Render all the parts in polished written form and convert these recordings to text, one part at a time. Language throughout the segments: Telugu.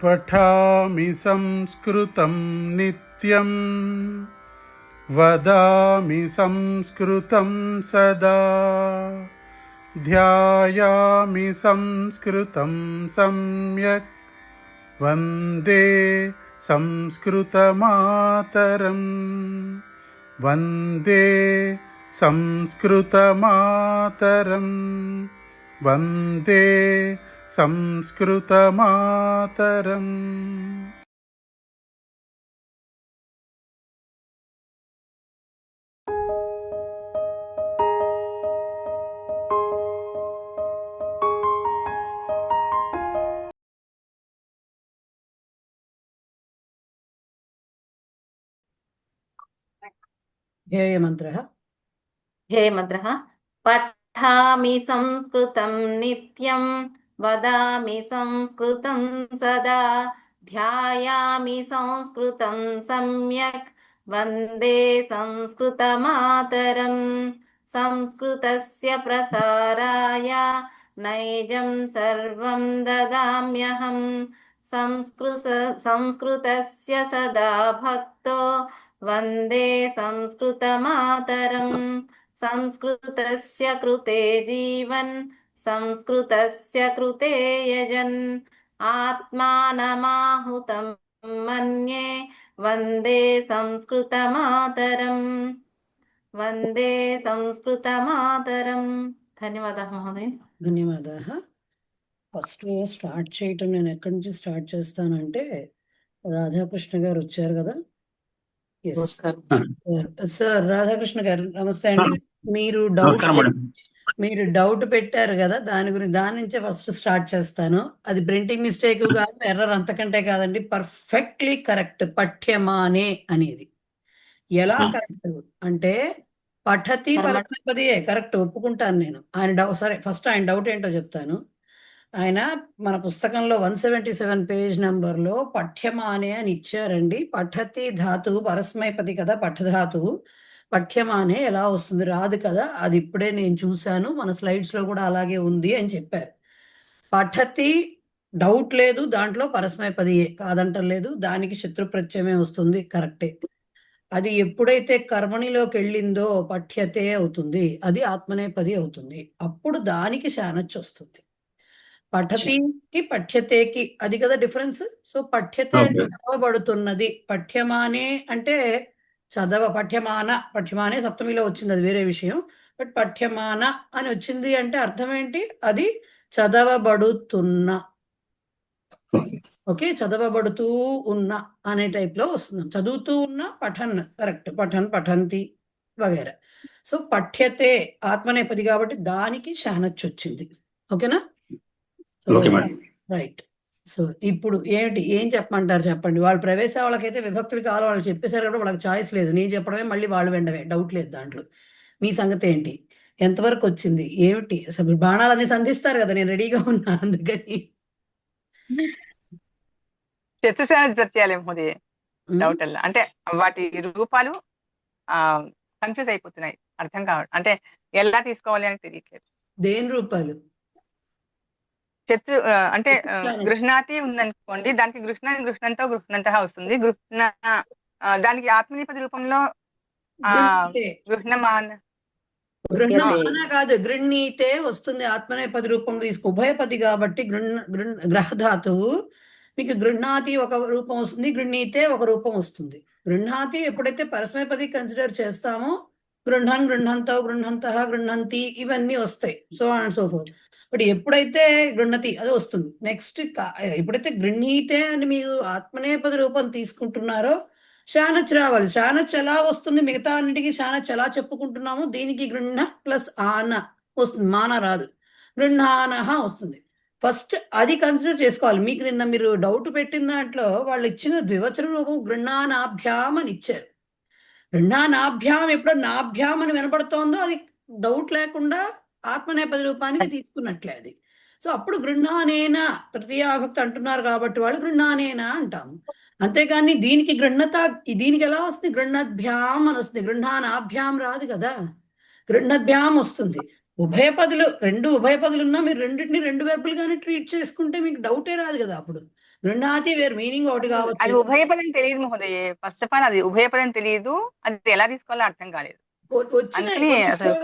पठामि संस्कृतं नित्यं वदामि संस्कृतं सदा ध्यायामि संस्कृतं सम्यक् वन्दे संस्कृतमातरं वन्दे संस्कृतमातरं वन्दे संस्कृतमातरम्। ध्येय मंत्रः पठामि संस्कृतं नित्यं वदामि संस्कृतं सदा ध्यायामि संस्कृतं सम्यक् वन्दे संस्कृतमातरम् संस्कृतस्य प्रसाराय नैजं सर्वं ददाम्यहम् संस्कृतस्य सदा भक्तो वन्दे संस्कृतमातरम् संस्कृतस्य कृते जीवन् संस्कृतस्य कृते यजन् आत्मानमाहुतं मन्ये वन्दे संस्कृतमातरम् वन्दे संस्कृतमातरम्। ధన్యవాదాలు మహోదయ. ధన్యవాదాలు. ఫస్ట్ స్టార్ట్ చేయటం నేను ఎక్కడి నుంచి స్టార్ట్ చేస్తానంటే రాధాకృష్ణ గారు వచ్చారు కదా. సార్ రాధాకృష్ణ గారు నమస్తే అండి. మీరు డౌట్ పెట్టారు కదా, దాని నుంచే ఫస్ట్ స్టార్ట్ చేస్తాను. అది ప్రింటింగ్ మిస్టేక్ కాదు, ఎర్రర్ అంతకంటే కాదండి, పర్ఫెక్ట్లీ కరెక్ట్. పఠ్యమానే అనేది ఎలా కరెక్ట్ అంటే పఠతి పరస్మైపదియే కరెక్ట్, ఒప్పుకుంటాను నేను. సరే ఫస్ట్ ఆయన డౌట్ ఏంటో చెప్తాను. ఆయన మన పుస్తకంలో 177 పేజ్ నంబర్లో పఠ్యమానే అని ఇచ్చారండి. పఠతి ధాతువు పరస్మైపది కదా, పఠధాతువు. పఠ్యమానే ఎలా వస్తుంది, రాదు కదా. అది ఇప్పుడే నేను చూశాను, మన స్లైడ్స్ లో కూడా అలాగే ఉంది అని చెప్పారు. పఠతి డౌట్ లేదు, దాంట్లో పరస్మైపదియే కాదంటలేదు, దానికి శత్రు ప్రత్యయమే వస్తుంది, కరెక్టే. అది ఎప్పుడైతే కర్మణిలోకి వెళ్ళిందో పఠ్యతే అవుతుంది, అది ఆత్మనేపది అవుతుంది. అప్పుడు దానికి శానచ్ వస్తుంది. పఠతికి పఠ్యతేకి అది కదా డిఫరెన్స్. సో పఠ్యతే అంటే చదవబడుతున్నది, పఠ్యమానే అంటే పఠ్యమానే సప్తమిలో వచ్చింది, అది వేరే విషయం. బట్ పఠ్యమాన అని వచ్చింది అంటే అర్థం ఏంటి, అది చదవబడుతున్న, ఓకే, చదవబడుతూ ఉన్న అనే టైప్ లో వస్తుంది. చదువుతూ ఉన్న పఠన్, కరెక్ట్, పఠంతి వగేరా. సో పఠ్యతే ఆత్మనేపది కాబట్టి దానికి శానచ్ వచ్చింది. ఓకేనా, రైట్. సో ఇప్పుడు ఏం చెప్పమంటారు చెప్పండి. వాళ్ళు ప్రవేశ వాళ్ళకైతే విభక్తులు కావాలి, వాళ్ళు చెప్పేశారు కూడా, వాళ్ళకి చాయిస్ లేదు. నేను చెప్పడమే మళ్ళీ వాళ్ళు వెండవే, డౌట్ లేదు దాంట్లో. మీ సంగతి ఏంటి, ఎంతవరకు వచ్చింది ఏమిటి? అసలు బాణాలన్నీ సంధిస్తారు కదా, నేను రెడీగా ఉన్నా అందుకని. చతుశాన ప్రత్యయాలు మహోదయ, డౌట్ అలా అంటే వాటి రూపాలు కన్ఫ్యూజ్ అయిపోతున్నాయి, అర్థం కావడం అంటే ఎలా తీసుకోవాలి అని తెలియట్లేదు. దేని రూపాలు? శత్రు అంటే గృహ్ణాతి ఉందనుకోండి, దానికి గృహ్ణంతో గృహ్ణంత వస్తుంది. దానికి ఆత్మనేపది రూపంలో గృహ్ణమాన కాదు, గృహ్ణీతే వస్తుంది ఆత్మనేపది రూపం తీసుకు. ఉభయపది కాబట్టి గ్రహధాతువు మీకు గృహ్ణాతి ఒక రూపం వస్తుంది, గృహ్ణీతే ఒక రూపం వస్తుంది. గృహ్ణాతి ఎప్పుడైతే పరస్మైపది కన్సిడర్ చేస్తామో గృహంతో గృహంత గృహంతి ఇవన్నీ వస్తాయి, so and so fourth. But ఎప్పుడైతే గృహ్ణతి అది వస్తుంది. నెక్స్ట్ ఎప్పుడైతే గృహీతే అని మీరు ఆత్మనేపది రూపం తీసుకుంటున్నారో శానచ్ రావాలి. శానచ్ ఎలా వస్తుంది, మిగతా అన్నిటికీ శానచ్ ఎలా చెప్పుకుంటున్నామో దీనికి గృహ్ణ ప్లస్ ఆన వస్తుంది, మాన రాదు, గృహ్ణానహ వస్తుంది. ఫస్ట్ అది కన్సిడర్ చేసుకోవాలి. మీకు నిన్న మీరు డౌట్ పెట్టిన దాంట్లో వాళ్ళు ఇచ్చిన ద్వివచన రూపం గృహ్ణానాభ్యాం అని ఇచ్చారు. గృహ్ణానాభ్యాం ఎప్పుడో నాభ్యాం అని వినపడుతోందో అది డౌట్ లేకుండా ఆత్మనేపది రూపానికి తీసుకున్నట్లే అది. సో అప్పుడు గృహ్ణానేన తృతీయాభక్తి అంటున్నారు కాబట్టి వాళ్ళు గృహ్ణానేన అంటాము. అంతేగాని దీనికి దీనికి ఎలా వస్తుంది, గృహ్ణద్భ్యాం అని వస్తుంది, గృహ్ణానాభ్యాం రాదు కదా, గృహ్ణద్భ్యాం వస్తుంది. రెండు ఉభయపదులు ఉన్నా మీరు రెండింటిని రెండు వైపులుగానే ట్రీట్ చేసుకుంటే మీకు డౌటే రాదు కదా. అప్పుడు గృహ్ణాతి వేరు, మీనింగ్ ఒకటి అది కావచ్చు. ఉభయపదం తెలియదు మహోదయే. ఫస్ట్ ఆఫ్ ఆల్ అది ఉభయపదం తెలియదు. అది ఎలా తీసుకోవాలో అర్థం కాలేదు. వచ్చినాయి అందుకని అసలు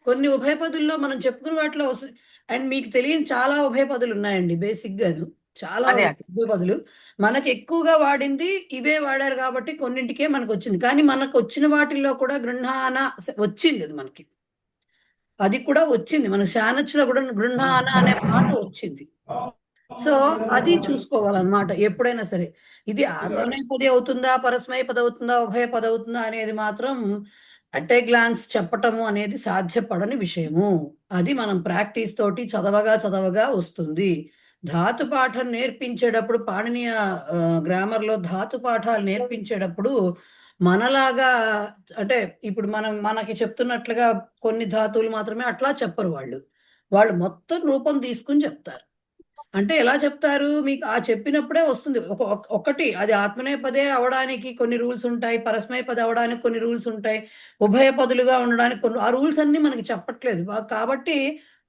కొన్ని ఉభయ పదుల్లో మనం చెప్పుకున్న వాటిలో వస్తుంది. అండ్ మీకు తెలియని చాలా ఉభయ పదులు ఉన్నాయండి బేసిక్ గాను. చాలా అదే ఉభయ పదులు మనకి ఎక్కువగా వాడింది ఇవే వాడారు కాబట్టి కొన్నింటికే మనకు వచ్చింది. కానీ మనకు వచ్చిన వాటిల్లో కూడా గృహ్ణాన వచ్చింది, అది మనకి అది కూడా వచ్చింది. మన శానచ్చులో కూడా గృహ్ణాన అనే మాట వచ్చింది. సో అది చూసుకోవాలన్నమాట ఎప్పుడైనా సరే. ఇది ఆత్మనేపది అవుతుందా, పరస్మైపది అవుతుందా, ఉభయ పది అవుతుందా అనేది మాత్రం అట్ ఏ గ్లాన్స్ చెప్పటము అనేది సాధ్యపడని విషయము. అది మనం ప్రాక్టీస్ తోటి చదవగా వస్తుంది. ధాతు పాఠం నేర్పించేటప్పుడు పాణినీయ గ్రామర్లో ధాతు పాఠాలు నేర్పించేటప్పుడు మనలాగా అంటే ఇప్పుడు మనకి చెప్తున్నట్లుగా కొన్ని ధాతువులు మాత్రమే అట్లా చెప్పరు వాళ్ళు. వాళ్ళు మొత్తం రూపం తీసుకుని చెప్తారు. అంటే ఎలా చెప్తారు? మీకు ఆ చెప్పినప్పుడే వస్తుంది. ఒకటి అది ఆత్మనేపదే అవ్వడానికి కొన్ని రూల్స్ ఉంటాయి. పరస్మైపది అవ్వడానికి కొన్ని రూల్స్ ఉంటాయి. ఉభయ పదులుగా ఉండడానికి కొన్ని, ఆ రూల్స్ అన్నీ మనకి చెప్పట్లేదు. కాబట్టి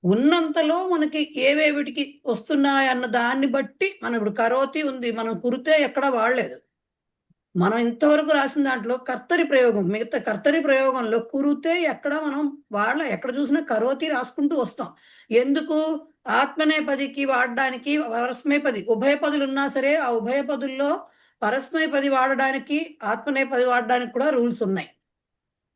ఉన్నంతలో మనకి ఏవేవిటికి వస్తున్నాయన్న దాన్ని బట్టి మనం ఇప్పుడు కరోతి ఉంది. మనం కురితే ఎక్కడా వాడలేదు. మనం ఇంతవరకు రాసిన దాంట్లో కర్తరి ప్రయోగం, మిగతా కర్తరి ప్రయోగంలో కురితే ఎక్కడ మనం ఎక్కడ చూసినా కరోతి రాసుకుంటూ వస్తాం. ఎందుకు? ఆత్మనేపదికి వాడడానికి పరస్మైపది ఉభయ పదులు ఉన్నా సరే ఆ ఉభయ పదుల్లో పరస్మైపది వాడడానికి ఆత్మనేపది వాడడానికి కూడా రూల్స్ ఉన్నాయి.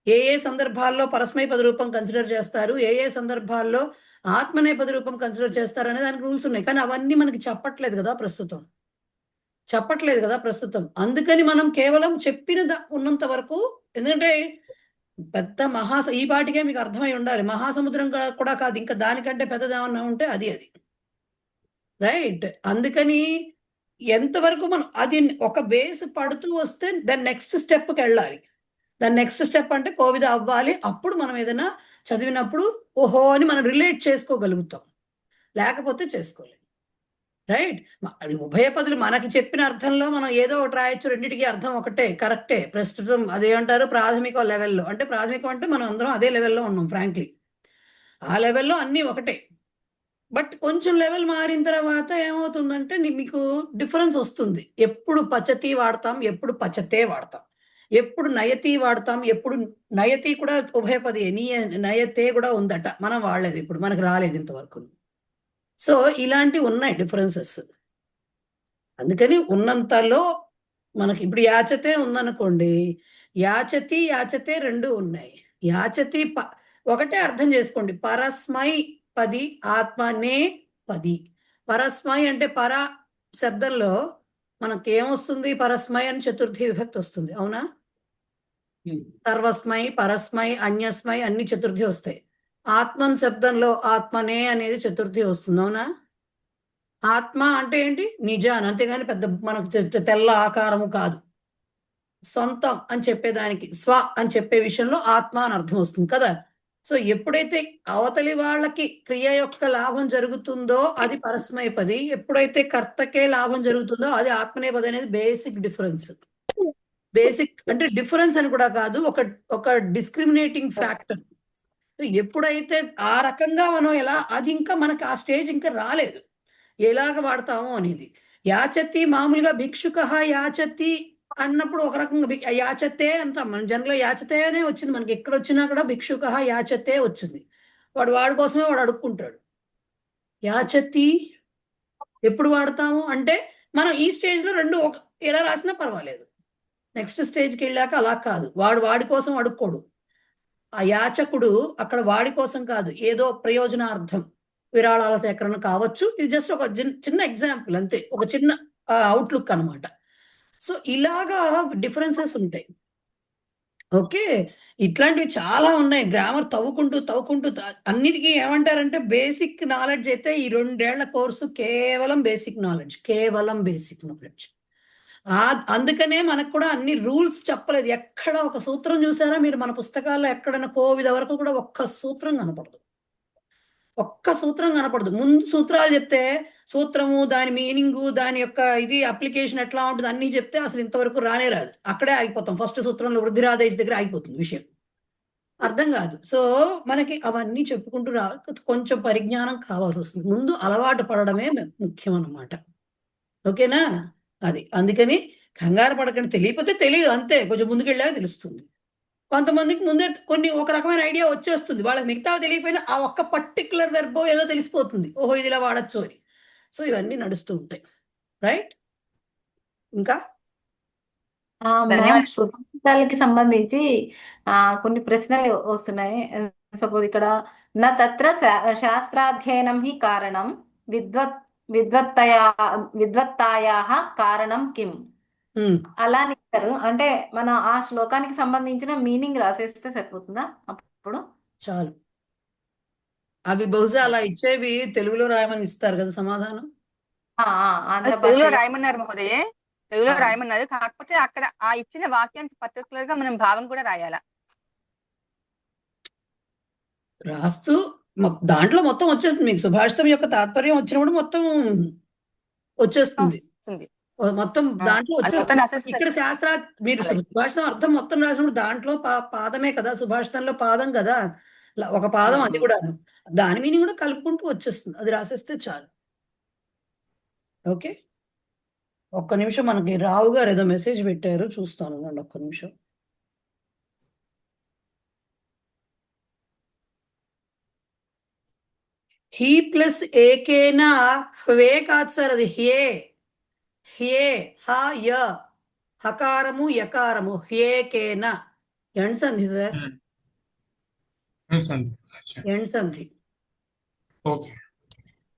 ఏ సందర్భాల్లో పరస్మైపది రూపం కన్సిడర్ చేస్తారు, ఏ సందర్భాల్లో ఆత్మనేపది రూపం కన్సిడర్ చేస్తారు అనే దానికి రూల్స్ ఉన్నాయి. కానీ అవన్నీ మనకి చెప్పట్లేదు కదా ప్రస్తుతం. అందుకని మనం కేవలం చెప్పిన ఉన్నంత వరకు, ఎందుకంటే పెద్ద ఈ పాటికే మీకు అర్థమై ఉండాలి. మహాసముద్రం కూడా కాదు, ఇంకా దానికంటే పెద్దదేమన్నా ఉంటే అది రైట్. అందుకని ఎంతవరకు మనం అది ఒక బేస్ పడుతూ వస్తే దాని నెక్స్ట్ స్టెప్కి వెళ్ళాలి. దాని నెక్స్ట్ స్టెప్ అంటే కోవిద అవ్వాలి. అప్పుడు మనం ఏదైనా చదివినప్పుడు ఓహో అని మనం రిలేట్ చేసుకోగలుగుతాం, లేకపోతే చేసుకోలేం. రైట్. ఉభయ పదులు మనకి చెప్పిన అర్థంలో మనం ఏదో ఒకటి రాయొచ్చు, రెండింటికి అర్థం ఒకటే, కరెక్టే. ప్రస్తుతం అదేమంటారు, ప్రాథమిక లెవెల్లో. అంటే ప్రాథమికం అంటే మనం అందరం అదే లెవెల్లో ఉన్నాం ఫ్రాంక్లీ. ఆ లెవెల్లో అన్నీ ఒకటే. బట్ కొంచెం లెవెల్ మారిన తర్వాత ఏమవుతుందంటే మీకు డిఫరెన్స్ వస్తుంది. ఎప్పుడు పచతి వాడతాం, ఎప్పుడు పచతే వాడతాం, ఎప్పుడు నయతి వాడతాం, ఎప్పుడు నయతి కూడా ఉభయపది నయతే కూడా ఉందట, మనం వాడలేదు, ఇప్పుడు మనకు రాలేదు ఇంతవరకు. సో ఇలాంటివి ఉన్నాయి డిఫరెన్సెస్. అందుకని ఉన్నంతలో మనకి ఇప్పుడు యాచతే ఉందనుకోండి, యాచతే రెండు ఉన్నాయి. యాచతి ఒకటే అర్థం చేసుకోండి, పరస్మై పది, ఆత్మనే పది. పరస్మై అంటే పర శబ్దంలో మనకి ఏమొస్తుంది, పరస్మై అని చతుర్థి విభక్తి వస్తుంది, అవునా? సర్వస్మై, పరస్మై, అన్యస్మై అన్ని చతుర్థి వస్తాయి. ఆత్మన్ శబ్దంలో ఆత్మనే అనేది చతుర్థి వస్తుంది, అవునా? ఆత్మ అంటే ఏంటి? నిజాన్, అంతేగాని పెద్ద మనకు తెల్ల ఆకారము కాదు. సొంతం అని చెప్పేదానికి, స్వ అని చెప్పే విషయంలో ఆత్మ అని అర్థం వస్తుంది కదా. సో ఎప్పుడైతే అవతలి వాళ్ళకి క్రియ యొక్క లాభం జరుగుతుందో అది పరస్మైపది, ఎప్పుడైతే కర్తకే లాభం జరుగుతుందో అది ఆత్మనేపది అనేది బేసిక్ డిఫరెన్స్. బేసిక్ అంటే డిఫరెన్స్ అని కూడా కాదు, ఒక డిస్క్రిమినేటింగ్ ఫ్యాక్టర్. ఎప్పుడైతే ఆ రకంగా మనం అది ఇంకా మనకి ఆ స్టేజ్ ఇంకా రాలేదు, ఎలాగ వాడతాము అనేది. యాచతి మామూలుగా భిక్షుక యాచతి అన్నప్పుడు ఒక రకంగా యాచతే అంటాం మనం. జనరల్ యాచతే అనే వచ్చింది మనకి, ఎక్కడ వచ్చినా కూడా భిక్షుక యాచతే వచ్చింది. వాడి కోసమే వాడు అడుక్కుంటాడు. యాచతి ఎప్పుడు వాడతాము అంటే మనం ఈ స్టేజ్ లో రెండు ఎలా రాసినా పర్వాలేదు. నెక్స్ట్ స్టేజ్కి వెళ్ళాక అలా కాదు, వాడి కోసం అడుక్కోడు. ఆ యాచకుడు అక్కడ వాడి కోసం కాదు, ఏదో ప్రయోజనార్థం, విరాళాల సేకరణ కావచ్చు. ఇది జస్ట్ ఒక చిన్న ఎగ్జాంపుల్ అంతే, ఒక చిన్న అవుట్లుక్ అనమాట. సో ఇలాగా డిఫరెన్సెస్ ఉంటాయి. ఓకే, ఇట్లాంటివి చాలా ఉన్నాయి. గ్రామర్ తవ్వుకుంటూ అన్నిటికీ ఏమంటారంటే బేసిక్ నాలెడ్జ్ అయితే ఈ 2 ఏళ్ల కోర్సు కేవలం బేసిక్ నాలెడ్జ్. అందుకనే మనకు కూడా అన్ని రూల్స్ చెప్పలేదు. ఎక్కడ ఒక సూత్రం చూసారా మీరు? మన పుస్తకాల్లో ఎక్కడైనా కోవిద వరకు కూడా ఒక్క సూత్రం కనపడదు. ముందు సూత్రాలు చెప్తే సూత్రము, దాని మీనింగు, దాని యొక్క ఇది అప్లికేషన్ ఎట్లా ఉంటుంది అన్ని చెప్తే అసలు ఇంతవరకు రానే రాదు. అక్కడే ఆగిపోతాం. ఫస్ట్ సూత్రంలో వృద్ధిరాదేశ దగ్గర ఆగిపోతుంది విషయం, అర్థం కాదు. సో మనకి అవన్నీ చెప్పుకుంటూ కొంచెం పరిజ్ఞానం కావాల్సి వస్తుంది. ముందు అలవాటు పడడమే ముఖ్యం అన్నమాట. ఓకేనా? అది అందుకని కంగారు పడకండి. తెలియకపోతే తెలియదు అంతే, కొంచెం ముందుకెళ్ళాక తెలుస్తుంది. కొంతమందికి ముందే కొన్ని ఒక రకమైన ఐడియా వచ్చేస్తుంది, వాళ్ళకి మిగతా తెలియకపోయినా ఆ ఒక్క పర్టికులర్ వెర్బో ఏదో తెలిసిపోతుంది, ఓహో ఇది ఇలా వాడచ్చు అని. సో ఇవన్నీ నడుస్తూ ఉంటాయి, రైట్? ఇంకా మ్యామ్, ధన్యవాదాలు. సుభాషితాలకి సంబంధించి కొన్ని ప్రశ్నలు వస్తున్నాయి. సపోజ్ ఇక్కడ నా తత్ర శాస్త్రాధ్యయనం హి కారణం విద్వత్ విద్వత్తయా విద్వత్తాయాః కారణం కిం ఉమ్, అలా అని ఇస్తారు. అంటే మన ఆ శ్లోకానికి సంబంధించిన మీనింగ్ రాసేస్తే సరిపోతుందా అప్పుడు? చాలు. అవి బహుశా అలా ఇచ్చేవి తెలుగులో రాయమని ఇస్తారు కదా సమాధానం. ఆంధ్ర అది తెలుగులో భాషలో రాయమన్నారు మహోదయే, తెలుగులో ఆ, రాయమన్నారు. కాకపోతే అక్కడ ఆ ఇచ్చిన వాక్యానికి పర్టికులర్ గా మనం భావం కూడా రాయాలా. రాస్తూ దాంట్లో మొత్తం వచ్చేస్తుంది, మీకు సుభాషితం యొక్క తాత్పర్యం వచ్చినప్పుడు మొత్తం వచ్చేస్తుంది. వస్తుంది. మొత్తం దాంట్లో అది మొత్తం వచ్చేస్తుంది. రాసేస్తే ఇక్కడ శాస్త్ర మీరు అలాగే. సుభాషితం అర్థం మొత్తం రాసినప్పుడు దాంట్లో పాదమే కదా, సుభాషితంలో పాదం కదా, ఒక పాదం అది కూడా, దాని మీనింగ్ కూడా కలుపుకుంటూ వచ్చేస్తుంది, అది రాసేస్తే చాలు. ఓకే, ఒక్క నిమిషం, మనకి రావు గారు ఏదో మెసేజ్ పెట్టారు, చూస్తాను అండి ఒక్క నిమిషం. హీ ప్లస్ ఏకేనా హ్వే కాదు సార్, అది హ్యే. హ్యే హ య హకారము యకారము హ్యేకేన ఎండ్ సంధి సార్, సంధి. అచ్చా, ఎండ్ సంధి. ఓకే.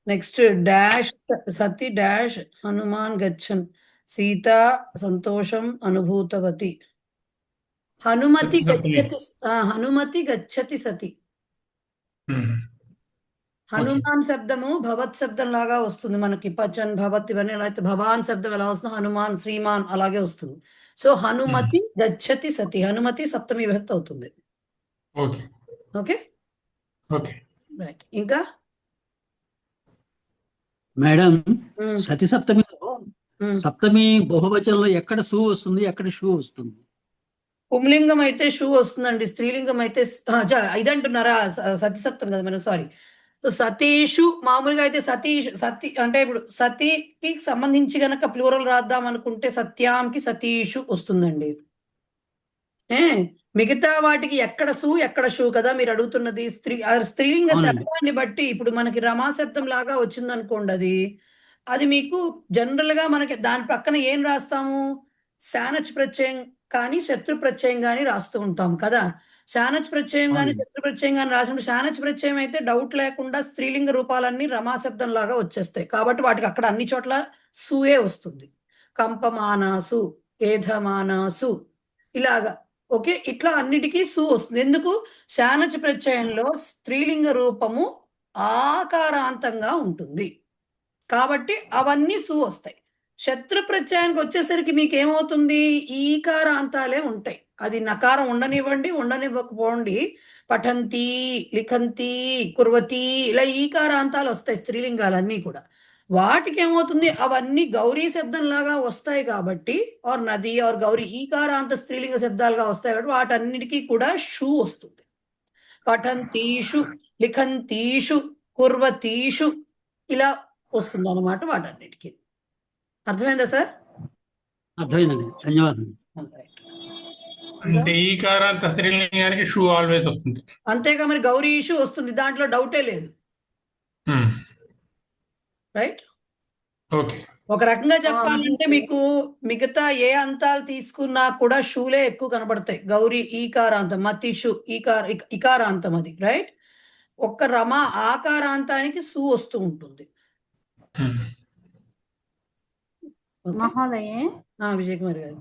నెక్స్ట్ డాష్ సతి డాష్ హనుమాన్ గచ్చన్ సీత సంతోషం అనుభూతవతి. హనుమతి సప్తమి. గచ్చతి హనుమతి గచ్చతి సతి. ఉమ్. హనుమాన్ శబ్దము భవత్ శబ్దం లాగా వస్తుంది మనకి, పచన్ భవత్ ఇవన్నీ ఎలా అయితే భవాన్ శబ్దం ఎలా వస్తుందో హనుమాన్ శ్రీమాన్ అలాగే వస్తుంది. సో హనుమతి గచ్చతి సతి, హనుమతి సప్తమి విభక్తి అవుతుంది. Okay, okay okay. రైట్. ఇంకా మేడం, ఉమ్, సతి సప్తమిలో ఉమ్. సప్తమి బహువచనంలో ఎక్కడ సు వస్తుంది, ఎక్కడ షూ వస్తుంది? పుంలింగం అయితే షూ వస్తుందండి, స్త్రీలింగం అయితే ఇదంటున్నారా, సతి సప్తం కదా మనం, సారీ. సో సతీషు మామూలుగా అయితే సతి అంటే ఇప్పుడు సతికి సంబంధించి గనక ప్లూరల్ రాద్దాం అనుకుంటే సత్యాంకి సతీషు వస్తుందండి. మిగతా వాటికి ఎక్కడ ఎక్కడ షూ కదా మీరు అడుగుతున్నది. స్త్రీలింగ అవునండి. శబ్దాన్ని బట్టి ఇప్పుడు మనకి రమా శబ్దం లాగా వచ్చింది అనుకోండి, అది మీకు జనరల్ గా మనకి దాని పక్కన ఏం రాస్తాము, శానచ్ ప్రత్యయం కానీ శత్రు ప్రత్యయం కానీ రాస్తూ ఉంటాం కదా. శానచ్ ప్రత్యయం కానీ అవునండి. శత్రు ప్రత్యయం కానీ రాసినప్పుడు శానచ్ ప్రత్యయం అయితే డౌట్ లేకుండా స్త్రీలింగ రూపాలన్నీ రమాశబ్దం లాగా వచ్చేస్తాయి, కాబట్టి వాటికి అక్కడ అన్ని చోట్ల సూయే వస్తుంది. కంపమానాసు, ఏధమానాసు ఇలాగా. ఓకే, ఇట్లా అన్నిటికీ సు వస్తుంది. ఎందుకు? శానచ ప్రత్యయంలో స్త్రీలింగ రూపము ఆకారాంతంగా ఉంటుంది కాబట్టి అవన్నీ సు వస్తాయి. శత్రు ప్రత్యయానికి వచ్చేసరికి మీకు ఏమవుతుంది, ఈకారాంతాలే ఉంటాయి. అది నకారం ఉండనివ్వండి ఉండనివ్వకపోండి, పఠంతి లిఖంతి కుర్వతి ఇలా ఈకారాంతాలు వస్తాయి స్త్రీలింగాలన్నీ కూడా. వాటికి ఏమవుతుంది, అవన్నీ గౌరీ శబ్దం లాగా వస్తాయి కాబట్టి, ఆర్ నది ఆర్ గౌరీ ఈకారాంత స్త్రీలింగ శబ్దాలుగా వస్తాయి కాబట్టి వాటన్నిటికీ కూడా షూ వస్తుంది. పఠంతీషు లిఖంతీషు కుర్వతీషు ఇలా వస్తుంది అన్నమాట వాటన్నిటికీ. అర్థమైందా సార్? అర్థమైందండి, ధన్యవాదాలు. అంటే ఈ కారాంత స్త్రీలింగానికి షూ ఆల్వేస్ వస్తుంది. అంతేగా మరి గౌరీ ఇష్యూ వస్తుంది, దాంట్లో డౌటే లేదు, ఉమ్. రైట్? ఓకే. ఒక రకంగా చెప్పాలంటే మీకు మిగతా ఏ అంతాలు తీసుకున్నా కూడా షూలే ఎక్కువ కనబడతాయి. గౌరీ ఈకారాంతం, మతిషు ఇకారాంతం అది, రైట్? ఒక్క రమ ఆకారాంతానికి సు వస్తూ ఉంటుంది. ఉమ్. ఓకే? మహోదయే, విజయ్ కుమార్ గారు,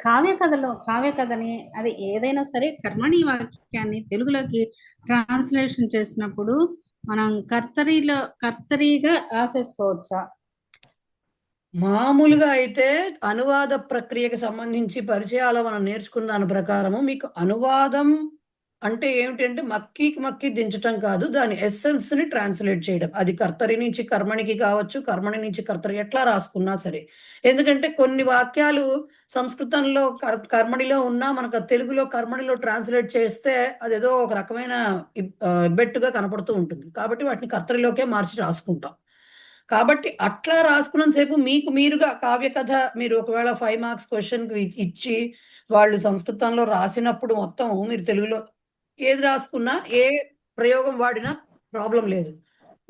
కావ్య కథని అది ఏదైనా సరే కర్మణి వాక్యాన్ని తెలుగులోకి ట్రాన్స్లేషన్ చేసినప్పుడు మనం కర్తరిగా రాసేసుకోవచ్చా? మామూలుగా అయితే అనువాద ప్రక్రియకి సంబంధించి పరిచయాలు మనం నేర్చుకున్న దాని ప్రకారము మీకు అనువాదం అంటే ఏమిటంటే మక్కి దించటం కాదు, దాని ఎస్సెన్స్ ని ట్రాన్స్లేట్ చేయడం. అది కర్తరి నుంచి కర్మణికి కావచ్చు, కర్మణి నుంచి కర్తరి, ఎట్లా రాసుకున్నా సరే. ఎందుకంటే కొన్ని వాక్యాలు సంస్కృతంలో కర్మణిలో ఉన్నా మనకు తెలుగులో కర్మణిలో ట్రాన్స్లేట్ చేస్తే అదేదో ఒక రకమైన బెట్టుగా కనపడుతూ ఉంటుంది, కాబట్టి వాటిని కర్తరిలోకే మార్చి రాసుకుంటాం. కాబట్టి అట్లా రాసుకున్నంత సేపు మీకు మీరుగా కావ్య కథ మీరు ఒకవేళ 5 మార్క్స్ క్వశ్చన్ ఇచ్చి వాళ్ళు సంస్కృతంలో రాసినప్పుడు మొత్తం మీరు తెలుగులో ఏది రాసుకున్నా ఏ ప్రయోగం వాడినా ప్రాబ్లం లేదు.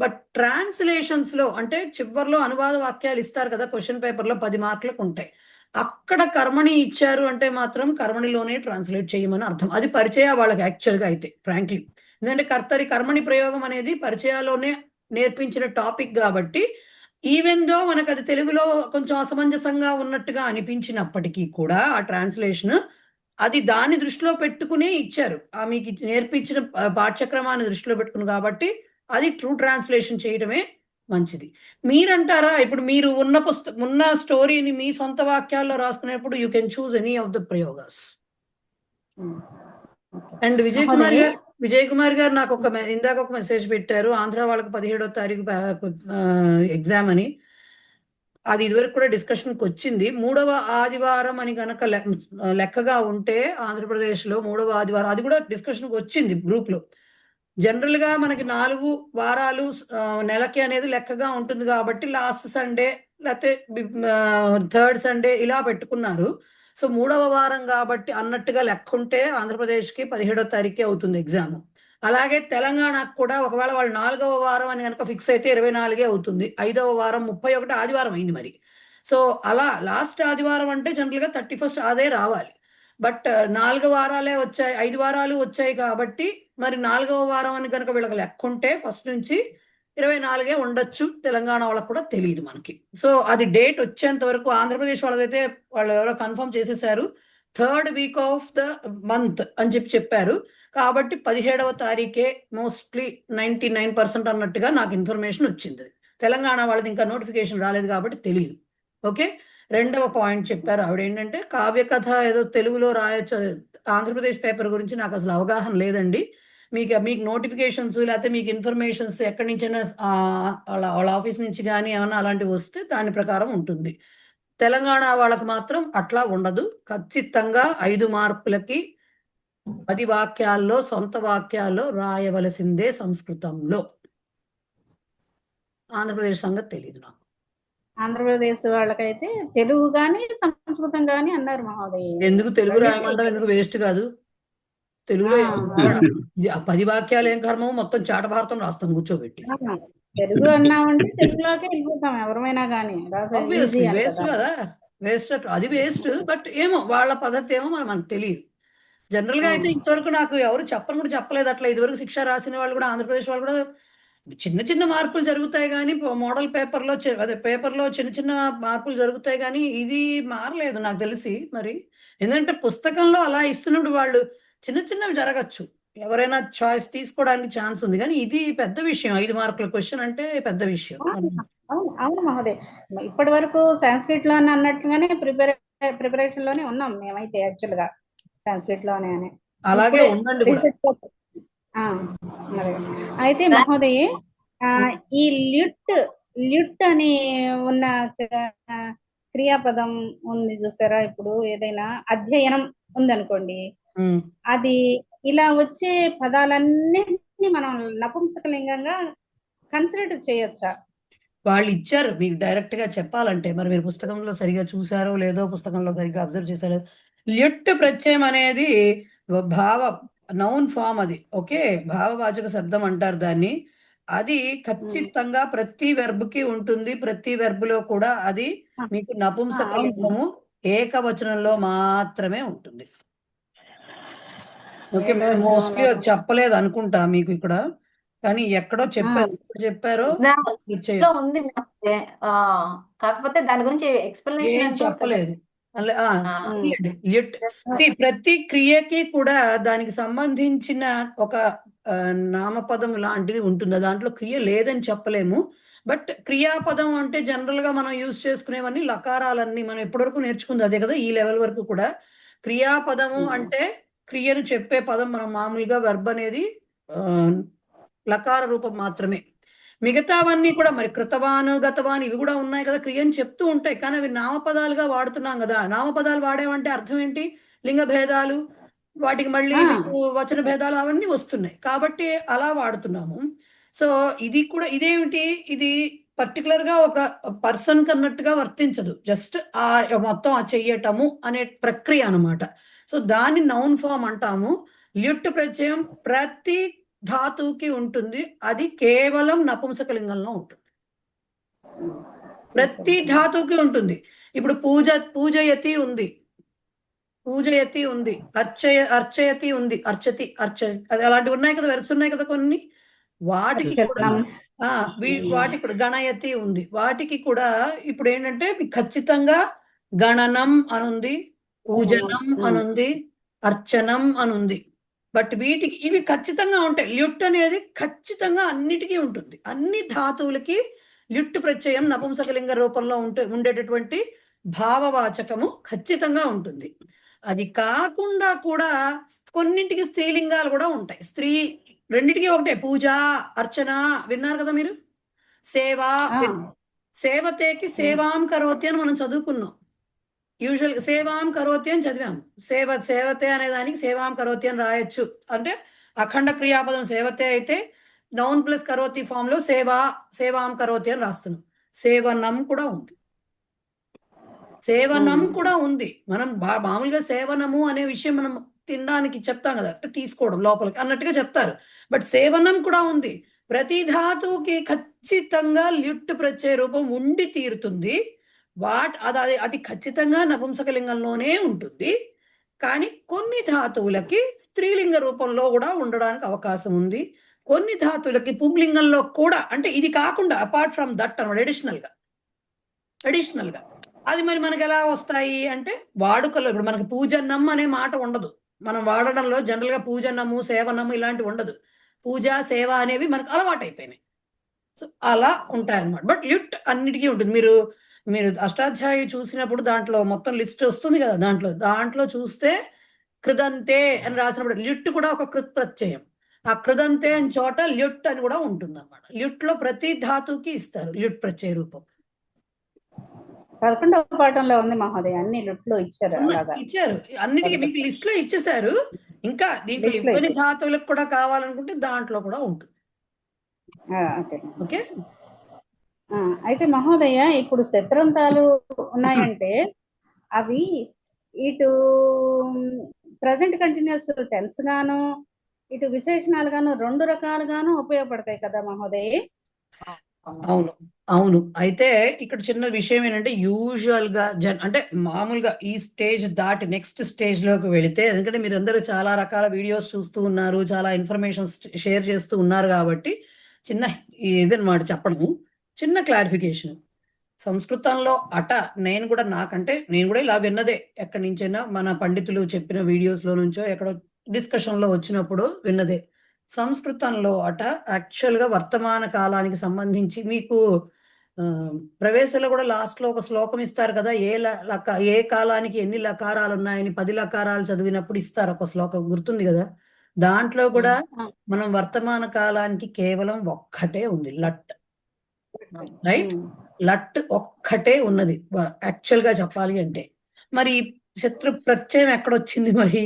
బట్ ట్రాన్స్లేషన్స్ లో అంటే చివర్లో అనువాద వాక్యాలు ఇస్తారు కదా, క్వశ్చన్ పేపర్ లో 10 మార్కులకు ఉంటాయి. అక్కడ కర్మణి ఇచ్చారు అంటే మాత్రం కర్మణిలోనే ట్రాన్స్లేట్ చేయమని అర్థం. అది పరిచయ వాళ్ళకి యాక్చువల్ గా అయితే ఫ్రాంక్లీ, ఎందుకంటే కర్మణి ప్రయోగం అనేది పరిచయాల్లోనే నేర్పించిన టాపిక్ కాబట్టి ఈవెన్ దో మనకు అది తెలుగులో కొంచెం అసమంజసంగా ఉన్నట్టుగా అనిపించినప్పటికీ కూడా ఆ ట్రాన్స్లేషన్ అది దాన్ని దృష్టిలో పెట్టుకునే ఇచ్చారు. మీకు నేర్పించిన పాఠ్యక్రమాన్ని దృష్టిలో పెట్టుకుని కాబట్టి అది ట్రూ ట్రాన్స్లేషన్ చేయడమే మంచిది. మీరంటారా ఇప్పుడు మీరు ఉన్న స్టోరీని మీ సొంత వాక్యాల్లో రాసుకునేప్పుడు you can choose any of the ప్రయోగాస్. అండ్ విజయ్ కుమార్ గారు నాకు ఇందాక ఒక మెసేజ్ పెట్టారు, ఆంధ్ర వాళ్ళకి 17వ తారీఖు ఎగ్జామ్ అని. అది ఇదివరకు కూడా డిస్కషన్కి వచ్చింది. 3వ ఆదివారం అని కనుక లెక్కగా ఉంటే ఆంధ్రప్రదేశ్ లో 3వ ఆదివారం అది కూడా డిస్కషన్కి వచ్చింది గ్రూప్ లో. జనరల్ గా మనకి 4 వారాలు నెలకి అనేది లెక్కగా ఉంటుంది కాబట్టి లాస్ట్ సండే లేకపోతే 3rd సండే ఇలా పెట్టుకున్నారు. సో 3వ వారం కాబట్టి అన్నట్టుగా లెక్క ఉంటే ఆంధ్రప్రదేశ్కి 17వ తారీఖే అవుతుంది ఎగ్జామ్. అలాగే తెలంగాణకు కూడా ఒకవేళ వాళ్ళు 4వ వారం అని కనుక ఫిక్స్ అయితే 24 అవుతుంది. 5వ వారం 31 ఆదివారం అయింది మరి. సో అలా లాస్ట్ ఆదివారం అంటే జనరల్ గా 31st అదే రావాలి. బట్ 4 వారాలే వచ్చాయి, 5 వారాలు వచ్చాయి కాబట్టి మరి 4వ వారం అని కనుక వీళ్ళకి లెక్క ఉంటే ఫస్ట్ నుంచి 24 ఉండొచ్చు. తెలంగాణ వాళ్ళకి కూడా తెలియదు మనకి. సో అది డేట్ వచ్చేంత వరకు ఆంధ్రప్రదేశ్ వాళ్ళకైతే వాళ్ళు ఎవరో కన్ఫర్మ్ చేసేసారు 3rd week off the month అని చెప్పారు. కాబట్టి 17వ తారీఖే మోస్ట్లీ 99% అన్నట్టుగా నాకు ఇన్ఫర్మేషన్ వచ్చింది. తెలంగాణ వాళ్ళది ఇంకా నోటిఫికేషన్ రాలేదు కాబట్టి తెలియదు. ఓకే, రెండవ పాయింట్ చెప్పారు ఆవిడ ఏంటంటే కావ్య కథ ఏదో తెలుగులో రాయొచ్చు. ఆంధ్రప్రదేశ్ పేపర్ గురించి నాకు అసలు అవగాహన లేదండి. మీకు నోటిఫికేషన్స్ లేకపోతే మీకు ఇన్ఫర్మేషన్స్ ఎక్కడి నుంచైనా వాళ్ళ ఆఫీస్ నుంచి కానీ ఏమన్నా అలాంటివి వస్తే దాని ప్రకారం ఉంటుంది. తెలంగాణ వాళ్ళకి మాత్రం అట్లా ఉండదు. ఖచ్చితంగా 5 మార్కులకి 10 వాక్యాల్లో సొంత వాక్యాల్లో రాయవలసిందే సంస్కృతంలో. ఆంధ్రప్రదేశ్ సంగతి తెలియదు నాకు. ఆంధ్రప్రదేశ్ వాళ్ళకైతే తెలుగు గాని సంస్కృతం గాని అన్నారు మహోదయ. ఎందుకు తెలుగు రాయమంటాం, ఎందుకు వేస్ట్ కాదు తెలుగులో. 10 వాక్యాలు ఏం కర్మం, మొత్తం చాట భారతం రాస్తాం కూర్చోబెట్టి. తెలుగు అన్నామంటే తెలుగులోకి వెళ్ళిపోతాం ఎవరమైనా కానీ. వేస్ట్ కదా, వేస్ట్ అది వేస్ట్. బట్ ఏమో వాళ్ళ పద్ధతి ఏమో మనకు తెలియదు. జనరల్ గా అయితే ఇంతవరకు నాకు ఎవరు చెప్పని కూడా చెప్పలేదు అట్లా. ఇదివరకు శిక్ష రాసిన వాళ్ళు కూడా ఆంధ్రప్రదేశ్ వాళ్ళు కూడా చిన్న చిన్న మార్పులు జరుగుతాయి కానీ మోడల్ పేపర్లో పేపర్లో చిన్న చిన్న మార్పులు జరుగుతాయి కానీ ఇది మారలేదు నాకు తెలిసి. మరి ఎందుకంటే పుస్తకంలో అలా ఇస్తున్నప్పుడు వాళ్ళు చిన్న చిన్నవి జరగచ్చు, ఎవరైనా చాయిస్ తీసుకోవడానికి ఛాన్స్ ఉంది. కానీ ఇది పెద్ద విషయం, 5 మార్కుల క్వశ్చన్ అంటే పెద్ద విషయం. అవును మహోదయ్, ఇప్పటి వరకు సాంస్క్రిట్ లోనే అన్నట్లుగానే ప్రిపరేషన్ లోనే ఉన్నాం మేమైతే యాక్చువల్ గా సాంస్క్రిట్ లోనే అని. అలాగే ఉండండి కూడా. అయితే మహోదయ్, ఈ ల్యుట్ అని ఉన్న క్రియాపదం ఉంది చూసారా, ఇప్పుడు ఏదైనా అధ్యయనం ఉందనుకోండి, అది ఇలా వచ్చే పదాలన్నింటినీ మనం నపుంసకలింగంగా కన్సిడర్ చేయొచ్చా? వాళ్ళు ఇచ్చారు మీకు డైరెక్ట్ గా చెప్పాలంటే. మరి మీరు పుస్తకంలో సరిగా చూసారో లేదో, పుస్తకంలో సరిగా అబ్జర్వ్ చేశారో. ల్యుట్ ప్రత్యయం అనేది నౌన్ ఫామ్, అది ఓకే, భావవాచక శబ్దం అంటారు దాన్ని. అది ఖచ్చితంగా ప్రతి వెర్బ్ కి ఉంటుంది. ప్రతి వెర్బ్ లో కూడా అది మీకు నపుంసకలింగము ఏకవచనంలో మాత్రమే ఉంటుంది. ఓకే, మోస్ట్లీ చెప్పలేదు అనుకుంటా మీకు ఇక్కడ, కానీ ఎక్కడో చెప్పారో ఉంది, కాకపోతే దాని గురించి ఎక్స్ప్లెనేషన్ చెప్పలేదు. ప్రతి క్రియకి కూడా దానికి సంబంధించిన ఒక నామపదం లాంటిది ఉంటుంది. దాంట్లో క్రియ లేదని చెప్పలేము. బట్ క్రియాపదం అంటే జనరల్ గా మనం యూజ్ చేసుకునేవన్నీ లకారాలన్నీ మనం ఎప్పటివరకు నేర్చుకుంది అదే కదా, ఈ లెవెల్ వరకు కూడా. క్రియాపదము అంటే క్రియను చెప్పే పదం. మనం మామూలుగా వెర్బ్ అనేది లకార రూపం మాత్రమే. మిగతావన్నీ కూడా మరి కృతవాను గతవాను ఇవి కూడా ఉన్నాయి కదా, క్రియను చెప్తూ ఉంటాయి. కానీ అవి నామపదాలుగా వాడుతున్నాం కదా. నామపదాలు వాడేమంటే అర్థం ఏంటి, లింగ భేదాలు, వాటికి మళ్ళీ వచన భేదాలు అవన్నీ వస్తున్నాయి కాబట్టి అలా వాడుతున్నాము. సో ఇది కూడా ఇదేమిటి, ఇది పర్టికులర్ గా ఒక పర్సన్ కన్నట్టుగా వర్తించదు. జస్ట్ ఆ మొత్తం ఆ చెయ్యటము అనే ప్రక్రియ అన్నమాట. సో దాన్ని నౌన్ ఫామ్ అంటాము. ల్యుట్ ప్రత్యయం ప్రతి ధాతువుకి ఉంటుంది. అది కేవలం నపుంసకలింగంలో ఉంటుంది. ప్రతి ధాతువుకి ఉంటుంది. ఇప్పుడు పూజయతి ఉంది, పూజయతి ఉంది, అర్చయతి ఉంది, అది అలాంటివి ఉన్నాయి కదా, వెర్బ్స్ ఉన్నాయి కదా కొన్ని. వాటికి కూడా వాటికి కూడా గణయతి ఉంది. వాటికి కూడా ఇప్పుడు ఏంటంటే మీకు ఖచ్చితంగా గణనం అనుంది, పూజనం అనుంది, అర్చనం అనుంది. బట్ వీటికి ఇవి ఖచ్చితంగా ఉంటాయి. ల్యుట్ అనేది ఖచ్చితంగా అన్నిటికీ ఉంటుంది. అన్ని ధాతువులకి ల్యుట్ ప్రత్యయం నపుంసకలింగ రూపంలో ఉండేటటువంటి భావవాచకము ఖచ్చితంగా ఉంటుంది. అది కాకుండా కూడా కొన్నింటికి స్త్రీలింగాలు కూడా ఉంటాయి. రెండిటికి ఒకటే. పూజ, అర్చన విన్నారు కదా మీరు. సేవ, సేవతేకి సేవాం కరోతి అని మనం చదువుకున్నాం. యూజువల్ సేవాం కరోతి అని చదివాము. సేవతే అనే దానికి సేవాం కరోతి అని రాయొచ్చు. అంటే అఖండ క్రియాపదం సేవతే అయితే నౌన్ ప్లస్ కరోతి ఫామ్ లో సేవాం కరోతి అని రాస్తున్నాం. సేవనం కూడా ఉంది. సేవనం కూడా ఉంది. మనం మామూలుగా సేవనము అనే విషయం మనం తినడానికి చెప్తాం కదా, తీసుకోవడం లోపలికి అన్నట్టుగా చెప్తారు. బట్ సేవనం కూడా ఉంది. ప్రతి ధాతువుకి ఖచ్చితంగా ల్యుట్ ప్రత్యయ రూపం ఉండి తీరుతుంది. అది ఖచ్చితంగా నపుంసకలింగంలోనే ఉంటుంది. కానీ కొన్ని ధాతువులకి స్త్రీలింగ రూపంలో కూడా ఉండడానికి అవకాశం ఉంది. కొన్ని ధాతువులకి పుంలింగంలో కూడా, అంటే ఇది కాకుండా అపార్ట్ ఫ్రమ్ దట్ అన్నమాట, అడిషనల్ గా అది మరి మనకి ఎలా వస్తాయి అంటే వాడుకలో. ఇప్పుడు మనకి పూజన్నం అనే మాట ఉండదు. మనం వాడడంలో జనరల్ గా పూజనము, సేవనము ఇలాంటివి ఉండదు. పూజ, సేవ అనేవి మనకు అలవాటు అయిపోయినాయి. సో అలా ఉంటాయన్నమాట. బట్ ల్యుట్ అన్నిటికీ ఉంటుంది. మీరు అష్టాధ్యాయి చూసినప్పుడు దాంట్లో మొత్తం లిస్ట్ వస్తుంది కదా, దాంట్లో చూస్తే కృదంతే అని రాసినప్పుడు ల్యుట్ కూడా ఒక కృత్ ప్రత్యయం. ఆ కృదంతే అని చోట ల్యుట్ అని కూడా ఉంటుంది అన్నమాట. ల్యుట్ లో ప్రతి ధాతువుకి ఇస్తారు ల్యుట్ ప్రత్యయ రూపం. 11వ పాఠంలో ఉంది మహోదయ, అన్ని లుట్లో ఇచ్చారు. ఇచ్చారు అన్నిటికీ మీకు లిస్ట్ లో ఇచ్చేసారు. ఇంకా దీంట్లో ఇవ్వని ధాతువులకు కూడా కావాలనుకుంటే దాంట్లో కూడా ఉంటుంది. ఓకే. అయితే మహోదయ, ఇప్పుడు శత్రంతాలు ఉన్నాయంటే అవి ఇటు ప్రజెంట్ కంటిన్యూస్ టెన్స్ గాను, ఇటు విశేషణాలు గాను, 2 రకాలుగాను ఉపయోగపడతాయి కదా మహోదయ. అవును. అయితే ఇక్కడ చిన్న విషయం ఏంటంటే యూజువల్ గా అంటే మామూలుగా ఈ స్టేజ్ దాటి నెక్స్ట్ స్టేజ్ లోకి వెళితే, ఎందుకంటే మీరు అందరూ చాలా రకాల వీడియోస్ చూస్తూ ఉన్నారు, చాలా ఇన్ఫర్మేషన్ షేర్ చేస్తూ ఉన్నారు కాబట్టి చిన్న ఇదన్నమాట చెప్పడము. చిన్న క్లారిఫికేషన్. సంస్కృతంలో నేను కూడా ఇలా విన్నదే, ఎక్కడి నుంచైనా మన పండితులు చెప్పిన వీడియోస్ లో నుంచో ఎక్కడో డిస్కషన్ లో వచ్చినప్పుడు విన్నదే. సంస్కృతంలో యాక్చువల్ గా వర్తమాన కాలానికి సంబంధించి మీకు ప్రవేశంలో కూడా లాస్ట్ లో ఒక శ్లోకం ఇస్తారు కదా, ఏ కాలానికి ఎన్ని లకారాలు ఉన్నాయని 10 లకారాలు చదివినప్పుడు ఇస్తారు ఒక శ్లోకం, గుర్తుంది కదా. దాంట్లో కూడా మనం వర్తమాన కాలానికి కేవలం ఒక్కటే ఉంది, లట్. రైట్, లట్ ఒక్కటే ఉన్నది యాక్చువల్ గా చెప్పాలి అంటే. మరి శత్రు ప్రత్యయం ఎక్కడొచ్చింది మరి?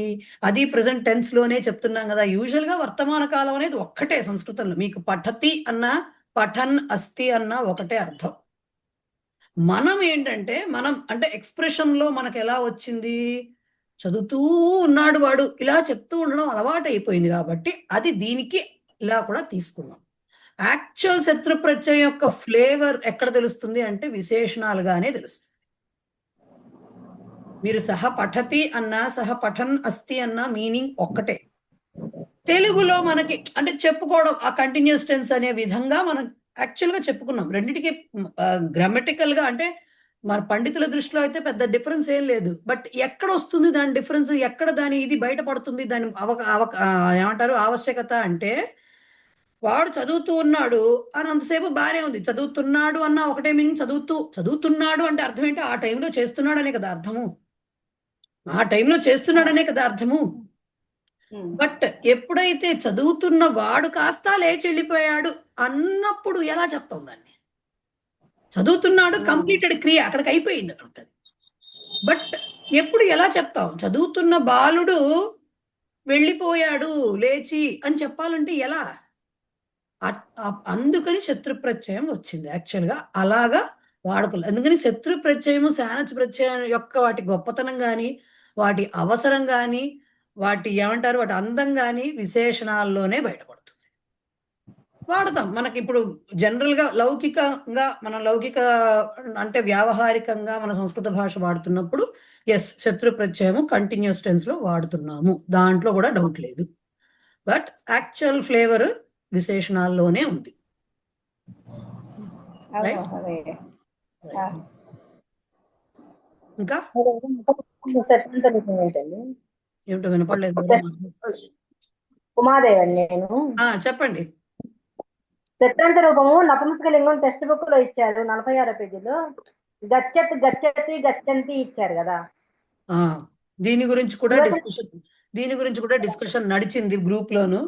అది ప్రెసెంట్ టెన్స్ లోనే చెప్తున్నాం కదా. యూజువల్ గా వర్తమాన కాలం అనేది ఒక్కటే సంస్కృతంలో. మీకు పఠతి అన్నా, పఠన్ అస్తి అన్నా ఒకటే అర్థం. మనం ఏంటంటే అంటే ఎక్స్ప్రెషన్ లో మనకు ఎలా వచ్చింది, చదువుతూ ఉన్నాడు వాడు, ఇలా చెప్తూ ఉండడం అలవాటు అయిపోయింది కాబట్టి అది దీనికి ఇలా కూడా తీసుకున్నాం. యాక్చువల్ శత్రు ప్రత్యయం యొక్క ఫ్లేవర్ ఎక్కడ తెలుస్తుంది అంటే విశేషణాలుగానే తెలుస్తుంది. మీరు సహ పఠతి అన్నా, సహ పఠన్ అస్తి అన్నా మీనింగ్ ఒక్కటే. తెలుగులో మనకి అంటే చెప్పుకోవడం ఆ కంటిన్యూస్ టెన్స్ అనే విధంగా మనం యాక్చువల్ గా చెప్పుకున్నాం. రెండింటికి గ్రామటికల్ గా అంటే మన పండితుల దృష్టిలో అయితే పెద్ద డిఫరెన్స్ ఏం లేదు. బట్ ఎక్కడ వస్తుంది దాని డిఫరెన్స్, ఎక్కడ దాని ఇది బయటపడుతుంది, దాని ఏమంటారు ఆవశ్యకత అంటే, వాడు చదువుతూ ఉన్నాడు అని అంతసేపు బాగానే ఉంది. చదువుతున్నాడు అన్న ఒకటే మీనింగ్. చదువుతున్నాడు అంటే అర్థం ఏంటి? ఆ టైంలో చేస్తున్నాడు అనే కదా అర్థము. ఆ టైంలో చేస్తున్నాడనే కదా అర్థము. బట్ ఎప్పుడైతే చదువుతున్న వాడు కాస్త లేచి వెళ్ళిపోయాడు అన్నప్పుడు ఎలా చెప్తాం దాన్ని? చదువుతున్నాడు కంప్లీటెడ్ క్రియ అక్కడికి అయిపోయింది అక్కడ. బట్ ఎప్పుడు ఎలా చెప్తాం? చదువుతున్న బాలుడు వెళ్ళిపోయాడు లేచి అని చెప్పాలంటే ఎలా? అందుకని శత్రు ప్రత్యయం వచ్చింది. యాక్చువల్గా అలాగా వాడుకోలేదు. అందుకని శత్రు ప్రత్యయము సానచ్ ప్రత్యయం యొక్క వాటి గొప్పతనం కానీ వాటి అవసరం కానీ వాటి ఏమంటారు వాటి అందం కానీ విశేషణాల్లోనే బయటపడుతుంది. వాడతాం మనకి ఇప్పుడు జనరల్గా లౌకికంగా మనం లౌకిక అంటే వ్యావహారికంగా మన సంస్కృత భాష వాడుతున్నప్పుడు ఎస్ శత్రు ప్రత్యయము కంటిన్యూస్ టెన్స్ లో వాడుతున్నాము, దాంట్లో కూడా డౌట్ లేదు. బట్ యాక్చువల్ ఫ్లేవర్ విశేషణాల్లోనే ఉంది. అవును Right? మహోదయ. ఆ, ఇంకా శత్రుంత రూపం ఏంటండి? ఏమిటో వినపడలేదు. ఉమాదేవి అండి నేను. చెప్పండి. శత్రుంత రూపము నపుంసకలింగం టెక్స్ట్ బుక్ లో ఇచ్చారు 46 పేజీలో. గచ్చత్ గచ్చతి గచ్చంతి ఇచ్చారు కదా. ఆ, దీని గురించి కూడా డిస్కషన్ నడిచింది గ్రూప్ లోను,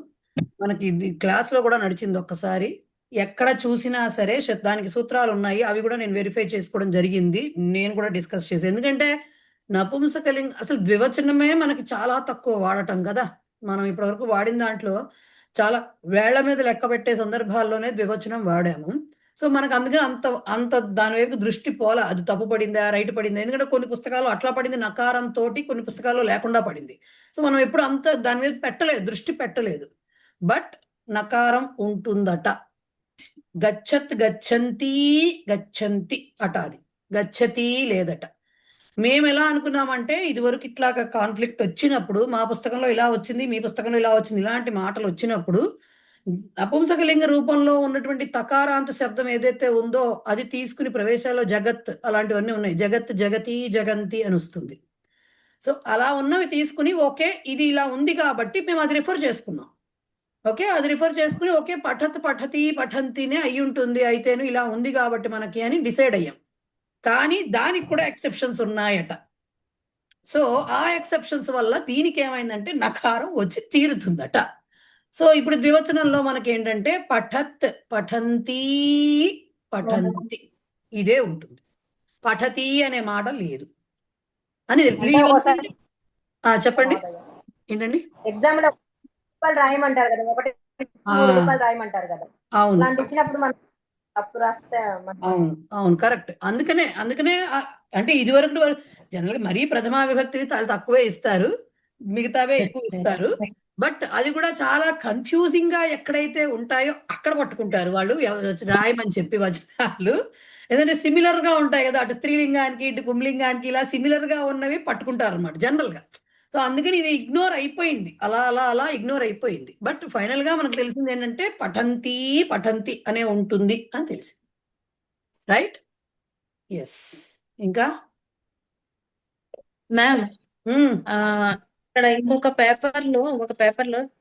మనకి క్లాస్ లో కూడా నడిచింది. ఒక్కసారి ఎక్కడ చూసినా సరే దానికి సూత్రాలు ఉన్నాయి, అవి కూడా నేను వెరిఫై చేసుకోవడం జరిగింది. నేను కూడా డిస్కస్ చేశాను. ఎందుకంటే నపుంసకలింగ అసలు ద్వివచనమే మనకి చాలా తక్కువ వాడటం కదా. మనం ఇప్పటివరకు వాడిన దాంట్లో చాలా వేళ్ల మీద లెక్క పెట్టే సందర్భాల్లోనే ద్వివచనం వాడాము. సో మనకు అందుకని అంత దాని వైపు దృష్టి పోలా, అది తప్పు పడిందా రైట్ పడిందా. ఎందుకంటే కొన్ని పుస్తకాలు అట్లా పడింది నకారంతో, కొన్ని పుస్తకాల్లో లేకుండా పడింది. సో మనం ఎప్పుడు అంత దాని మీద దృష్టి పెట్టలేదు. బట్ నకారం ఉంటుందట. గచ్చత్ గచ్చంతి గచ్చంతి అట, అది గచ్చతి లేదట. మేము ఎలా అనుకున్నామంటే ఇదివరకు ఇట్లాగా కాన్ఫ్లిక్ట్ వచ్చినప్పుడు మా పుస్తకంలో ఇలా వచ్చింది, మీ పుస్తకంలో ఇలా వచ్చింది, ఇలాంటి మాటలు వచ్చినప్పుడు నపుంసకలింగ రూపంలో ఉన్నటువంటి తకారాంత శబ్దం ఏదైతే ఉందో అది తీసుకుని ప్రవేశాల్లో జగత్ అలాంటివన్నీ ఉన్నాయి. జగత్ జగతి జగంతి అని వస్తుంది. సో అలా ఉన్నవి తీసుకుని ఓకే ఇది ఇలా ఉంది కాబట్టి మేము అది రిఫర్ చేసుకున్నాం. ఓకే, అది రిఫర్ చేసుకుని ఓకే పఠత్ పఠతి పఠంతినే అయి ఉంటుంది, అయితేను ఇలా ఉంది కాబట్టి మనకి అని డిసైడ్ అయ్యాం. కానీ దానికి కూడా ఎక్సెప్షన్స్ ఉన్నాయట. సో ఆ ఎక్సెప్షన్స్ వల్ల దీనికి ఏమైందంటే నకారం వచ్చి తీరుతుందట. సో ఇప్పుడు ద్వివచనంలో మనకి ఏంటంటే పఠత్ పఠంతి పఠంతి ఇదే ఉంటుంది, పఠతి అనే మాట లేదు అని చెప్పండి. ఏంటండి ఎగ్జామ్ లో రాయమంటారు కదా, 1 3 రూపాయలు రాయమంటారు కదా. అవును అలాంటి ఇచ్చినప్పుడు మనం తప్పు రాస్తే అవును కరెక్ట్. అందుకనే అంటే ఇది వరకు జనరల్గా మరీ ప్రథమా విభక్తి చాలా తక్కువే ఇస్తారు, మిగతావే ఎక్కువ ఇస్తారు. బట్ అది కూడా చాలా కన్ఫ్యూజింగ్ గా ఎక్కడైతే ఉంటాయో అక్కడ పట్టుకుంటారు వాళ్ళు రాయమని చెప్పి వచనాలు. ఎందుకంటే సిమిలర్ గా ఉంటాయి కదా, అటు స్త్రీలింగానికి ఇటు పుంలింగానికి ఇలా సిమిలర్ గా ఉన్నవి పట్టుకుంటారు అనమాట జనరల్ గా. సో అందుకని ఇది ఇగ్నోర్ అయిపోయింది, అలా ఇగ్నోర్ అయిపోయింది. బట్ ఫైనల్ గా మనకు తెలిసింది ఏంటంటే పఠంతి అనే ఉంటుంది అని తెలిసింది. రైట్? ఎస్. ఇంకా మ్యామ్ ఇక్కడ ఇంకొక పేపర్ లో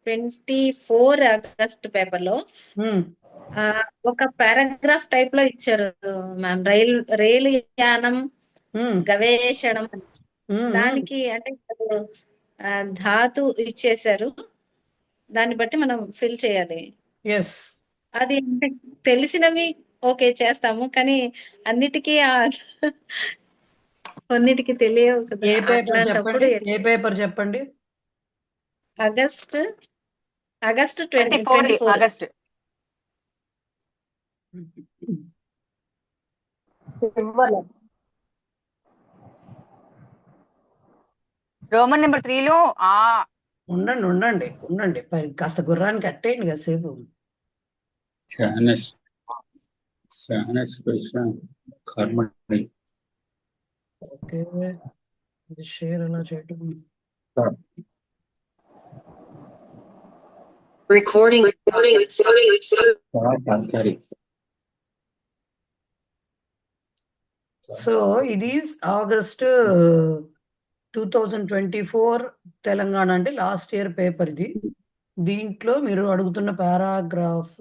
24 ఆగస్ట్ పేపర్ లో ఒక పారాగ్రాఫ్ టైప్ లో ఇచ్చారు మ్యామ్. రైలు యానం గవేషణం దానికి అంటే ధాతు ఇచ్చేశారు, దాన్ని బట్టి మనం ఫిల్ చేయాలి. అది అంటే తెలిసినవి ఓకే చేస్తాము, కానీ అన్నిటికీ కొన్నిటికి తెలియవు కదా. ఏ పేపర్ చెప్పండి. August 24 August. రోమన్ నెంబర్ 3లో ఉండండి కాస్త గుర్రాన్ని కట్టేయండి కాసేపు. ఓకే, షేర్ ఎలా చేయటం. సో ఇది ఆగస్ట్ 2024 తెలంగాణ అంటే లాస్ట్ ఇయర్ పేపర్ ఇది. దీంట్లో మీరు అడుగుతున్న పారాగ్రాఫ్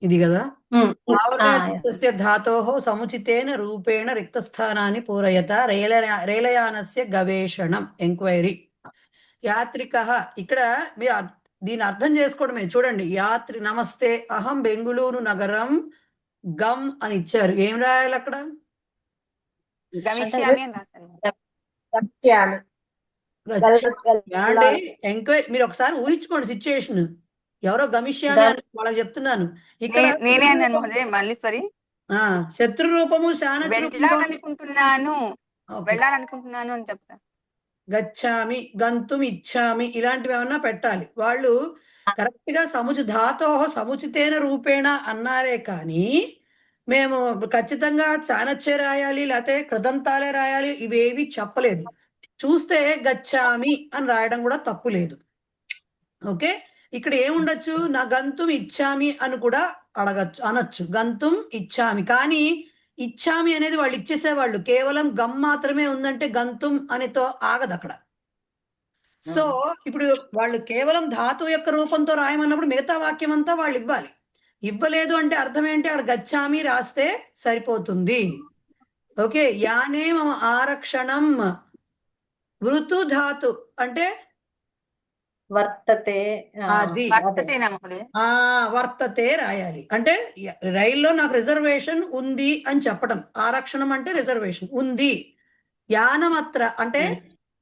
ఇది కదా. ధాతోః సముచితేన రూపేణ రిక్తస్థానాన్ని పూరయత రైలయానస్య గవేషణం ఎంక్వైరీ. యాత్రికః ఇక్కడ మీరు దీన్ని అర్థం చేసుకోవడమే. చూడండి, నమస్తే అహం బెంగుళూరు నగరం గమ్ అని ఇచ్చారు. ఏం రాయాలి అక్కడ? ఎంక్వైరీ. మీరు ఒకసారి ఊహించుకోండి సిచ్యుయేషన్. ఎవరో గమిష్యామి గ- అని వాళ్ళకి చెప్తున్నాను. ఇక్కడ నేనే అన్నాను మహోదయ, మల్లీశ్వరి. శత్రు రూపము శానచ రూపంతో వెళ్ళాలనుకుంటున్నాను ఓకే. వెళ్ళాలనుకుంటున్నాను అని చెప్తా. గచ్చామి, గంతుం ఇచ్చామి ఇలాంటివి ఏమన్నా పెట్టాలి. వాళ్ళు కరెక్ట్ గా ధాతో సముచితేన రూపేణ అన్నారే కానీ మేము ఖచ్చితంగా చానచ్చే రాయాలి లేకపోతే కృదంతాలే రాయాలి ఇవేవి చెప్పలేదు. చూస్తే గచ్చామి అని రాయడం కూడా తప్పు లేదు. ఓకే, ఇక్కడ ఏముండొచ్చు, నా గంతుం ఇచ్చామి అని కూడా అనొచ్చు, గంతుం ఇచ్చామి. కానీ ఇచ్చామి అనేది వాళ్ళు ఇచ్చేసేవాళ్ళు, కేవలం గమ్ మాత్రమే ఉందంటే గంతుం అనేతో ఆగదు అక్కడ. సో ఇప్పుడు వాళ్ళు కేవలం ధాతు యొక్క రూపంతో రాయమన్నప్పుడు మిగతా వాక్యం అంతా వాళ్ళు ఇవ్వాలి. ఇవ్వలేదు అంటే అర్థం ఏంటి, అక్కడ గచ్చామి రాస్తే సరిపోతుంది. ఓకే, యానే మమ ఆరక్షణం వృతు ధాతు అంటే వర్తతే. అది వర్తతేనా మహోదయ? వర్తతే రాయాలి. అంటే రైల్లో నాకు రిజర్వేషన్ ఉంది అని చెప్పడం. ఆరక్షణం అంటే రిజర్వేషన్ ఉంది. యానమత్ర అంటే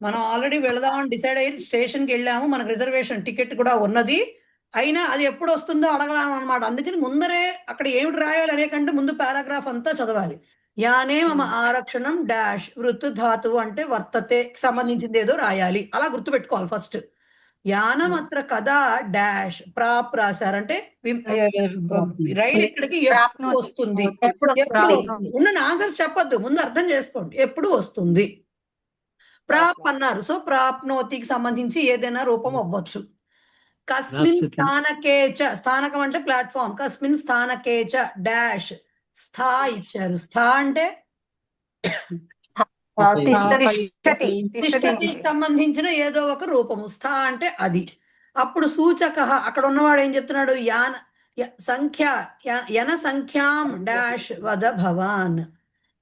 మనం ఆల్రెడీ వెళదామని డిసైడ్ అయ్యి స్టేషన్కి వెళ్ళాము, మనకు రిజర్వేషన్ టికెట్ కూడా ఉన్నది, అయినా అది ఎప్పుడు వస్తుందో అడగడం అనమాట. అందుకని ముందరే అక్కడ ఏమిటి రాయాలి అనే కంటే ముందు పారాగ్రాఫ్ అంతా చదవాలి. యానే మమ ఆరక్షణం డాష్ వృత్తు ధాతువు అంటే వర్తతే సంబంధించింది ఏదో రాయాలి. అలా గుర్తుపెట్టుకోవాలి ఫస్ట్. యానమత్ర కదా డాష్ ప్రాప్ రాశారంటే రైలు ఇక్కడికి ఎప్పుడు వస్తుంది, ఎప్పుడు ఉన్న ఆన్సర్స్ చెప్పొద్దు, ముందు అర్థం చేసుకోండి ఎప్పుడు వస్తుంది. ప్రాప్ అన్నారు, సో ప్రాప్నోతికి సంబంధించి ఏదైనా రూపం అవ్వచ్చు. కస్మిన్ స్థానకేచ, స్థానకం అంటే ప్లాట్ఫామ్, కస్మిన్ స్థానకేచ డాష్ స్థా ఇచ్చారు. స్థా అంటే తిష్టతికి సంబంధించిన ఏదో ఒక రూపము. స్థా అంటే అది. అప్పుడు సూచక అక్కడ ఉన్నవాడు ఏం చెప్తున్నాడు, యన సంఖ్యాం డాష్ వద భవాన్.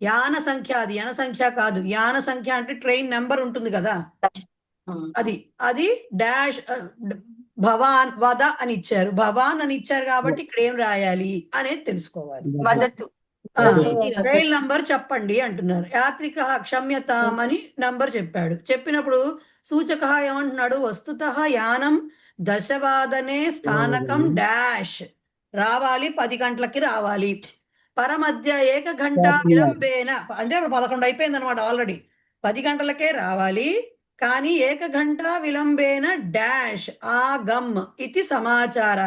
యాన సంఖ్య, అది యన సంఖ్య కాదు, యాన సంఖ్య అంటే ట్రైన్ నెంబర్ ఉంటుంది కదా, అది డాష్ భవాన్ వద అని ఇచ్చారు. భవాన్ అని ఇచ్చారు కాబట్టి ఇక్కడ ఏం రాయాలి అనేది తెలుసుకోవాలి. రైల్ నంబర్ చెప్పండి అంటున్నారు. యాత్రిక క్షమ్యతాం అని నంబర్ చెప్పాడు. చెప్పినప్పుడు సూచక ఏమంటున్నాడు, వస్తుతః యానం దశవాదనే స్థానకం డాష్ రావాలి, 10 గంటలకి రావాలి. పరమధ్య 1 గంట విలంబేన అంటే 11 అయిపోయింది అనమాట ఆల్రెడీ, 10 గంటలకే రావాలి. కానీ 1 గంట విలంబేన డాష్ ఆగమ్ ఇది సమాచార.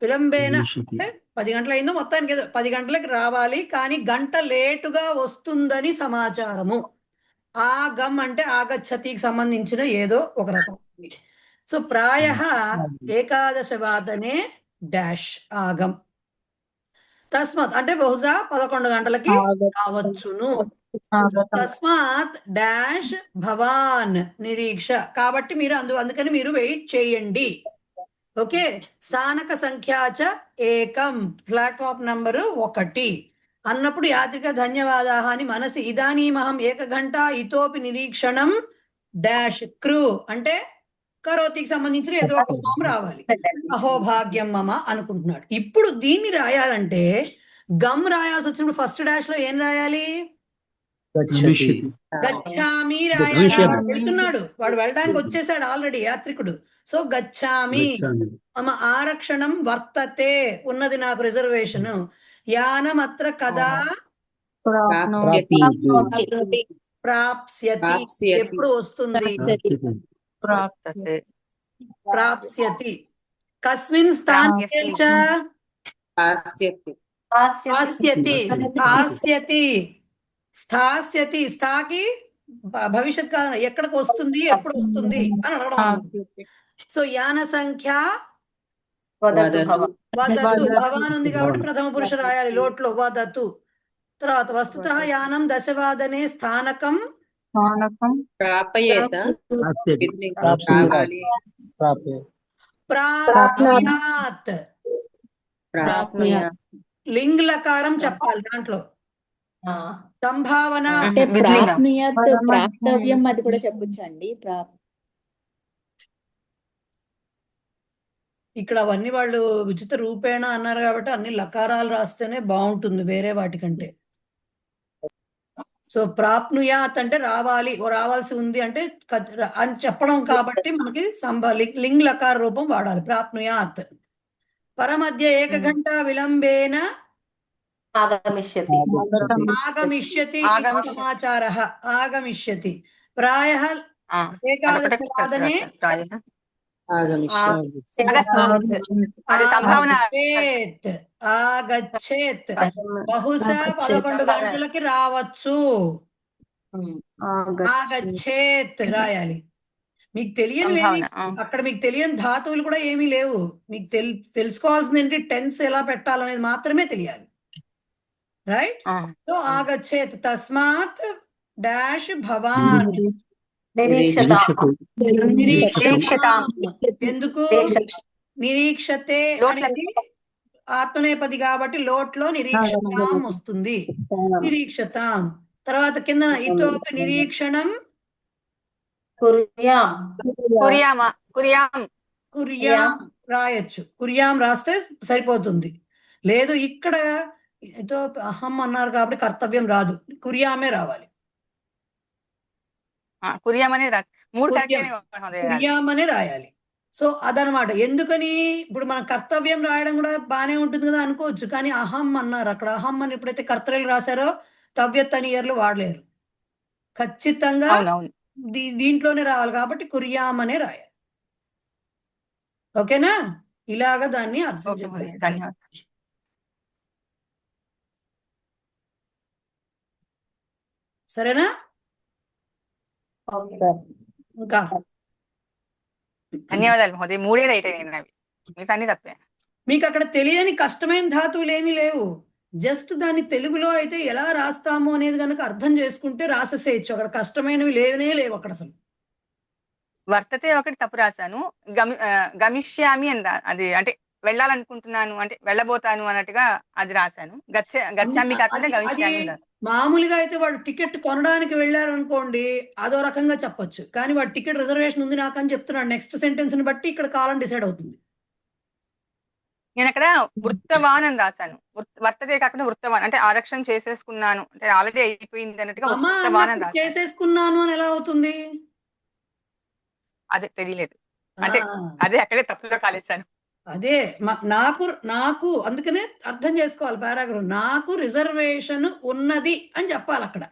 విలంబేన అంటే 10 గంటలు అయిందో మొత్తానికి, 10 గంటలకు రావాలి కానీ గంట లేటుగా వస్తుందని సమాచారము. ఆగమ్ అంటే ఆగచ్చతికి సంబంధించిన ఏదో ఒక రకం. సో ప్రాయ 11 వాదనే డాష్ ఆగమ్. తస్మాత్ అంటే బహుశా 11 గంటలకి రావచ్చును. తస్మాత్ డాష్ భవాన్ నిరీక్ష, కాబట్టి మీరు అందుకని మీరు వెయిట్ చేయండి. ఓకే, స్థానక సంఖ్యాచ 1, ప్లాట్ఫామ్ నంబరు 1 అన్నప్పుడు యాత్రిక ధన్యవాదాహ అని మనసి ఇదానీమహం 1 గంట ఇతోపి నిరీక్షణం డాష్ క్రూ అంటే కరోతికి సంబంధించిన ఏదో ఒక ఫామ్ రావాలి. అహోభాగ్యం మమ అనుకుంటున్నాడు. ఇప్పుడు దీన్ని రాయాలంటే గమ్ రాయాల్సి వచ్చినప్పుడు ఫస్ట్ డాష్ లో ఏం రాయాలి, గచ్చామి రాయాలి. వెళ్తున్నాడు, వాడు వెళ్ళడానికి వచ్చేసాడు ఆల్రెడీ యాత్రికుడు. సో గచ్చామి మమ ఆరక్షణం వర్తతే ఉన్నది నాకు రిజర్వేషన్. యానమత్ర కదా ప్రాప్స్యతి ఎప్పుడు వస్తుంది, ప్రాప్స్యతి. కస్మిన్ స్థానే చ స్థాస్యతి, స్థాస్యతి, స్థాస్యతి. స్థాకి భవిష్యత్ కాలం ఎక్కడికి వస్తుంది, ఎప్పుడు వస్తుంది అని అడగడం. సో యాన సంఖ్య వదతు, భవాన్ ఉంది కాబట్టి ప్రథమ పురుష రాయాలి లోట్లో వదతు. తర్వాత వస్తుతః యానం దశవాదనే స్థానకం ప్రాపయేత ప్రాప్నుయాత్. లింగ్ లకారం చెప్పాలి దాంట్లో. సంభావన అంటే ప్రాప్నుయాత్ ప్రాప్తవ్యం అది కూడా చెప్పొచ్చండి. ఇక్కడ అవన్నీ వాళ్ళు ఉచిత రూపేణ అన్నారు కాబట్టి అన్ని లకారాలు రాస్తేనే బాగుంటుంది వేరే వాటికంటే. సో ప్రాప్నుయాత్ అంటే రావాలి, రావాల్సి ఉంది అంటే అని చెప్పడం కాబట్టి మనకి లింగ్ లకార రూపం వాడాలి. ప్రాప్నుయాత్ పరమధ్య ఏకఘంటా విలంబేన ఆగమిష్యతి. ఆగమిష్యతి ఆగమిష్యతి. సమాచారः ఆగమిష్యతి ప్రాయः ఏకాదశ వాదనే అది సంభావన. ఆగచ్చేత్ బహుశా 11 గంటలకి రావచ్చు. ఆగచ్చేత్ రాయాలి. మీకు తెలియని సంభావన. అక్కడ మీకు తెలియని ధాతువులు కూడా ఏమీ లేవు. మీకు తెలుసుకోవాల్సింది ఏంటి, టెన్స్ ఎలా పెట్టాలనేది మాత్రమే తెలియాలి. రైట్. సో ఆగచ్చేత్ తస్మాత్ డాష్ భవాన్ నిరీక్షతాం. ఎందుకు నిరీక్షతే అనేది ఆత్మనేపది కాబట్టి లోట్లో నిరీక్షతాం వస్తుంది. నిరీక్షతాం. తర్వాత కింద ఇతోపి నిరీక్షణం కుర్యాం రాయొచ్చు. కుర్యాం రాస్తే సరిపోతుంది. లేదు ఇక్కడ ఇతో అహం అన్నారు కాబట్టి కర్తవ్యం రాదు, కుర్యామే రావాలి. కుర్యామనే రాయాలి. సో అదనమాట. ఎందుకని ఇప్పుడు మన కర్తవ్యం రాయడం కూడా బానే ఉంటుంది కదా అనుకోవచ్చు, కానీ అహం అన్నారు. అక్కడ అహం అని ఎప్పుడైతే కర్తవ్యాలు రాశారో తవ్యత్ అని ఇయర్లు వాడలేరు. ఖచ్చితంగా దీంట్లోనే రావాలి కాబట్టి కుర్యామనే రాయాలి. ఓకేనా? ఇలాగా దాన్ని అర్థం చేసుకోవాలి. సరేనా? ఇంకా ధన్యవాదాలు మహోదయ. 3 రైట్ అయినాయి, మిగతా అన్ని తప్పే. మీకు అక్కడ తెలియని కష్టమైన ధాతువులు ఏమీ లేవు. జస్ట్ దాన్ని తెలుగులో అయితే ఎలా రాస్తాము అనేది కనుక అర్థం చేసుకుంటే రాసేసేయచ్చు. అక్కడ కష్టమైనవి లేవనే లేవు అక్కడ అసలు. వర్తతే ఒకటి తప్పు రాశాను. గమిష్యామి అని అది అంటే వెళ్ళాలనుకుంటున్నాను అంటే వెళ్ళబోతాను అన్నట్టుగా అది రాశాను. గచ్చామి కాకుండా గమిష్యామి రాశాను. మామూలుగా అయితే వాడు టికెట్ కొనడానికి వెళ్ళారు అనుకోండి, అదో రకంగా చెప్పొచ్చు. కానీ వాడు టికెట్ రిజర్వేషన్ ఉంది నాకు అని చెప్తున్నాడు. నెక్స్ట్ సెంటెన్స్ ని బట్టి ఇక్కడ కాలం డిసైడ్ అవుతుంది. నేను అక్కడ వృత్తవాన్ అని రాశాను. వర్తతే కాకుండా వృత్తవాన్ అంటే ఆరక్షణ చేసేసుకున్నాను అంటే ఆల్రెడీ అయిపోయింది అన్నట్టుగా వృత్తవాన్ అని రాశాను. చేసేసుకున్నాను అని ఎలా అవుతుంది? అదే తెలియలేదు అంటే అదే అక్కడే తప్పుగా కాలేశాను. అదే నాకు అందుకనే అర్థం చేసుకోవాలి పారాగ్రాఫ్. నాకు రిజర్వేషన్ ఉన్నది అని చెప్పాలి అక్కడ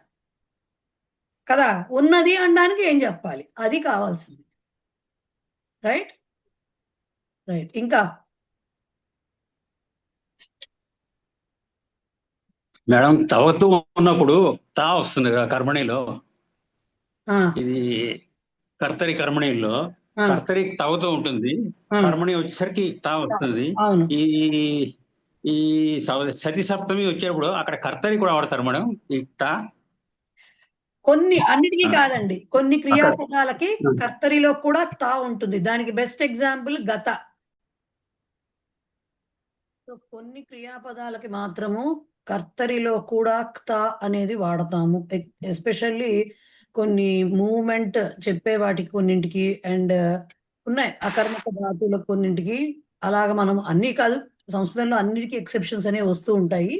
కదా. ఉన్నది అనడానికి ఏం చెప్పాలి, అది కావాల్సింది. Right right. ఇంకా మేడం తవతూ ఉన్నప్పుడు తా వస్తుంది కదా కర్మణిలో. ఇది కర్తరి కర్మణిలో కర్తరి తవతో ఉంటుంది, కర్మణి వచ్చేసరికి తా వస్తుంది. ఈ ఈ సతి సప్తమి వచ్చేటప్పుడు అక్కడ కర్తరి కూడా వాడతారు మేడం ఈ తా. కొన్ని అన్నిటికీ కాదండి, కొన్ని క్రియాపదాలకి కర్తరిలో కూడా తా ఉంటుంది. దానికి బెస్ట్ ఎగ్జాంపుల్ గత. కొన్ని క్రియాపదాలకి మాత్రము కర్తరిలో కూడా తా అనేది వాడతాము. ఎస్పెషల్లీ కొన్ని మూవ్మెంట్ చెప్పే వాటికి కొన్నింటికి అండ్ ఉన్నాయి అకర్మక ధాతువులకు కొన్నింటికి. అలాగ మనం అన్ని కాదు, సంస్కృతంలో అన్నిటికీ ఎక్సెప్షన్స్ అనేవి వస్తూ ఉంటాయి.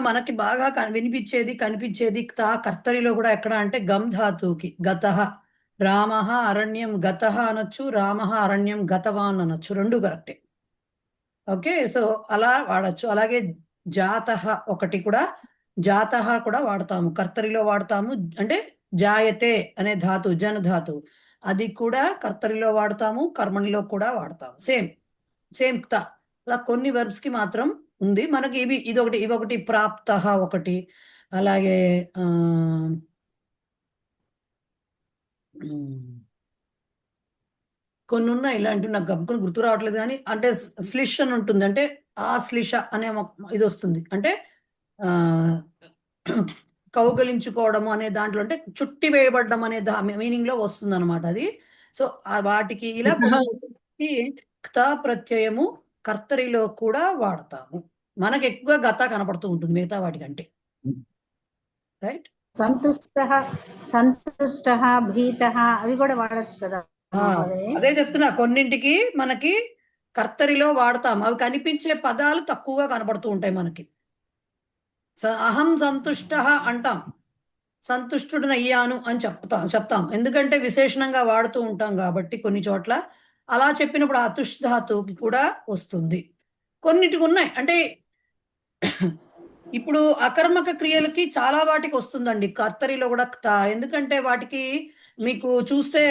మనకి బాగా వినిపించేది కనిపించేది తా కర్తరిలో కూడా ఎక్కడ అంటే గమ్ ధాతువుకి గతః. రామః అరణ్యం గతః అనొచ్చు, రామః అరణ్యం గతవాన్ అనొచ్చు, రెండు కరెక్టే. ఓకే, సో అలా వాడచ్చు. అలాగే జాతః ఒకటి కూడా, జాతః కూడా వాడతాము, కర్తరిలో వాడతాము. అంటే జాయతే అనే ధాతు జన ధాతు, అది కూడా కర్తరిలో వాడతాము, కర్మణిలో కూడా వాడతాము. సేమ్ త. అలా కొన్ని వెర్బ్స్ కి మాత్రం ఉంది మనకి. ఇవొకటి ప్రాప్తః ఒకటి. అలాగే కొన్ని ఉన్నాయి ఇలాంటివి, నాకు గబ్బుకొని గుర్తు రావట్లేదు. కానీ అంటే స్లిష్ అని ఉంటుంది, అంటే ఆ స్లిష అనే ఇది వస్తుంది. అంటే కౌగలించుకోవడము అనే దాంట్లో అంటే చుట్టి వేయబడ్డం అనే మీనింగ్ లో వస్తుంది అనమాట అది. సో వాటికి ఇలా క్త ప్రత్యయము కర్తరిలో కూడా వాడతాము. మనకు ఎక్కువగా గత కనపడుతూ ఉంటుంది మిగతా వాటికంటే. రైట్. సంతుష్ట భీత అవి కూడా వాడచ్చు కదా. అదే చెప్తున్నా, కొన్నింటికి మనకి కర్తరిలో వాడతాం, అవి కనిపించే పదాలు తక్కువగా కనపడుతూ ఉంటాయి మనకి. అహం సంతుష్ట అంటాం, సంతుష్టుడినయ్యాను అని చెప్తాం. ఎందుకంటే విశేషణంగా వాడుతూ ఉంటాం కాబట్టి కొన్ని చోట్ల అలా చెప్పినప్పుడు ఆ తుష్ ధాతువుకి కూడా వస్తుంది. కొన్నిటికి ఉన్నాయి అంటే ఇప్పుడు అకర్మక క్రియలకి చాలా వాటికి వస్తుందండి. కర్తరిలో కూడా ఎందుకంటే వాటికి మీకు చూస్తే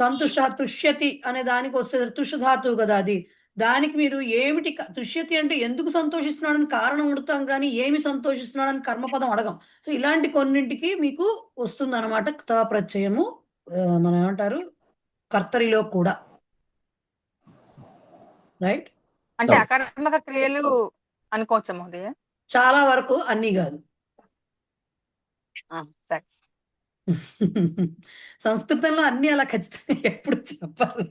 సంతుష్ట తుష్యతి అనే దానికి వస్తే తుష్ ధాతువు కదా అది. దానికి మీరు ఏమిటి తుష్యతి అంటే ఎందుకు సంతోషిస్తున్నాడని కారణం అడుగుతాం కానీ ఏమి సంతోషిస్తున్నాడని కర్మపదం అడగం. సో ఇలాంటి కొన్నింటికి మీకు వస్తుందన్నమాట తా ప్రత్యయము మనం ఏమంటారు కర్తరిలో కూడా. రైట్. అంటే అకర్మక క్రియలు అనుకోవచ్చా మహోదయ? చాలా వరకు అన్ని కాదు. సరే. సంస్కృతంలో అన్ని అలా ఖచ్చితంగా ఎప్పుడు చెప్పాలి.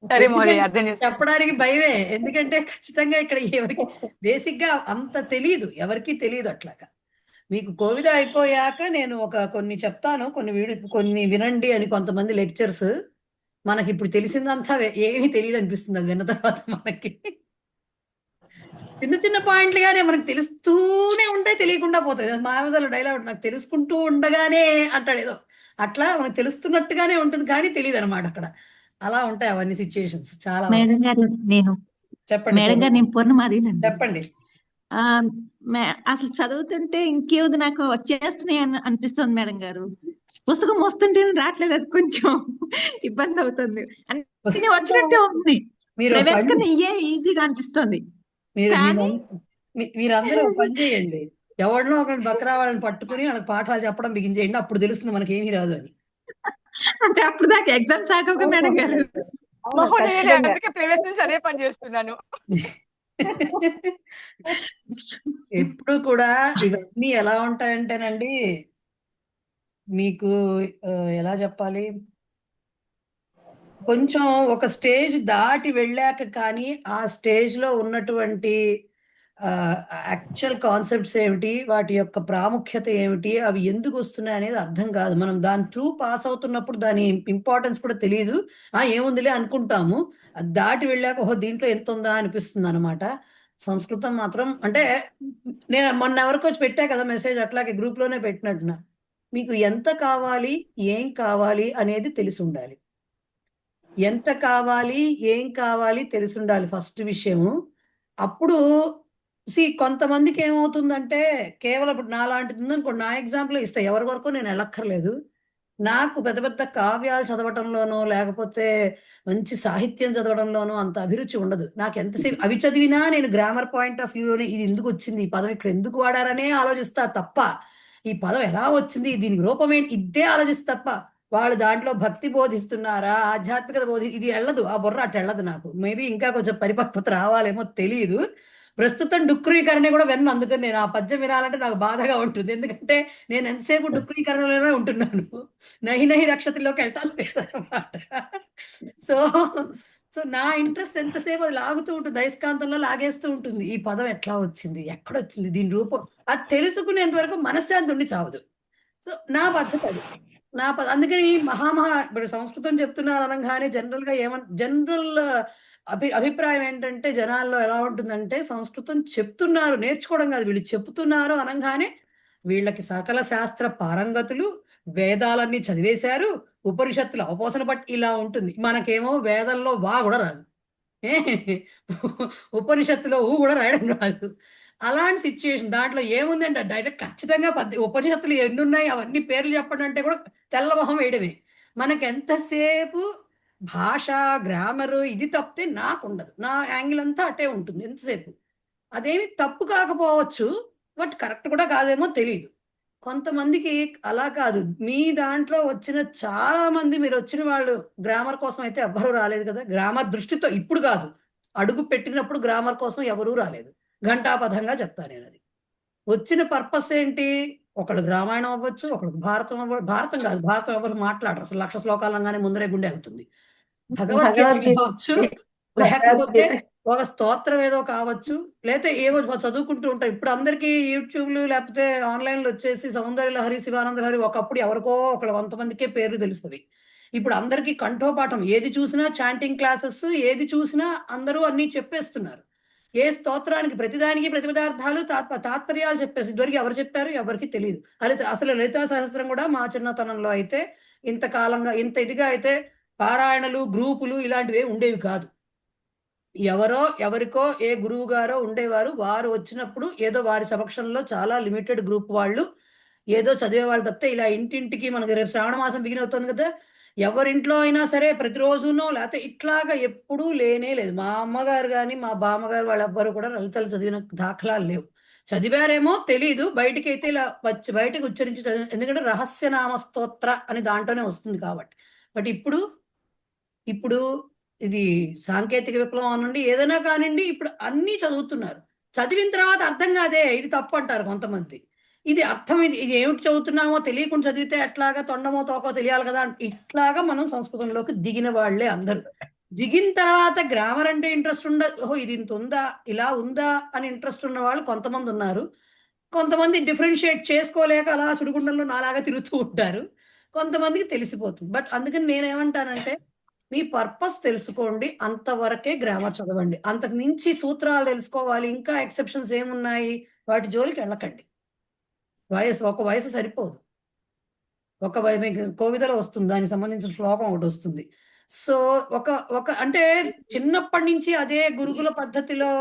సరే మహోదయ, అర్థం చేసుకున్నాను. చెప్పడానికి భయమే, ఎందుకంటే ఖచ్చితంగా ఇక్కడ ఎవరికి బేసిక్ గా అంత తెలియదు, ఎవరికి తెలియదు అట్లాగా. మీకు కోవిడ్ అయిపోయాక నేను కొన్ని చెప్తాను, కొన్ని వినండి అని కొంతమంది లెక్చర్స్. మనకి ఇప్పుడు తెలిసిందంతా ఏమీ తెలియదు అనిపిస్తుంది అది విన్న తర్వాత. మనకి చిన్న చిన్న పాయింట్లుగానే మనకు తెలుస్తూనే ఉంటాయి, తెలియకుండా పోతాయి. మామూలు డైలాగ్ నాకు తెలుసుకుంటూ ఉండగానే అంటాడు ఏదో, అట్లా మనకు తెలుస్తున్నట్టుగానే ఉంటుంది కానీ తెలియదు అనమాట అక్కడ. అలా ఉంటాయి అవన్నీ సిచ్యుయేషన్స్ చాలా. మేడం గారు నేను చెప్పండి మేడం గారు, నేను పూర్ణమాదేనండి. చెప్పండి. అసలు చదువుతుంటే ఇంకేముంది నాకు వచ్చేస్తున్నాయి అనిపిస్తుంది మేడం గారు. పుస్తకం వస్తుంటే రావట్లేదు, అది కొంచెం ఇబ్బంది అవుతుంది. అన్ని వచ్చినట్టే ఉంది, ఈజీగా అనిపిస్తుంది. మీరందరూ పని చేయండి, ఎవరినో ఒకరిని బకరావాళ్ళని పట్టుకుని వాళ్ళకి పాఠాలు చెప్పడం బిగించేయండి, అప్పుడు తెలుస్తుంది మనకి ఏమీ రాదు అని. అంటే అప్పుడు దాకా ఎగ్జామ్స్ ఆగక మేడం గారు. అందుకే ప్రీవియస్ నుంచి అదే పని చేస్తున్నాను. ఎప్పుడు కూడా ఇవన్నీ ఎలా ఉంటాయంటేనండి, మీకు ఎలా చెప్పాలి, కొంచెం ఒక స్టేజ్ దాటి వెళ్ళాక కానీ ఆ స్టేజ్ లో ఉన్నటువంటి యాక్చువల్ కాన్సెప్ట్స్ ఏమిటి, వాటి యొక్క ప్రాముఖ్యత ఏమిటి, అవి ఎందుకు వస్తున్నాయి అనేది అర్థం కాదు. మనం దాని త్రూ పాస్ అవుతున్నప్పుడు దాని ఇంపార్టెన్స్ కూడా తెలియదు, ఏముందిలే అనుకుంటాము. అది దాటి వెళ్ళాక ఓహో దీంట్లో ఎంత ఉందా అనిపిస్తుంది అనమాట. సంస్కృతం మాత్రం అంటే నేను మొన్న ఎవరికి వచ్చి పెట్టా కదా మెసేజ్, అట్లాగే గ్రూప్ లోనే పెట్టినట్టున్నా. మీకు ఎంత కావాలి, ఏం కావాలి అనేది తెలిసి ఉండాలి. ఎంత కావాలి, ఏం కావాలి తెలిసి ఉండాలి ఫస్ట్ విషయము. అప్పుడు కొంతమందికి ఏమవుతుందంటే, కేవలం ఇప్పుడు నాలాంటిది ఉందనుకోండి, నా ఎగ్జాంపుల్ ఇస్తా, ఎవరి వరకు నేను వెళ్ళక్కర్లేదు. నాకు పెద్ద పెద్ద కావ్యాలు చదవటంలోనో లేకపోతే మంచి సాహిత్యం చదవడంలోనో అంత అభిరుచి ఉండదు. నాకు ఎంతసేపు అవి చదివినా నేను గ్రామర్ పాయింట్ ఆఫ్ వ్యూలోనే ఇది ఎందుకు వచ్చింది, ఈ పదం ఇక్కడ ఎందుకు వాడారనే ఆలోచిస్తా తప్ప, ఈ పదం ఎలా వచ్చింది, దీనికి రూపం ఏంటి, ఇదే ఆలోచిస్తా తప్ప వాళ్ళు దాంట్లో భక్తి బోధిస్తున్నారా, ఆధ్యాత్మికత ఇది వెళ్ళదు, ఆ బుర్ర అటు వెళ్ళదు నాకు. మేబీ ఇంకా కొంచెం పరిపక్వత రావాలేమో తెలియదు. ప్రస్తుతం డుక్రీకరణ కూడా విన్ను, అందుకని నేను ఆ పద్యం వినాలంటే నాకు బాధగా ఉంటుంది. ఎందుకంటే నేను ఎంతసేపు డుక్రీకరణలోనే ఉంటున్నాను, నహి నహి రక్షతిలోకి వెళ్తాను లేదన్నమాట. సో సో నా ఇంట్రెస్ట్ ఎంతసేపు అది లాగుతూ ఉంటుంది, అయస్కాంతంలో లాగేస్తూ ఉంటుంది. ఈ పదం ఎట్లా వచ్చింది, ఎక్కడొచ్చింది, దీని రూపం అది తెలుసుకునేంత వరకు మనశ్శాంతి ఉండి చావదు. సో నా పద్ధతి అది, అందుకని ఇప్పుడు సంస్కృతం చెప్తున్నారు అనగానే జనరల్ అభిప్రాయం ఏంటంటే జనాల్లో ఎలా ఉంటుందంటే, సంస్కృతం చెప్తున్నారు, నేర్చుకోవడం కాదు, వీళ్ళు చెప్తున్నారు అనగానే వీళ్ళకి సకల శాస్త్ర పారంగతులు, వేదాలన్నీ చదివేశారు, ఉపనిషత్తులు అవపోసన బట్టి ఇలా ఉంటుంది. మనకేమో వేదంలో వా కూడా రాదు, ఉపనిషత్తులో ఊ కూడా రాయడం రాదు. అలాంటి సిచ్యుయేషన్ దాంట్లో ఏముందంటే డైరెక్ట్ ఖచ్చితంగా ఉపనిషత్తులు ఎన్ని ఉన్నాయి అవన్నీ పేర్లు చెప్పడం అంటే కూడా తెల్లమొహం వేయడమే. మనకి ఎంతసేపు భాష, గ్రామరు ఇది తప్పితే నాకు ఉండదు, నా యాంగిల్ అంతా అటే ఉంటుంది ఎంతసేపు. అదేమి తప్పు కాకపోవచ్చు, బట్ కరెక్ట్ కూడా కాదేమో తెలియదు కొంతమందికి. అలా కాదు, మీ దాంట్లో వచ్చిన చాలా మంది, మీరు వచ్చిన వాళ్ళు గ్రామర్ కోసం అయితే ఎవ్వరూ రాలేదు కదా, గ్రామర్ దృష్టితో ఇప్పుడు కాదు, అడుగు పెట్టినప్పుడు గ్రామర్ కోసం ఎవరూ రాలేదు. ఘంటాపథంగా చెప్తాను నేను. అది వచ్చిన పర్పస్ ఏంటి, ఒకళ్ళు రామాయణం అవ్వచ్చు, ఒకళ్ళు భారతం కాదు, భారతం ఎవరు మాట్లాడరు అసలు, 1,00,000 శ్లోకాలు అనగానే ముందరే గుండె అవుతుంది. భగవద్గీత కావచ్చు, లేకపోతే ఒక స్తోత్రం ఏదో కావచ్చు, లేకపోతే ఏవో చదువుకుంటూ ఉంటారు. ఇప్పుడు అందరికీ యూట్యూబ్లు లేకపోతే ఆన్లైన్లో వచ్చేసి సౌందర్య లహరి, శివానంద లహరి, ఒకప్పుడు ఎవరికో కొంతమందికే పేర్లు తెలుస్తుంది. ఇప్పుడు అందరికీ కంఠోపాఠం, ఏది చూసినా చాంటింగ్ క్లాసెస్, ఏది చూసినా అందరూ అన్ని చెప్పేస్తున్నారు. ఏ స్తోత్రానికి ప్రతిదానికి ప్రతిపదార్థాలు తాత్పర్యాలు చెప్పేసి ఇదివరకు ఎవరు చెప్పారు ఎవరికి తెలియదు. అసలు లలితా సహస్రం కూడా మా చిన్నతనంలో అయితే ఇంతకాలంగా ఇంత ఇదిగా అయితే పారాయణలు గ్రూపులు ఇలాంటివి ఉండేవి కాదు. ఎవరికో ఏ గురువు గారో ఉండేవారు. వారు వచ్చినప్పుడు ఏదో వారి సమక్షంలో చాలా లిమిటెడ్ గ్రూప్ వాళ్ళు ఏదో చదివేవాళ్ళు తప్పితే ఇలా ఇంటింటికి మనకి రేపు శ్రావణ మాసం బిగిన్ అవుతుంది కదా, ఎవరింట్లో అయినా సరే ప్రతిరోజునో లేకపోతే ఇట్లాగా ఎప్పుడూ లేనే లేదు. మా అమ్మగారు కానీ మా బామ్మగారు వాళ్ళెవ్వరు కూడా లలితలు చదివిన దాఖలాలు లేవు. చదివారేమో తెలీదు, బయటికైతే ఇలా బయటకు ఉచ్చరించి చదివి, ఎందుకంటే రహస్యనామ స్తోత్ర అని దాంట్లోనే వస్తుంది కాబట్టి. బట్ ఇప్పుడు ఇది సాంకేతిక విప్లవం అనండి ఏదైనా కానివ్వండి, ఇప్పుడు అన్నీ చదువుతున్నారు. చదివిన తర్వాత అర్థం కాదే ఇది తప్పు అంటారు కొంతమంది. ఇది అర్థం ఇది ఏమిటి చదువుతున్నామో తెలియకుండా చదివితే ఎట్లాగా తొండమో తోకో తెలియాలి కదా. ఇట్లాగా మనం సంస్కృతంలోకి దిగిన వాళ్లే అందరూ. దిగిన తర్వాత గ్రామర్ అంటే ఇంట్రెస్ట్ ఓహో ఇది ఇంత ఉందా, ఇలా ఉందా అని ఇంట్రెస్ట్ ఉన్న వాళ్ళు కొంతమంది ఉన్నారు. కొంతమంది డిఫరెన్షియేట్ చేసుకోలేక అలా సుడిగుండంలో నాలాగా తిరుగుతూ ఉంటారు. కొంతమందికి తెలిసిపోతుంది. బట్ అందుకని నేనేమంటానంటే మీ పర్పస్ తెలుసుకోండి, అంతవరకే గ్రామర్ చదవండి. అంతకు మించి సూత్రాలు తెలుసుకోవాలి, ఇంకా ఎక్సెప్షన్స్ ఏమున్నాయి వాటి జోలికి వెళ్ళకండి. ఒక వయసు సరిపోదు. మీకు కోవిదలో వస్తుంది, దానికి సంబంధించిన శ్లోకం ఒకటి వస్తుంది. సో ఒక అంటే చిన్నప్పటి నుంచి అదే గురుకుల పద్ధతిలో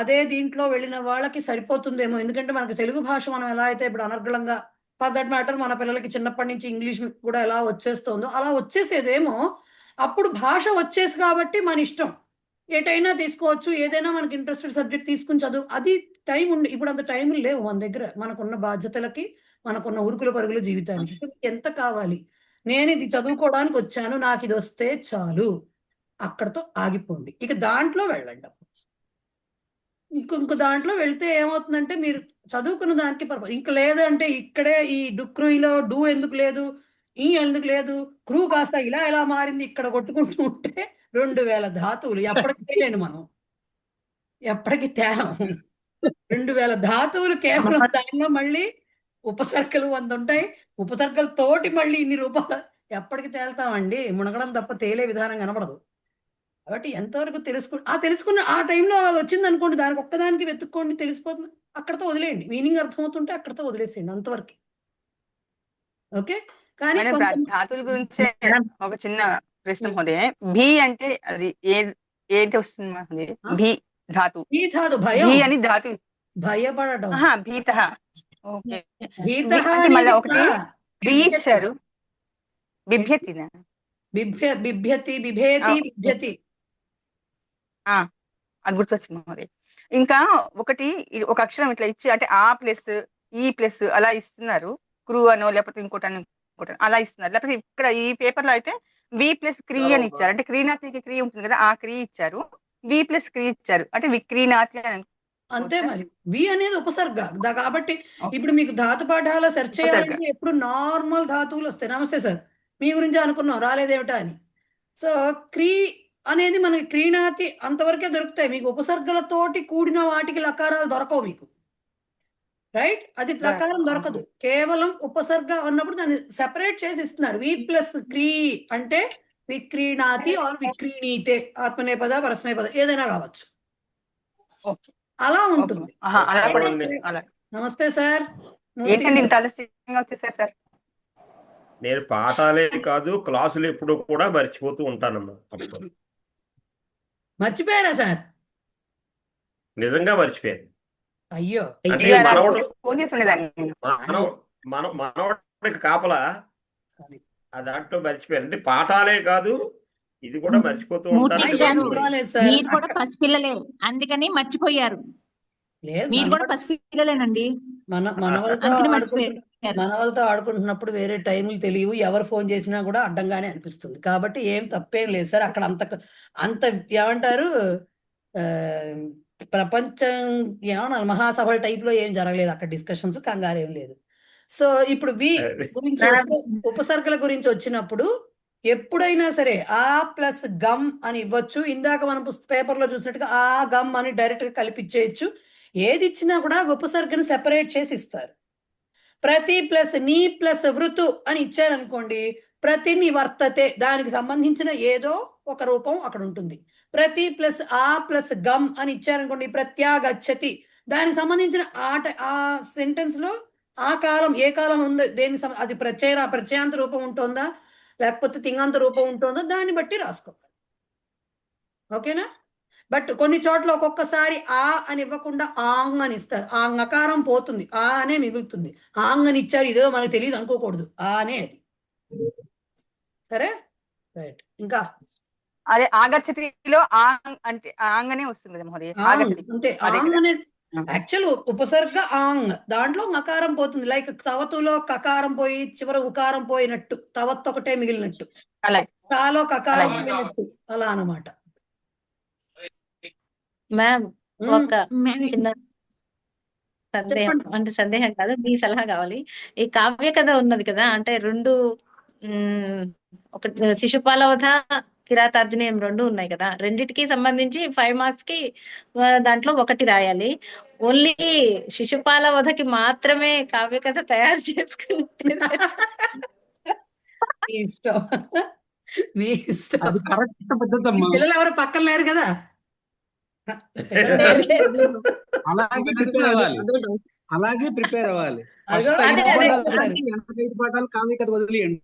అదే దీంట్లో వెళ్ళిన వాళ్ళకి సరిపోతుందేమో. ఎందుకంటే మనకు తెలుగు భాష మనం ఎలా అయితే ఇప్పుడు అనర్గళంగా ఫర్ దట్ మ్యాటర్ మన పిల్లలకి చిన్నప్పటి నుంచి ఇంగ్లీష్ కూడా ఎలా వచ్చేస్తుందో అలా వచ్చేసేదేమో. అప్పుడు భాష వచ్చేసి కాబట్టి మన ఇష్టం ఎటైనా తీసుకోవచ్చు, ఏదైనా మనకి ఇంట్రెస్టెడ్ సబ్జెక్ట్ తీసుకుని చదువు, అది టైం ఉంది. ఇప్పుడు అంత టైం లేవు మన దగ్గర, మనకున్న బాధ్యతలకి మనకున్న ఉరుకుల పరుగుల జీవితానికి. సో ఎంత కావాలి, నేను ఇది చదువుకోవడానికి వచ్చాను, నాకు ఇది వస్తే చాలు, అక్కడతో ఆగిపోండి. ఇక దాంట్లో వెళ్ళండి. ఇంకో దాంట్లో వెళ్తే ఏమవుతుందంటే మీరు చదువుకున్న దానికి ఇంక లేదంటే ఇక్కడే ఈ డుక్రూయిలో డూ ఎందుకు లేదు, ఈ ఎందుకు లేదు, క్రూ కాస్త ఇలా ఎలా మారింది ఇక్కడ కొట్టుకుంటూ ఉంటే 2000 ధాతువులు ఎప్పటికీ తేలేను మనం, ఎప్పటికీ తేలం. 2000 ధాతువులు కేవలం దానిలో మళ్ళీ ఉపసర్గలు 100 ఉంటాయి. ఉపసర్గలతోటి మళ్ళీ ఇన్ని రూపాయలు ఎప్పటికి తేల్తామండి? మునగడం తప్ప తేలే విధానం కనబడదు. కాబట్టి ఎంతవరకు తెలుసుకున్న ఆ టైంలో అలా వచ్చింది అనుకోండి, దానికి ఒక్కదానికి వెతుక్కోండి, తెలిసిపోతుంది, అక్కడతో వదిలేయండి. మీనింగ్ అర్థమవుతుంటే అక్కడతో వదిలేసేయండి, అంతవరకు. ఓకే. కానీ ధాతువుల గురించే ఒక చిన్న ప్రశ్న మహోదయ. భీ అంటే అది ఏంటి వస్తుంది మహోదయ? భీ ధాతు, భయం అని ధాతు, భయపడడం, భీత. ఓకే. ఒకటి క్రీ ఇచ్చారు, బిభ్యతినా, బిభ్యతి, బిభేతి, బిభ్యతి, అది గుర్తొచ్చింది మహోదయ. ఇంకా ఒక అక్షరం ఇట్లా ఇచ్చి అంటే ఆ ప్లస్ ఈ ప్లస్ అలా ఇస్తున్నారు, క్రూ అనో లేకపోతే ఇంకోటి అలా ఇస్తున్నారు. లేకపోతే ఇక్కడ ఈ పేపర్ లో అయితే వి ప్లస్ క్రీ అని ఇచ్చారు, అంటే క్రీనాతికి క్రీ ఉంటుంది కదా, ఆ క్రీ ఇచ్చారు, వి ప్లస్ క్రీ ఇచ్చారు, అంటే విక్రీనాతి అని. అంతే మరి. వి అనేది ఉపసర్గ కాబట్టి ఇప్పుడు మీకు ధాతు పాఠాలు సెర్చ్ చేయాలంటే ఎప్పుడు నార్మల్ ధాతువులు వస్తాయి. నమస్తే సార్, మీ గురించి అనుకున్నాం రాలేదేమిటా అని. సో క్రీ అనేది మనకి క్రీనాతి అంతవరకే దొరుకుతాయి. మీకు ఉపసర్గలతోటి కూడిన వాటికి లకారాలు దొరకవు మీకు, రైట్? అది లకారం దొరకదు, కేవలం ఉపసర్గ అన్నప్పుడు దాన్ని సెపరేట్ చేసి ఇస్తున్నారు. వి ప్లస్ క్రీ అంటే విక్రీణాతి ఆర్ విక్రీణీతే, ఆత్మనేపద పరస్మైపద ఏదైనా కావచ్చు, అలా ఉంటుంది. నమస్తే సార్. వచ్చేసారు సార్. నేను పాఠాలే కాదు క్లాసులు ఎప్పుడు కూడా మర్చిపోతూ ఉంటానమ్మా. మర్చిపోయారా సార్? నిజంగా మర్చిపోయాను. అయ్యో, అంటే మనవాడికి కాపలా దాంట్లో మర్చిపోయాను. అంటే పాఠాలే కాదు ఇది కూడా మర్చిపోతూ ఉంటాను. మీరు కూడా పసిపిల్లలే, అందుకని మర్చిపోయారు. మీరు కూడా పసిపిల్లలేనండి. మనవలతో ఆడుకుంటున్నప్పుడు వేరే టైములు తెలియవు, ఎవరు ఫోన్ చేసినా కూడా అడ్డంగానే అనిపిస్తుంది. కాబట్టి ఏం తప్పేం లేదు సార్. అక్కడ అంత ఏమంటారు, ప్రపంచం ఏమన్నా మహాసభల టైప్ లో ఏం జరగలేదు అక్కడ, డిస్కషన్స్ కంగారు ఏం లేదు. సో ఇప్పుడు వి గురించి ఉపసర్గల గురించి వచ్చినప్పుడు ఎప్పుడైనా సరే ఆ ప్లస్ గమ్ అని ఇవ్వచ్చు. ఇందాక మనం పేపర్ లో చూసినట్టుగా ఆ గమ్ అని డైరెక్ట్ గా కలిపిచ్చేయచ్చు. ఏది ఇచ్చినా కూడా ఉపసర్గను సెపరేట్ చేసి ఇస్తారు. ప్రతి ప్లస్ నీ ప్లస్ వృతు అని ఇచ్చారనుకోండి, ప్రతి నివర్తతే దానికి సంబంధించిన ఏదో ఒక రూపం అక్కడ ఉంటుంది. ప్రతి ప్లస్ ఆ ప్లస్ గమ్ అని ఇచ్చారనుకోండి, ప్రత్యాగచ్చతి దానికి సంబంధించిన ఆ సెంటెన్స్ లో ఆ కాలం ఏ కాలం ఉంది, అది ప్రత్యయాంత రూపం ఉంటుందా లేకపోతే తింగంత రూపం ఉంటుందో దాన్ని బట్టి రాసుకోవాలి. ఓకేనా? బట్ కొన్ని చోట్ల ఒక్కొక్కసారి ఆ అని ఇవ్వకుండా ఆంగ్ అని ఇస్తారు. ఆ అకారం పోతుంది, ఆ అనే మిగులుతుంది. ఆంగ్ అని ఇచ్చారు, ఇదో మనకు తెలియదు అనుకోకూడదు, ఆ అనే అది. సరే, రైట్. ఇంకా అదే ఆగచ్చతిలో ఆంగ్ అంటే ఆంగ్ అనే వస్తుంది కదా మహోదయ. ఆంగ్ ఆగచ్చతి అంటే అదే ఆంగ్ కదా. అనేది యాక్చువల్ ఉపసర్గ ఆంగ్, దాంట్లో నకారం పోతుంది. లైక్ తవతులో కకారం పోయి చివర ఉకారం పోయినట్టు, తవత్ ఒకటే మిగిలినట్టు, అలాగే తాలో కకారం అలాగే. పోయినట్టు, అలా అన్నమాట. మ్యామ్ ఉమ్, ఒక చిన్న సందేహం, చెప్పండి. అంటే సందేహం కాదు, మీ సలహా కావాలి. ఈ కావ్య కథ ఉన్నది కదా, అంటే రెండు ఒక శిశుపాలవధ, కిరాతార్జునీయం రెండు ఉన్నాయి కదా, రెండిటికి సంబంధించి 5 మార్క్స్ కి దాంట్లో ఒకటి రాయాలి. ఓన్లీ శిశుపాలవధకి మాత్రమే కావ్య కథ తయారు చేసుకుంటే మీ ఇష్టం, మీ ఇష్టం. అది కరెక్ట్ పద్ధతి మీ అమ్మా. పిల్లలు ఎవరు పక్కన లేరు కదా? అలాగే ప్రిపేర్ అవ్వాలి, అలాగే ప్రిపేర్ అవ్వాలి. ఫస్ట్ అదిగో, 5 అదే, పాఠాలు అదే. చదివి 85 పాఠాలు కావ్య కథ వదిలేయండి.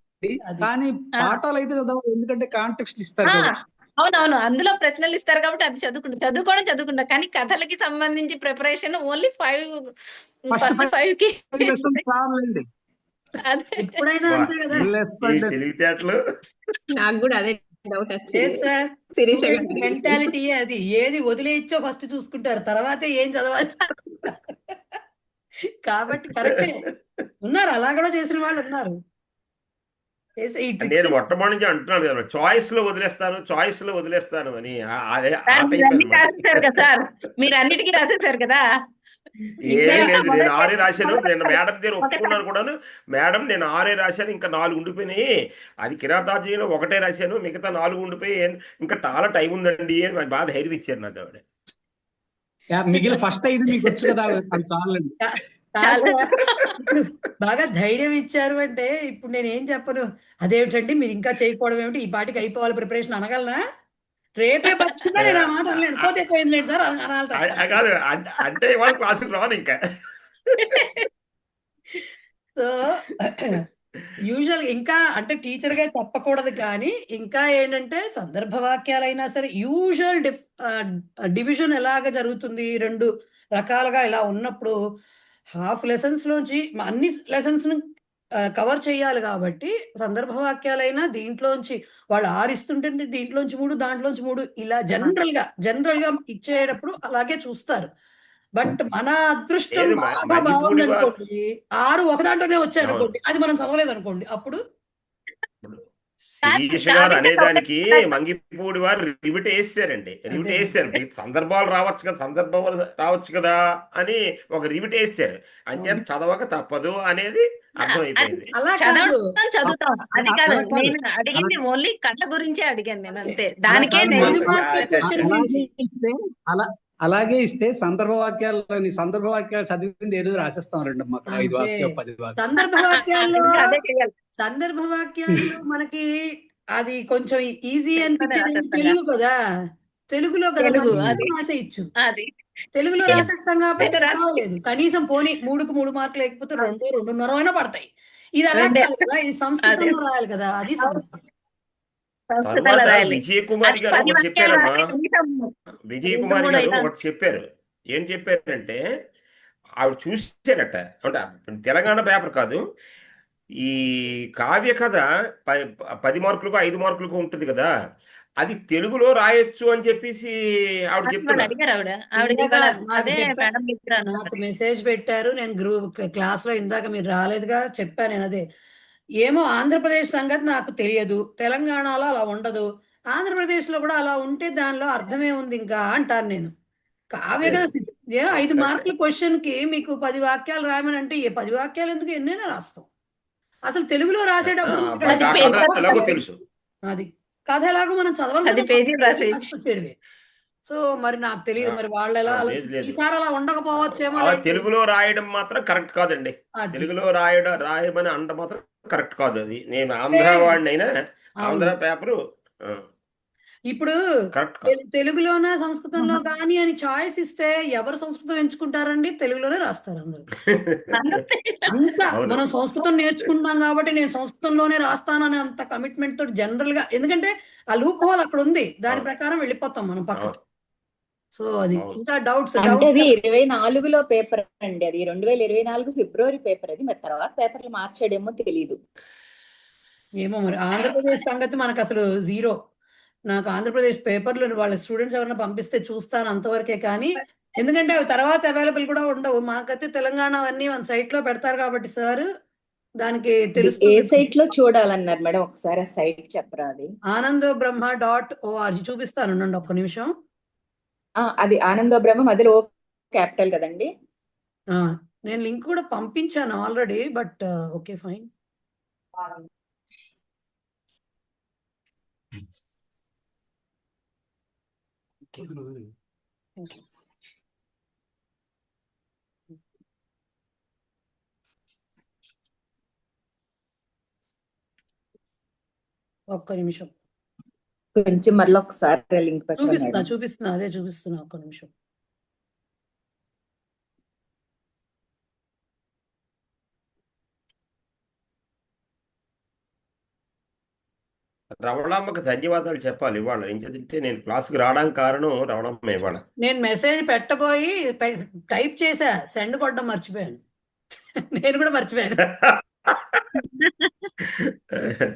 అది. కానీ పాఠాలు అయితే చదవాలి, ఎందుకంటే కాంటెక్స్ట్ ఇస్తారు కదా. అవునవును, అందులో ప్రశ్నలు ఇస్తారు కాబట్టి అది చదువుకుంటా కానీ కథలకి సంబంధించి ప్రిపరేషన్ ఓన్లీ 5 ఫస్ట్ ఫస్ట్ 5 కి చాలండి. అదే ఎప్పుడైనా అంతే కదా. ఈ తెలివితేటలు. నాకు కూడా అదే డౌట్ లేదు వచ్చింది. సార్, శిరీష స్టూడెంట్ గారికి. మెంటాలిటీ అది. ఏది వదిలేయచ్చో ఫస్ట్ చూసుకుంటారు, తర్వాతే ఏం చదవాలి చూసుకుంటారు. కాబట్టి కరెక్టే ఉన్నారు, అలా కూడా చేసిన వాళ్ళు ఉన్నారు. ఈ tricks నేను మొట్టమొదటి నుంచి అంటున్నాను కదా, చాయిస్ లో వదిలేస్తాను అని. అదే ఆ సార్, టైప్ మీరు అన్ని అన్నమాట. రాసేసారు కదా సార్, మీరు అన్నిటికీ రాసేసారు కదా. ఏమీ లేదు, నేను మొదటి- 6 రాశాను. మొదటి- నేను మేడం దగ్గర ఒప్పుకున్నాను కూడాను. మేడం నేను 6 రాశాను, ఇంకా 4 ఉండిపోయినాయి. అది కిరాతార్జునీయంలో 1 రాశాను, మిగతా 4 ఉండిపోయి ఇంకా చాలా టైం ఉందండి అని నాకు బాగా ధైర్యం ఇచ్చారు నాకు ఆవిడ. మిగిలిన ఫస్ట్ 5 మీకు వచ్చు కదా, అది చాలండి. కాదు, ఇప్పుడు బాగా ధైర్యం ఇచ్చారు అంటే ఇప్పుడు నేను ఏం చెప్పను. అదేమిటండి మీరు ఇంకా చేయకపోవడం ఏమిటి, ఈ పాటికి అయిపోవాలి ప్రిపరేషన్ అనగలనా? రేపే పచ్చున్నా నేను ఆ మాట అనలేను. పోతే పోయింది సార్ అనాలి తప్ప. కాదు అంటే ఇవాళ క్లాసుకు రాను ఇంకా. సో యూజువల్ ఇంకా అంటే టీచర్ గా చెప్పకూడదు, కానీ ఇంకా ఏంటంటే సందర్భ వాక్యాలైనా సరే యూజువల్ డివిజన్ ఎలాగ జరుగుతుంది, 2 రకాలుగా ఇలా ఉన్నప్పుడు హాఫ్ లెసన్స్ లోంచి అన్ని లెసన్స్ ను కవర్ చేయాలి. కాబట్టి సందర్భ వాక్యాలైనా దీంట్లోంచి వాళ్ళు 6 ఇస్తుంటే దీంట్లోంచి 3, దాంట్లోంచి 3 ఇలా జనరల్ గా ఇచ్చేటప్పుడు అలాగే చూస్తారు. బట్ మన అదృష్టం లేదు, బాగా మంచి బాగుంది పూడి వారు. అనుకోండి, 6 ఒక దాంట్లోనే వచ్చాయి అనుకోండి, అది మనం చదవలేదు అనుకోండి, అప్పుడు శిరీష్ గారు అనేదానికి మంగిపూడి వారు రివిట్ వేసారండి. రివిట్ వేసారు, మీకు సందర్భాలు రావచ్చు కదా అని ఒక రివిట్ వేసారు. అంటే చదవక తప్పదు అనేది అర్థమైపోయింది. అలా కాదు. చదువుతాం అది కాదు, నేను అడిగింది ఓన్లీ కథ గురించే అడిగాను నేను, అంతే. దానికే అలా నేను కాదు. క్వశ్చన్ గురించి. అలాగే ఇస్తే సందర్భ వాక్యాలు చదివింది ఏదో రాసేస్తాం, 2 అక్కడ 5 వాక్యాలు 10 వాక్యాలు. సందర్భ వాక్యాల్లో మనకి అది కొంచెం ఈజీ అనిపించేది తెలుగు కదా, తెలుగులో కదా తెలుగు, మనం అది. రాసేయచ్చు. అది తెలుగులో రాసేస్తాం కాబట్టి రాలేదు. కనీసం పోనీ 3కు 3 మార్కులు లేకపోతే 2, 2.5 అయినా పడతాయి. ఇది అలా కాదు కదా, ఇది సంస్కృతంలో రాయాలి కదా, అది సమస్య. తర్వాత విజయ్ కుమారి గారు ఒకటి చెప్పారమ్మా. విజయ్ కుమారి గారు ఒకటి చెప్పారు. ఏం చెప్పారంటే ఆవిడ చూసారట, అంటే తెలంగాణ పేపర్ కాదు, ఈ కావ్య కథ 10 మార్కులకు 5 మార్కులకు ఉంటుంది కదా, అది తెలుగులో రాయొచ్చు అని చెప్పేసి ఆవిడ చెప్తున్నారు. నాకు మెసేజ్ పెట్టారు, నేను క్లాస్ లో ఇందాక మీరు రాలేదుగా చెప్పాను నేను. అదే ఏమో ఆంధ్రప్రదేశ్ సంగతి నాకు తెలియదు, తెలంగాణలో అలా ఉండదు, ఆంధ్రప్రదేశ్ లో కూడా అలా ఉంటే దానిలో అర్థమే ఉంది ఇంకా అంటాను నేను. కావ్య కదా 5 మార్కుల క్వశ్చన్ కి మీకు 10 వాక్యాలు రాయమని అంటే 10 వాక్యాలు ఎందుకు, ఎన్నైనా రాస్తాం. అసలు తెలుగులో రాసేటప్పుడు తెలుసు అది కథ ఎలాగో మనం చదవాలి. సో మరి నాకు తెలియదు, మరి వాళ్ళు ఎలా ఈసారి అలా ఉండకపోవచ్చేమో. తెలుగులో రాయడం మాత్రం కరెక్ట్ కాదండి. తెలుగులో రాయమని అంట మాత్రం కరెక్ట్ కాదు. అది నేను ఆంధ్ర వాడినైనా ఆంధ్ర పేపరు ఇప్పుడు కరెక్ట్ తెలుగులోనా సంస్కృతంలో కానీ అని చాయిస్ ఇస్తే ఎవరు సంస్కృతం ఎంచుకుంటారండి? తెలుగులోనే రాస్తారు అందరూ. అంత అవును మనం సంస్కృతం నేర్చుకుంటున్నాం కాబట్టి నేను సంస్కృతంలోనే రాస్తానని అంత కమిట్మెంట్ తోటి జనరల్ గా, ఎందుకంటే ఆ లూప్ హోల్ అక్కడ ఉంది, దాని అవును ప్రకారం వెళ్ళిపోతాం మనం పక్కకి. అవును సో అది అవును ఇంకా డౌట్స్ అంటే అది 24లో పేపర్ అండి, అది 2024 ఫిబ్రవరి పేపర్ అది. మరి తర్వాత పేపర్లు మార్చాడేమో తెలియదు. ఏమో మరి ఆంధ్రప్రదేశ్ సంగతి మనకు అసలు జీరో. నాకు ఆంధ్రప్రదేశ్ పేపర్లు వాళ్ళ స్టూడెంట్స్ ఎవరైనా పంపిస్తే చూస్తాను అంతవరకే, కానీ ఎందుకంటే అవి తర్వాత అవైలబుల్ కూడా ఉండవు. మాకైతే తెలంగాణ అవన్నీ మన సైట్ లో పెడతారు కాబట్టి సార్ దానికి ఏ తెలుస్తుంది. సైట్ లో చూడాలన్నారు మేడం? ఒకసారి ఆ సైట్ చెప్పరా? అది AnandoBrahma.org చూపిస్తాను, ఉండండి ఒక్క నిమిషం. అది ఆనందో బ్రహ్మ మధ్యలో ఓ క్యాపిటల్ కదండి? నేను లింక్ కూడా పంపించాను ఆల్రెడీ, బట్ ఓకే ఫైన్. ఒక్క నిమిషం కొంచెం మళ్ళీ ఒకసారి లింక్ పెట్టండి. చూపిస్తున్నా అదే చూపిస్తున్నా, ఒక్క నిమిషం. రవణమ్మకి ధన్యవాదాలు చెప్పాలి ఇవాళ. ఎందుకంటే నేను క్లాసుకి రావడానికి కారణం రవణమ్మ ఇవాళ. నేను మెసేజ్ పెట్టబోయి టైప్ చేసా, సెండ్ కొట్టడం మర్చిపోయాను. నేను కూడా మర్చిపోయాను.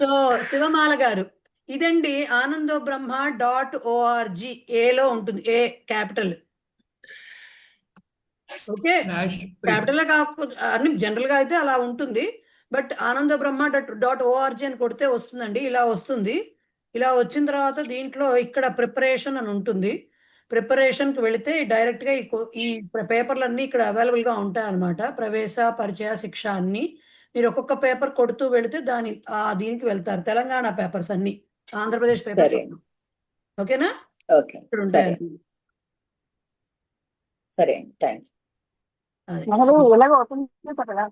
సో శివమాల గారు, ఇదండి AnandoBrahma.org. ఏలో ఉంటుంది, ఏ క్యాపిటల్. ఓకే, క్యాపిటల్ కాకపోతే అన్ని జనరల్ గా అయితే అలా ఉంటుంది, బట్ AnandoBrahma.org అని కొడితే వస్తుందండి. ఇలా వస్తుంది. ఇలా వచ్చిన తర్వాత దీంట్లో ఇక్కడ ప్రిపరేషన్ అని ఉంటుంది. ప్రిపరేషన్కి వెళితే డైరెక్ట్గా ఈ పేపర్లన్నీ ఇక్కడ అవైలబుల్గా ఉంటాయి అన్నమాట. ప్రవేశ, పరిచయ, శిక్ష అన్ని మీరు ఒక్కొక్క పేపర్ కొడుతూ వెళితే దీనికి వెళ్తారు. తెలంగాణ పేపర్స్ అన్ని, ఆంధ్రప్రదేశ్ పేపర్స్. ఓకేనా? ఓకే, ఇక్కడ ఉంటాయి. సరే అండి, థ్యాంక్ ఎలాగో ఓపెన్ చేస్తారు కదా,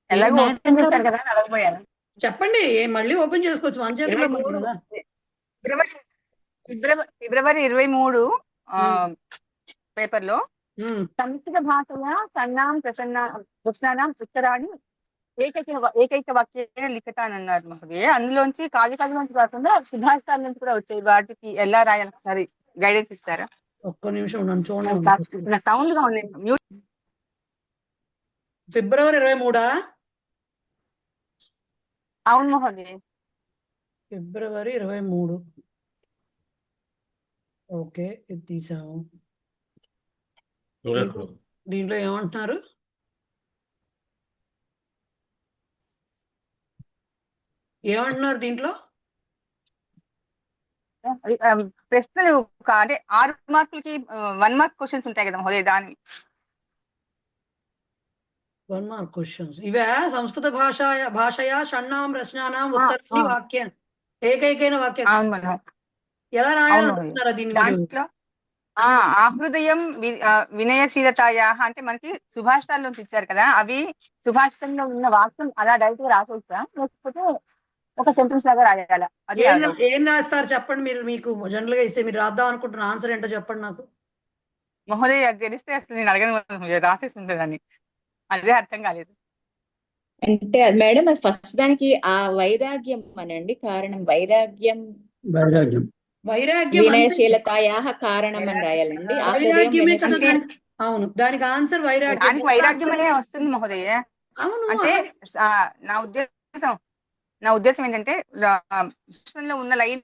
ఎలాగో ఓపెన్ చేస్తారు కదా అని అడగబోయాను. చెప్పండి, మళ్ళీ ఓపెన్ చేసుకోవచ్చు, మన చేతిలో ఉంది కదా. ఫిబ్రవరి 23 పేపర్లో సంస్కృత భాషయా సన్నాం ప్రసన్నాం ఉత్తరాన్ని ఏకైక వాక్య లిఖితాన్ని అన్నారు మహోదయ. అందులోంచి కావ్యకాల నుంచి కాకుండా సుభాషితాల నుంచి కూడా వచ్చాయి. వాటికి ఎలా రాయాలి ఒకసారి గైడెన్స్ ఇస్తారా? ఒక్క నిమిషం నన్ను చూడండి, సౌండ్ గా ఉంది. ఫిబ్రవరి 23. అవును మహోదయ, ఫిబ్రవరి 23. ఓకే, ఇది తీసాము. దీంట్లో ఏమంటున్నారు? దీంట్లో ప్రశ్నలు అంటే 6 మార్కులకి 1 మార్క్ క్వశ్చన్స్ ఉంటాయి కదా మహోదయ, దాని 1 మార్క్ క్వశ్చన్స్ ఇవే. సంస్కృత భాషయా షణ్ణాం రచనానాం ఉత్తరాన్ని వాక్యాన్ని ఏకైకైన వాక్యం ఎలా రాయాలనుకుంటున్నారా దీన్ని? దాంట్లో ఆహృదయం వినయశీలతాయా అంటే మనకి సుభాషితాల నుంచి ఇచ్చారు కదా, అవి సుభాషితంలో ఉన్న వాక్యం అలా డైరెక్ట్ గా రాసొచ్చా, లేకపోతే ఒక సెంటెన్స్ లాగా రాయాలా? ఏం రాస్తారు చెప్పండి. మీకు జనరల్ గా ఇస్తే మీరు రాద్దాం అనుకుంటున్న ఆన్సర్ ఏంటో చెప్పండి నాకు. మహోదయ అది తెలిస్తే అసలు నేను అడగను, రాసేస్తుంది దాన్ని, అదే అర్థం కాలేదు. అంటే మేడం, అది ఫస్ట్ దానికి ఆ వైరాగ్యం అనండి, కారణం వైరాగ్యం వినయశీలతాయా కారణం అని రాయాలండి. అవును, దానికి ఆన్సర్ వైరాగ్యం. వైరాగ్యం అనే వస్తుంది మహోదయ. అవును, అంటే నా ఉద్దేశం ఏంటంటే లో ఉన్న లైన్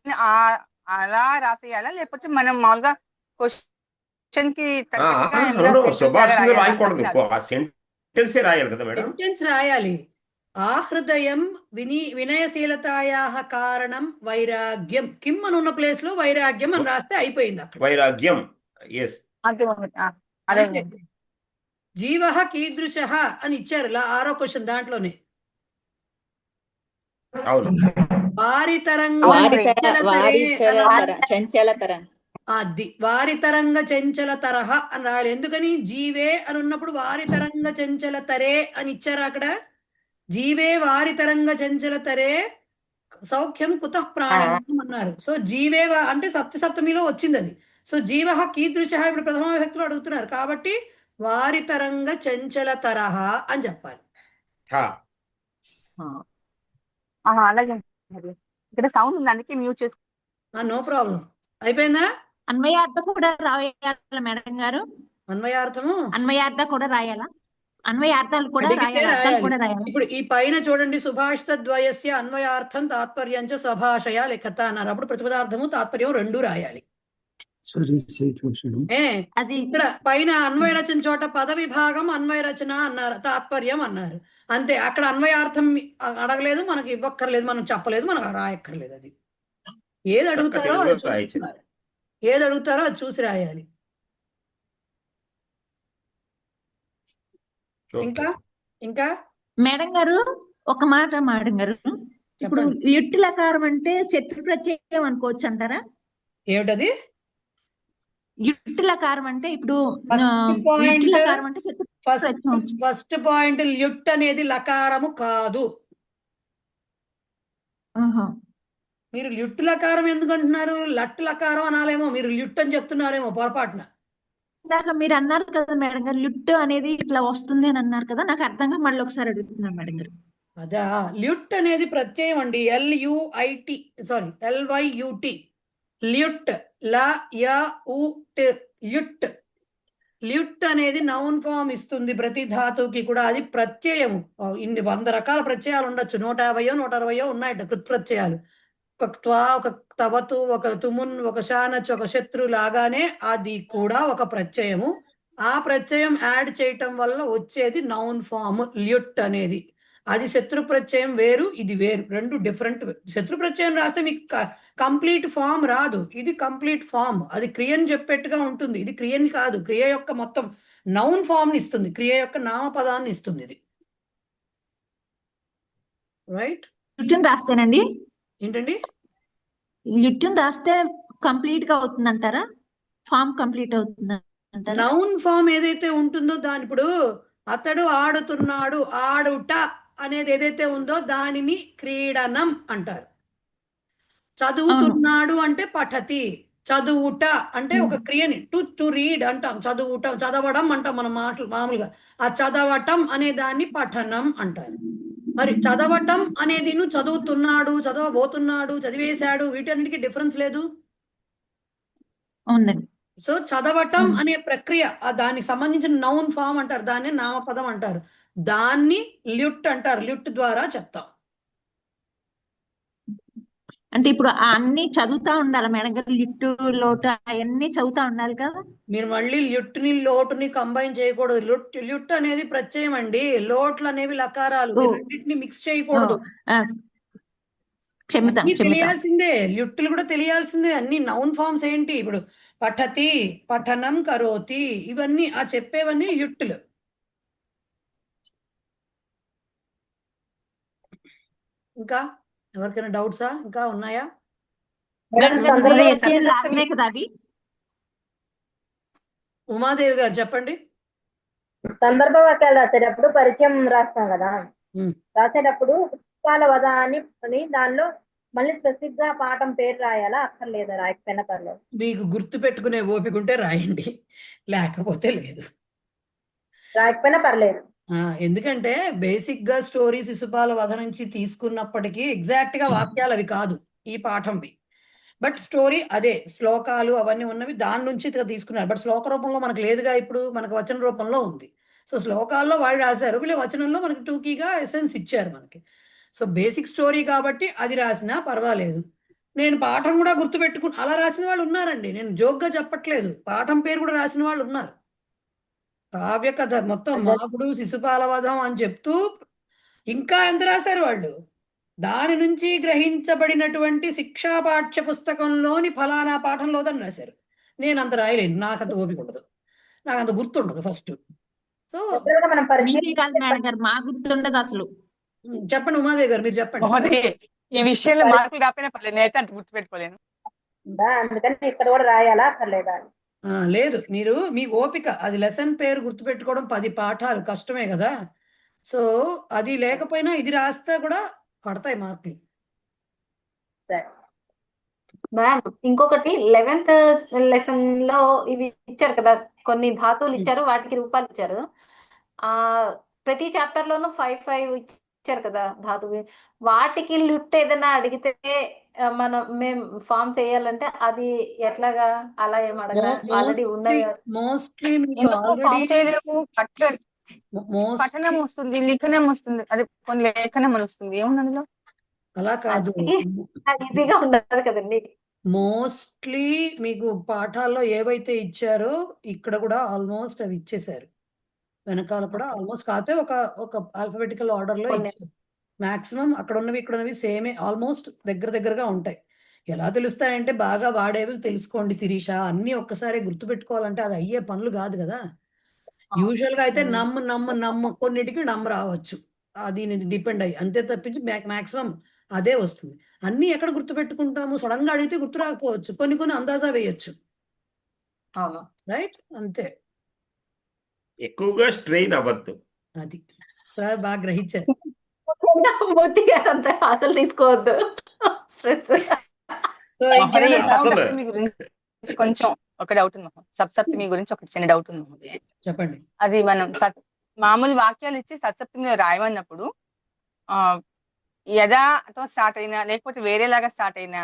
అలా రాసేయాలా, లేకపోతే మనం మామూలుగా క్వశ్చన్ కి సెంటెన్స్ రాయాలి. ఆహృదయం వినయశీలతాయా కారణం వైరాగ్యం. కిమ్ అని ఉన్న ప్లేస్ లో వైరాగ్యం అని రాస్తే అయిపోయింది అక్కడ. వైరాగ్యం. జీవ కీదృశ అని ఇచ్చారు 6వ క్వశ్చన్ దాంట్లోనే. వారితరంగ చంచల తరహ అని రాయాలి. ఎందుకని? జీవే అని ఉన్నప్పుడు వారితరంగ చంచల తరే అని ఇచ్చారు అక్కడ. జీవే వారితరంగ చంచల తరే సౌఖ్యం కుతః ప్రాణినాం అన్నారు. సో జీవేవ అంటే సప్తమిలో వచ్చింది అది. సో జీవ కీదృశ ఇప్పుడు ప్రథమ విభక్తిలో అడుగుతున్నారు కాబట్టి వారి తరంగ చంచల తరహా అని చెప్పాలి. అలాగే ఇక్కడ సౌండ్ ఉంది అందుకే మ్యూట్ చేసుకో. No problem. అయిపోయిందా? అన్వయార్థం కూడా రాయాలా మేడం గారు? అన్వయార్థం కూడా రాయాలా? అన్వయార్థాలు కూడా అడిగితే రాయాలి, అర్థాలు కూడా రాయాలి. రాయాలి. ఇప్పుడు ఈ పైన చూడండి, సుభాషిత ద్వయస్య అన్వయార్థం తాత్పర్యం చ స్వభాషయ లిఖత అన్నారు. అప్పుడు ప్రతిపదార్థము తాత్పర్యం రెండు రాయాలి. అది ఇక్కడ పైన అన్వయ రచన చోట పద విభాగం అన్వయ రచన అన్నారు, తాత్పర్యం అన్నారు. అంతే. అక్కడ అన్వయార్థం అడగలేదు, మనకి ఇవ్వక్కర్లేదు, మనం చెప్పలేదు, మనకు రాయక్కర్లేదు. అది ఏది అడుగుతారో అది చూస్తున్నారు, ఏది అడుగుతారో అది చూసి రాయాలి. ఇంకా ఇంకా మేడం గారు ఒక మాట మేడం గారు, ఇప్పుడు లిట్ లకారం అంటే శత్రు ప్రత్యయం అనుకోవచ్చు అంటారా? ఏమిటది? లిట్ లకారం అంటే ఇప్పుడు ఫస్ట్ పాయింట్ ల్యుట్ అనేది లకారము కాదు. మీరు ల్యుట్ లకారం ఎందుకు అంటున్నారు? లట్ లకారం అనాలేమో, మీరు ల్యుట్ అని చెప్తున్నారేమో పొరపాటున. ఇందాక మీరు అన్నారు కదా మేడం గారు, ల్యుట్ అనేది ఇట్లా వస్తుంది అని అన్నారు కదా, నాకు అర్థంగా మళ్ళీ ఒకసారి అడుగుతున్నాను మేడం గారు. అదా, ల్యుట్ అనేది ప్రత్యయం అండి. LUIT sorry LYUT ల్యుట్, ల్యుట్. ల్యుట్ అనేది నౌన్ ఫామ్ ఇస్తుంది ప్రతి ధాతువుకి కూడా. అది ప్రత్యయము. ఇన్ని 100 రకాల ప్రత్యయాలు ఉండొచ్చు, 150 160 ఉన్నాయట కృత్ ప్రత్యయాలు. ఒక త్వా, ఒక తవతు, ఒక తుమున్, ఒక శానచ్, ఒక శత్రు లాగానే అది కూడా ఒక ప్రత్యయము. ఆ ప్రత్యయం యాడ్ చేయటం వల్ల వచ్చేది నౌన్ ఫామ్ ల్యుట్ అనేది. అది శత్రు ప్రత్యయం వేరు, ఇది వేరు, రెండు డిఫరెంట్. శత్రు ప్రత్యయం రాస్తే మీకు కంప్లీట్ ఫామ్ రాదు, ఇది కంప్లీట్ ఫామ్. అది క్రియని చెప్పేట్టుగా ఉంటుంది, ఇది క్రియని కాదు. క్రియ యొక్క మొత్తం నౌన్ ఫామ్ ని ఇస్తుంది, క్రియ యొక్క నామపదాన్ని ఇస్తుంది ఇది. రైట్? రాస్తేనండి ఏంటండి? లిట్ని రాస్తే కంప్లీట్ గా అవుతుంది అంటారా? ఫామ్ కంప్లీట్ అవుతుంది అంటారా? నౌన్ ఫామ్ ఏదైతే ఉంటుందో దాని, ఇప్పుడు అతడు ఆడుతున్నాడు, ఆడుట అనేది ఏదైతే ఉందో దానిని క్రీడనం అంటారు. చదువుతున్నాడు అంటే పఠతి, చదువుట అంటే ఒక క్రియని టు రీడ్ అంటాం, చదువుట, చదవడం అంటాం మనం మామూలుగా. ఆ చదవటం అనే దాన్ని పఠనం అంటారు. మరి చదవటం అనేది చదువుతున్నాడు, చదవబోతున్నాడు, చదివేశాడు, వీటన్నిటికీ డిఫరెన్స్ లేదు. సో చదవటం అనే ప్రక్రియ, దానికి సంబంధించిన నౌన్ ఫామ్ అంటారు, దాన్ని నామపదం అంటారు. దాన్ని ల్యుట్ అంటారు. ల్యుట్ ద్వారా చెప్తాం. అంటే ఇప్పుడు అన్ని చదువుతా ఉండాలి మేడం గారు, లిట్టు లోటు అవన్నీ చదువుతా ఉండాలి కదా? మీరు మళ్ళీ ల్యుట్ని లోటుని కంబైన్ చేయకూడదు. ల్యుట్ అనేది ప్రత్యయం అండి, లోట్లు అనేవి లకారాలు, రెండింటిని మిక్స్ చేయకూడదు. తెలియాల్సిందే, ల్యుట్టులు కూడా తెలియాల్సిందే. అన్ని నౌన్ ఫామ్స్ ఏంటి, ఇప్పుడు పఠతి, పఠనం, కరోతి, ఇవన్నీ ఆ చెప్పేవన్నీ ల్యుట్టులు. ఇంకా ఎవరికైనా డౌట్సా? ఇంకా ఉన్నాయా? ఉమాదేవి గారు చెప్పండి. సందర్భ వాక్యాలు రాసేటప్పుడు పరిచయం రాస్తాం కదా, రాసేటప్పుడు పుస్తకాల వద అని దానిలో మళ్ళీ స్పెసిఫిక్ గా పాఠం పేరు రాయాలా అక్కర్లేదా? రాయకపోయినా పర్లేదు. మీకు గుర్తు పెట్టుకునే ఓపిక ఉంటే రాయండి, లేకపోతే లేదు. రాయకపోయినా పర్లేదు. ఎందుకంటే బేసిక్ గా స్టోరీ శిశుపాల వధ నుంచి తీసుకున్నప్పటికీ ఎగ్జాక్ట్ గా వాక్యాలు అవి కాదు ఈ పాఠంవి. బట్ స్టోరీ అదే, శ్లోకాలు అవన్నీ ఉన్నవి దాని నుంచి తీసుకున్నారు. బట్ శ్లోక రూపంలో మనకు లేదుగా, ఇప్పుడు మనకు వచన రూపంలో ఉంది. సో శ్లోకాల్లో వాళ్ళు రాశారు, వీళ్ళు వచనంలో మనకి టూకీగా ఎసెన్స్ ఇచ్చారు మనకి. సో బేసిక్ స్టోరీ కాబట్టి అది రాసినా పర్వాలేదు. నేను పాఠం కూడా గుర్తుపెట్టుకుని అలా రాసిన వాళ్ళు ఉన్నారండి, నేను జోక్గా చెప్పట్లేదు. పాఠం పేరు కూడా రాసిన వాళ్ళు ఉన్నారు. కావ్య కథ మొత్తం మాపుడు, శిశుపాల వధం అని చెప్తూ ఇంకా ఎంత రాశారు వాళ్ళు. దాని నుంచి గ్రహించబడినటువంటి శిక్షా పాఠ్య పుస్తకంలోని ఫలానా పాఠంలోదని రాశారు. నేను అంత రాయలేను, నాకు అంత ఓపిక ఉండదు, నాకు అంత గుర్తుండదు ఫస్ట్. సో మా గుర్తుండదు అసలు. చెప్పండి ఉమాదేవి గారు, మీరు చెప్పండి. ఈ విషయంలో మార్కులు కాకపోయినా పర్లేదు, నేనైతే అంత గుర్తుపెట్టుకోలేను. అందుకని ఇక్కడ కూడా రాయాలా అక్కర్లేదా? లేదు, మీరు మీ ఓపిక, అది లెసన్ పేరు గుర్తుపెట్టుకోవడం 10 పాఠాలు కష్టమే కదా. సో అది లేకపోయినా ఇది రాస్తే కూడా పడతాయి మార్కులు. సరే. మ్యామ్ ఇంకొకటి 11th లెసన్ లో ఇవి ఇచ్చారు కదా, కొన్ని ధాతువులు ఇచ్చారు, వాటికి రూపాలు ఇచ్చారు. ఆ ప్రతి చాప్టర్ లోనూ 5 ఇచ్చారు కదా ధాతువు. వాటికి లుట్ ఏదైనా అడిగితే మేము ఫామ్ చేయాలంటే అది ఎట్లాగా, అలా ఏం అడగరా? ఆల్రెడీ ఉన్నవి మోస్ట్లీ మీకు ఎందుకు ఆల్రెడీ ఫామ్ చేయలేము? పఠనం వస్తుంది, లిఖనం వస్తుంది, అది కొన్ని లేఖనం అని వస్తుంది. ఏముంది అందులో? అలా కాదు, ఈజీగా ఉండదు కదండి. మోస్ట్లీ మీకు పాఠాల్లో ఏవైతే ఇచ్చారో ఇక్కడ కూడా ఆల్మోస్ట్ అవి ఇచ్చేసారు. వెనకాల కూడా ఆల్మోస్ట్ కాకపోతే ఒక ఆల్ఫాబెటికల్ ఆర్డర్ లో కొన్ని. ఇచ్చారు. మాక్సిమం అక్కడ ఉన్నవి ఇక్కడ ఉన్నవి సేమే, ఆల్మోస్ట్ దగ్గరగా ఉంటాయి. ఎలా తెలుస్తాయంటే బాగా వాడేవి తెలుసుకోండి శిరీష. అన్ని ఒక్కసారి గుర్తుపెట్టుకోవాలంటే అది అయ్యే పనులు కాదు కదా. యూజువల్ గా అయితే నమ్ము కొన్నిటికి నమ్ము రావచ్చు, దీని డిపెండ్ అయ్యి, అంతే తప్పించి మాక్సిమం అదే వస్తుంది. అన్ని ఎక్కడ గుర్తుపెట్టుకుంటాము? సడన్ గా అడిగితే గుర్తు రాకపోవచ్చు, కొన్ని అందాజా వేయొచ్చు, రైట్? అంతే. ఎక్కువగా స్ట్రెయిన్ అవ్వద్దు. అది సార్ బాగా గ్రహించారు. అంత ఆటలు తీసుకోవద్దు. స్ట్రెస్. సో మహోదయ, అసలు సప్తమి గురించి కొంచెం ఒక డౌట్ ఉంది. సప్తమి గురించి ఒక చిన్న డౌట్ ఉంది మహోదయ. చెప్పండి. అది మనం మామూలు వాక్యాలు ఇచ్చి సప్తమిలో రాయమన్నప్పుడు యథాతో స్టార్ట్ అయినా లేకపోతే వేరేలాగా స్టార్ట్ అయినా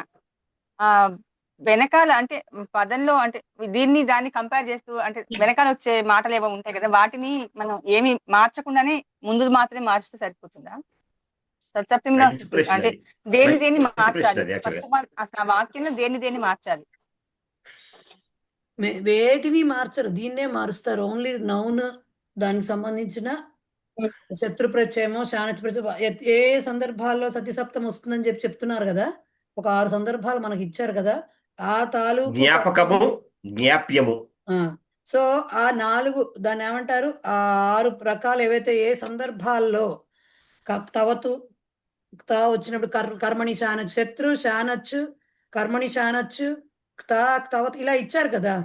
వెనకాల అంటే పదంలో అంటే దీన్ని దాన్ని కంపేర్ చేస్తూ అంటే వెనకాల వచ్చే మాటలు ఏవో ఉంటాయి కదా, వాటిని మనం ఏమి మార్చకుండానే ముందు మాత్రమే మార్చితే సరిపోతుందా? సప్తమిలో అంటే దేన్ని మార్చాలి? అసలు ఆ వాక్యంలో దేన్ని మార్చాలి? వేటిని మార్చరు, దీన్నే మారుస్తారు. ఓన్లీ నౌన్, దానికి సంబంధించిన శత్రు ప్రత్యయమో శానచ ప్రత్యయం, ఏ సందర్భాల్లో సతిసప్తం వస్తుందని చెప్తున్నారు కదా, ఒక 6 సందర్భాలు మనకి ఇచ్చారు కదా, ఆ తాలూకు జ్ఞాపకము, జ్ఞాప్యము. సో ఆ 4 దాన్ని ఏమంటారు, ఆ 6 రకాలు ఏవైతే ఏ సందర్భాల్లో తవతు తా వచ్చినప్పుడు కర్మణి శానచ్చు, శత్రు శానచ్చు, కర్మణి శానచ్చు, తవతు ఇలా ఇచ్చారు కదా.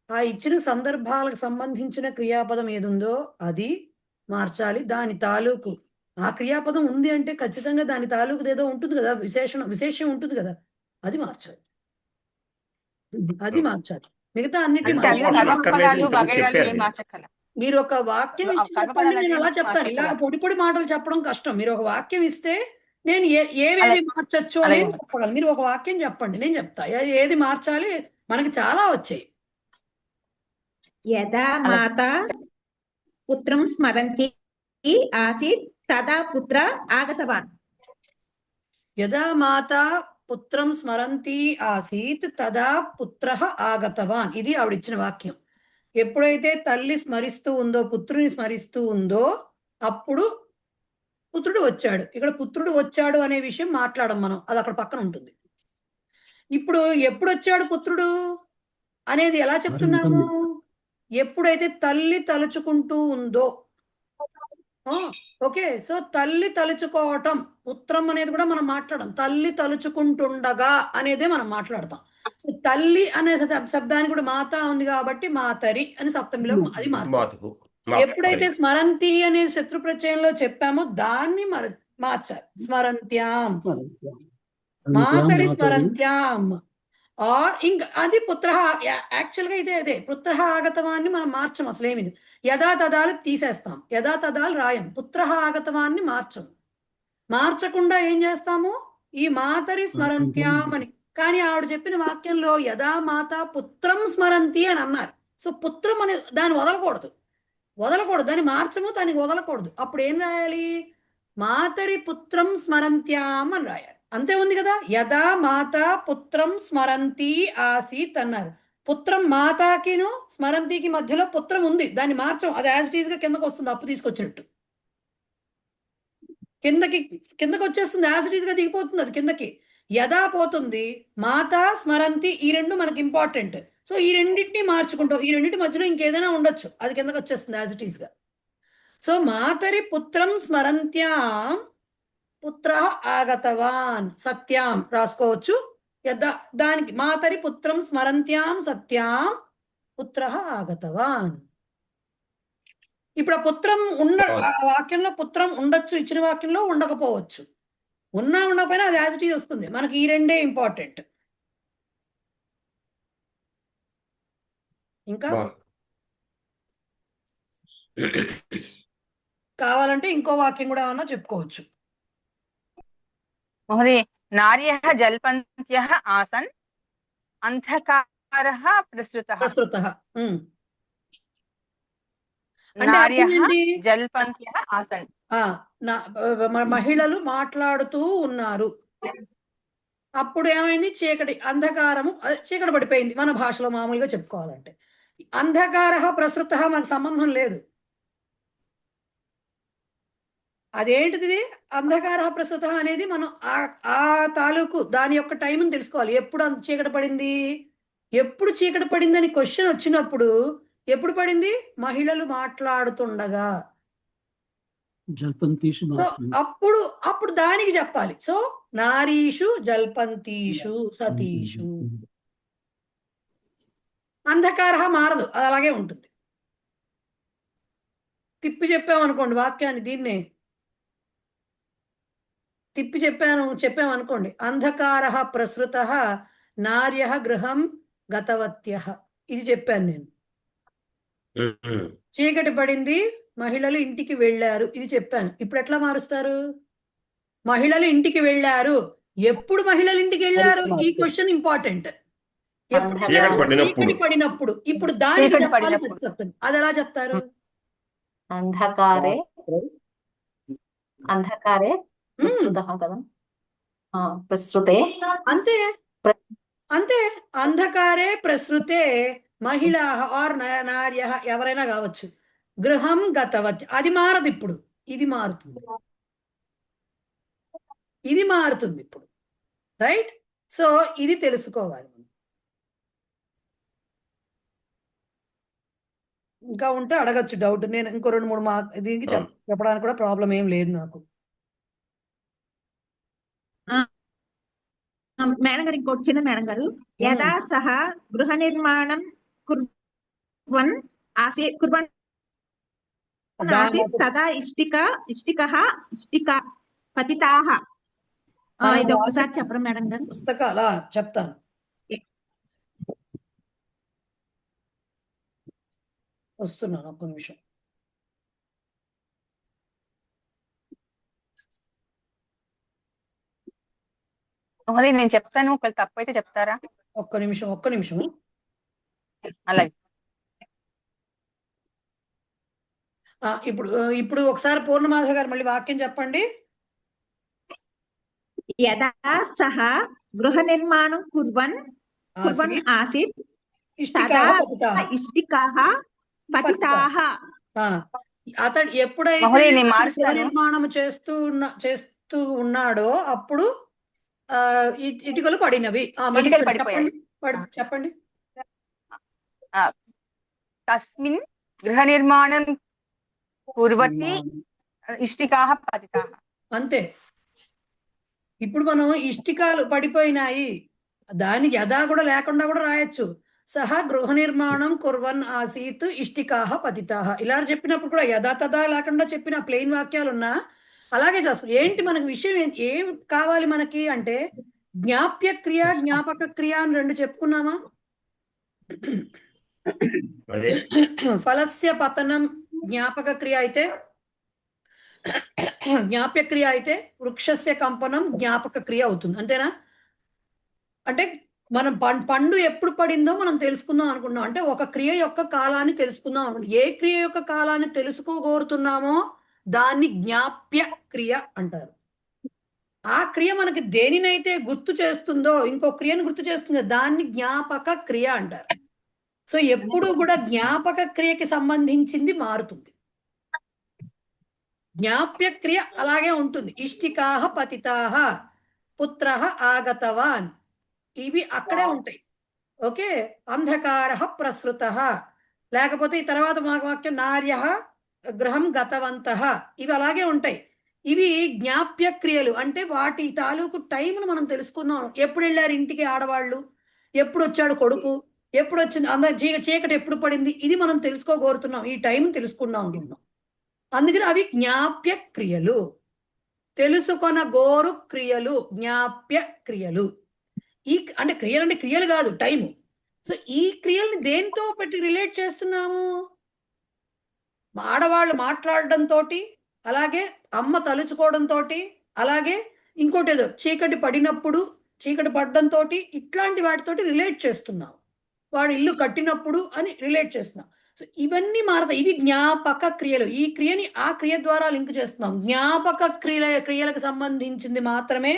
ఆ ఇచ్చిన సందర్భాలకు సంబంధించిన క్రియాపదం ఏదుందో అది మార్చాలి. దాని తాలూకు ఆ క్రియాపదం ఉంది అంటే ఖచ్చితంగా దాని తాలూకు ఏదో ఉంటుంది కదా, విశేషం ఉంటుంది కదా, అది మార్చాలి. మిగతా అన్నిటి మీరు ఒక వాక్యం ఇచ్చి చెప్పండి, నేను అలా చెప్తాను. ఇలా పొడి మాటలు చెప్పడం కష్టం. మీరు ఒక వాక్యం ఇస్తే నేను ఏవేవి మార్చచ్చు అనేది చెప్పగలను. మీరు ఒక వాక్యం చెప్పండి, నేను చెప్తా ఏది మార్చాలి. మనకి చాలా వచ్చాయి. యదా మాత పుత్రం స్మరంతి ఆసీత్ తదా పుత్ర ఆగతవాన్. యదా మాత పుత్రం స్మరంతి ఆసీత్ తదా పుత్ర ఆగతవాన్. ఇది ఆవిడిచ్చిన వాక్యం. ఎప్పుడైతే తల్లి స్మరిస్తూ ఉందో, పుత్రుని స్మరిస్తూ ఉందో, అప్పుడు పుత్రుడు వచ్చాడు. ఇక్కడ పుత్రుడు వచ్చాడు అనే విషయం మాట్లాడం మనం, అది అక్కడ పక్కన ఉంటుంది. ఇప్పుడు ఎప్పుడు వచ్చాడు పుత్రుడు అనేది ఎలా చెప్తున్నాము? ఎప్పుడైతే తల్లి తలుచుకుంటూ ఉందో. ఓకే, సో తల్లి తలుచుకోవటం, పుత్రం అనేది కూడా మనం మాట్లాడడం. తల్లి తలుచుకుంటుండగా అనేదే మనం మాట్లాడతాం. తల్లి అనే శబ్దానికి కూడా మాత ఉంది కాబట్టి మాతరి అని సప్తమిలో అది మార్చాలి. ఎప్పుడైతే స్మరంతి అనే శత్రు ప్రత్యయంలో చెప్పామో దాన్ని మార్చాలి. స్మరంత్యాం, మాతరి స్మరంత్యాం. ఆర్ ఇంకా అది పుత్ర, యాక్చువల్గా ఇదే అదే పుత్ర ఆగతవాన్ని మనం మార్చం అసలేమి. యథా తదాలు తీసేస్తాం, యథా తదాలు రాయం, పుత్ర ఆగతవాన్ని మార్చం. మార్చకుండా ఏం చేస్తాము, ఈ మాతరి స్మరంత్యాం అని. కానీ ఆవిడ చెప్పిన వాక్యంలో యథా మాత పుత్రం స్మరంతి అని అన్నారు. సో పుత్రం అనే దాన్ని వదలకూడదు, దాన్ని మార్చము, దానికి వదలకూడదు. అప్పుడు ఏం రాయాలి? మాతరి పుత్రం స్మరంత్యాం అని రాయాలి. అంతే ఉంది కదా. యదా మాత పుత్రం స్మరంతి ఆసీత్ అన్నారు. పుత్రం మాతాకిను స్మరంతికి మధ్యలో పుత్రం ఉంది, దాన్ని మార్చం. అది యాజ్ ఇట్ ఈజ్ గా కిందకు వస్తుంది, అప్పు తీసుకొచ్చినట్టు కిందకి వచ్చేస్తుంది, యాజ్ ఇట్ ఈజ్ గా దిగిపోతుంది అది కిందకి. యదా పోతుంది, మాత స్మరంతి, ఈ రెండు మనకి ఇంపార్టెంట్. సో ఈ రెండింటిని మార్చుకుంటాం, ఈ రెండింటి మధ్యలో ఇంకేదైనా ఉండొచ్చు, అది కిందకి వచ్చేస్తుంది యాజ్ ఇట్ ఈజ్ గా. సో మాతరి పుత్రం స్మరంత్యాం పుత్ర ఆగతవాన్ సత్యాం రాసుకోవచ్చు. దానికి మాతరి పుత్రం స్మరంత్యాం సత్యాం పుత్ర ఆగతవాన్. ఇప్పుడు ఆ పుత్రం వాక్యంలో పుత్రం ఉండొచ్చు, ఇచ్చిన వాక్యంలో ఉండకపోవచ్చు. ఉన్నా ఉండకపోయినా అది యాజ్ ఇట్ ఈజ్ వస్తుంది. మనకి ఈ రెండే ఇంపార్టెంట్. ఇంకా కావాలంటే ఇంకో వాక్యం కూడా ఏమన్నా చెప్పుకోవచ్చు. మహోదయ నార్యః జల్పంత్యః ఆసన్ అంధకారః ప్రసృతః. నార్యః జల్పంత్యః ఆసన్. మహిళలు మాట్లాడుతూ ఉన్నారు. అప్పుడు ఏమైంది? చీకటి, అంధకారము, చీకటి పడిపోయింది. మన భాషలో మామూలుగా చెప్పుకోవాలంటే అంధకారః ప్రసృతః మనకు సంబంధం లేదు. అదేంటిది అంధకార ప్రస్తుత అనేది మనం ఆ తాలూకు దాని యొక్క టైంని తెలుసుకోవాలి. ఎప్పుడు అంత చీకటి పడింది, ఎప్పుడు చీకటి పడిందని క్వశ్చన్ వచ్చినప్పుడు ఎప్పుడు పడింది? మహిళలు మాట్లాడుతుండగా. అప్పుడు అప్పుడు దానికి చెప్పాలి. సో నారీషు జల్పంతీషు సతీషు. అంధకార మారదు, అది అలాగే ఉంటుంది. తిప్పి చెప్పామనుకోండి వాక్యాన్ని, దీన్నే తిప్పి చెప్పామనుకోండి, అంధకార ప్రసృత నార్య గృహం గతవత్య. ఇది చెప్పాను నేను. చీకటి పడింది, మహిళలు ఇంటికి వెళ్ళారు, ఇది చెప్పాను. ఇప్పుడు ఎట్లా మారుస్తారు? మహిళలు ఇంటికి వెళ్ళారు. ఎప్పుడు మహిళలు ఇంటికి వెళ్ళారు? ఈ క్వశ్చన్ ఇంపార్టెంట్. చీకటి పడినప్పుడు. ఇప్పుడు దానికి చెప్తాను. అది ఎలా చెప్తారు? అంధకారే అంధకారే కదా, ప్రసృతే. అంతే అంతే. అంధకారే ప్రసృతే మహిళా ఆర్ నార్య ఎవరైనా కావచ్చు. గృహం గతవత్. అది మారదు ఇప్పుడు, ఇది మారుతుంది. ఇది మారుతుంది ఇప్పుడు. రైట్? సో ఇది తెలుసుకోవాలి. ఇంకా ఉంటే అడగచ్చు డౌట్. నేను ఇంకో 2-3 దీనికి చెప్పడానికి కూడా ప్రాబ్లం ఏం లేదు నాకు. మేడం గారు ఇంకోటి చిన్న మేడం గారు, యదా సహ గృహ నిర్మాణం కుర్వన్ తదా ఇష్టికః పతితాః. ఇది ఒక్కసారి చెప్పరా మేడం గారు? పుస్తకాల చెప్తాను. వస్తున్నాను, ఒక్క నిమిషం. నేను చెప్తాను, ఒకవేళ తప్పైతే చెప్తారా? ఒక్క నిమిషం. అలాగే. ఇప్పుడు ఒకసారి పూర్ణమాధవ గారు మళ్ళీ వాక్యం చెప్పండి. యదా సహ గృహ నిర్మాణం కుర్వన్ ఆసీత్ తదా ఇష్టికాః పతితాః. అతడు ఎప్పుడైతే గృహ నిర్మాణం చేస్తూ ఉన్నాడో అప్పుడు ఇటుకలు పడినవి. చెప్పండి. తస్మిన్ గృహ నిర్మాణం కుర్వతి ఇష్టికాః పతితాః. అంతే. ఇప్పుడు మనం ఇష్టికాలు పడిపోయినాయి, దానికి యదా కూడా లేకుండా కూడా రాయొచ్చు. సహ గృహ నిర్మాణం కుర్వన్ ఆసీత్ ఇష్టికాః పతితాః. ఇలా చెప్పినప్పుడు కూడా యదా తదా లేకుండా చెప్పిన ప్లెయిన్ వాక్యాలు ఉన్నా అలాగే చేస్తాం. ఏంటి మనకు విషయం ఏం కావాలి మనకి అంటే, జ్ఞాప్య క్రియ జ్ఞాపక క్రియ అని 2 చెప్పుకున్నామా? ఫలస్య పతనం జ్ఞాపక క్రియ అయితే, జ్ఞాప్య క్రియ అయితే వృక్షస్య కంపనం జ్ఞాపక క్రియ అవుతుంది. అంతేనా? అంటే మనం పండు ఎప్పుడు పడిందో మనం తెలుసుకుందాం అనుకున్నాం. అంటే ఒక క్రియ యొక్క కాలాన్ని తెలుసుకుందాం అనుకుంటున్నాం. ఏ క్రియ యొక్క కాలాన్ని తెలుసుకోగోరుతున్నామో దాన్ని జ్ఞాప్య క్రియ అంటారు. ఆ క్రియ మనకి దేనినైతే గుర్తు చేస్తుందో, ఇంకో క్రియను గుర్తు చేస్తుందో దాన్ని జ్ఞాపక క్రియ అంటారు. సో ఎప్పుడు కూడా జ్ఞాపక క్రియకి సంబంధించింది మారుతుంది. జ్ఞాప్య క్రియ అలాగే ఉంటుంది. ఇష్టికాః పతితాః, పుత్రః ఆగతవాన్, ఇవి అక్కడే ఉంటాయి. ఓకే. అంధకారః ప్రసృతః, లేకపోతే ఈ తర్వాత వాక్యం నార్యః గృహం గతవంతః, ఇవి అలాగే ఉంటాయి. ఇవి జ్ఞాప్య క్రియలు. అంటే వాటి తాలూకు టైంను మనం తెలుసుకుందాం. ఎప్పుడు వెళ్ళారు ఇంటికి ఆడవాళ్ళు, ఎప్పుడు వచ్చాడు కొడుకు, ఎప్పుడు వచ్చింది చీకటి ఎప్పుడు పడింది, ఇది మనం తెలుసుకోగోరుతున్నాం. ఈ టైం తెలుసుకుందాం అనుకుంటున్నాం. అందుకని అవి జ్ఞాప్య క్రియలు. తెలుసుకొనగోరు క్రియలు జ్ఞాప్య క్రియలు. అంటే క్రియలు అంటే క్రియలు కాదు, టైము. సో ఈ క్రియల్ని దేంతో పెట్టి రిలేట్ చేస్తున్నాము? ఆడవాళ్ళు మాట్లాడడంతో, అలాగే అమ్మ తలుచుకోవడంతో, అలాగే ఇంకోటి ఏదో చీకటి పడడంతో, ఇట్లాంటి వాటితోటి రిలేట్ చేస్తున్నాం. వాడు ఇల్లు కట్టినప్పుడు అని రిలేట్ చేస్తున్నాం. సో ఇవన్నీ మారతాయి. ఇవి జ్ఞాపక క్రియలు. ఈ క్రియని ఆ క్రియ ద్వారా లింక్ చేస్తున్నాం. జ్ఞాపక క్రియలకు సంబంధించింది మాత్రమే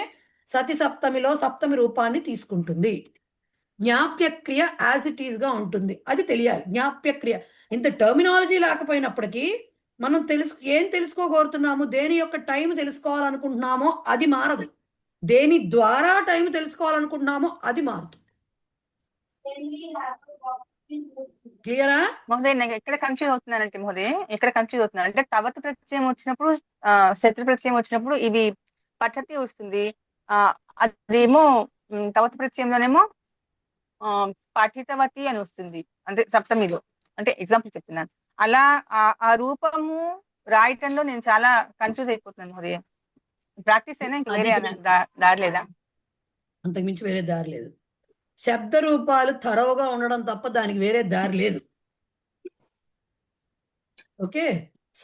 సతి సప్తమిలో సప్తమి రూపాన్ని తీసుకుంటుంది. జ్ఞాప్య క్రియ యాజ్ ఇట్ ఈస్ గా ఉంటుంది. అది తెలియాలి. జ్ఞాప్య క్రియ ఇంత టర్మినాలజీ లేకపోయినప్పటికీ మనం ఏం తెలుసుకోగోరుతున్నాము, దేని యొక్క టైం తెలుసుకోవాలనుకుంటున్నామో అది మారదు. దేని ద్వారా టైం తెలుసుకోవాలనుకుంటున్నామో అది మారుతుంది. క్లియరా మహోదయ? నేను ఎక్కడ కన్ఫ్యూజ్ అవుతున్నానంటే అంటే తవత్ ప్రత్యయం వచ్చినప్పుడు శత్రు ప్రత్యయం వచ్చినప్పుడు ఇవి పఠతి వస్తుంది. అదేమో తవత్ ప్రత్యయంలోనేమో పఠితవతి అని వస్తుంది, అంటే సప్తమిలో. అంటే ఎగ్జాంపుల్ చెప్తున్నాను. అలా ఆ రూపము రాయటంలో నేను చాలా కన్ఫ్యూజ్ అయిపోతున్నాను మహోదయ. ప్రాక్టీస్ అయినా ఇంక వేరే దారి లేదా? అంతకుమించి వేరే దారి లేదు. శబ్ద రూపాలు తరవుగా ఉండడం తప్ప దానికి వేరే దారి లేదు. ఓకే.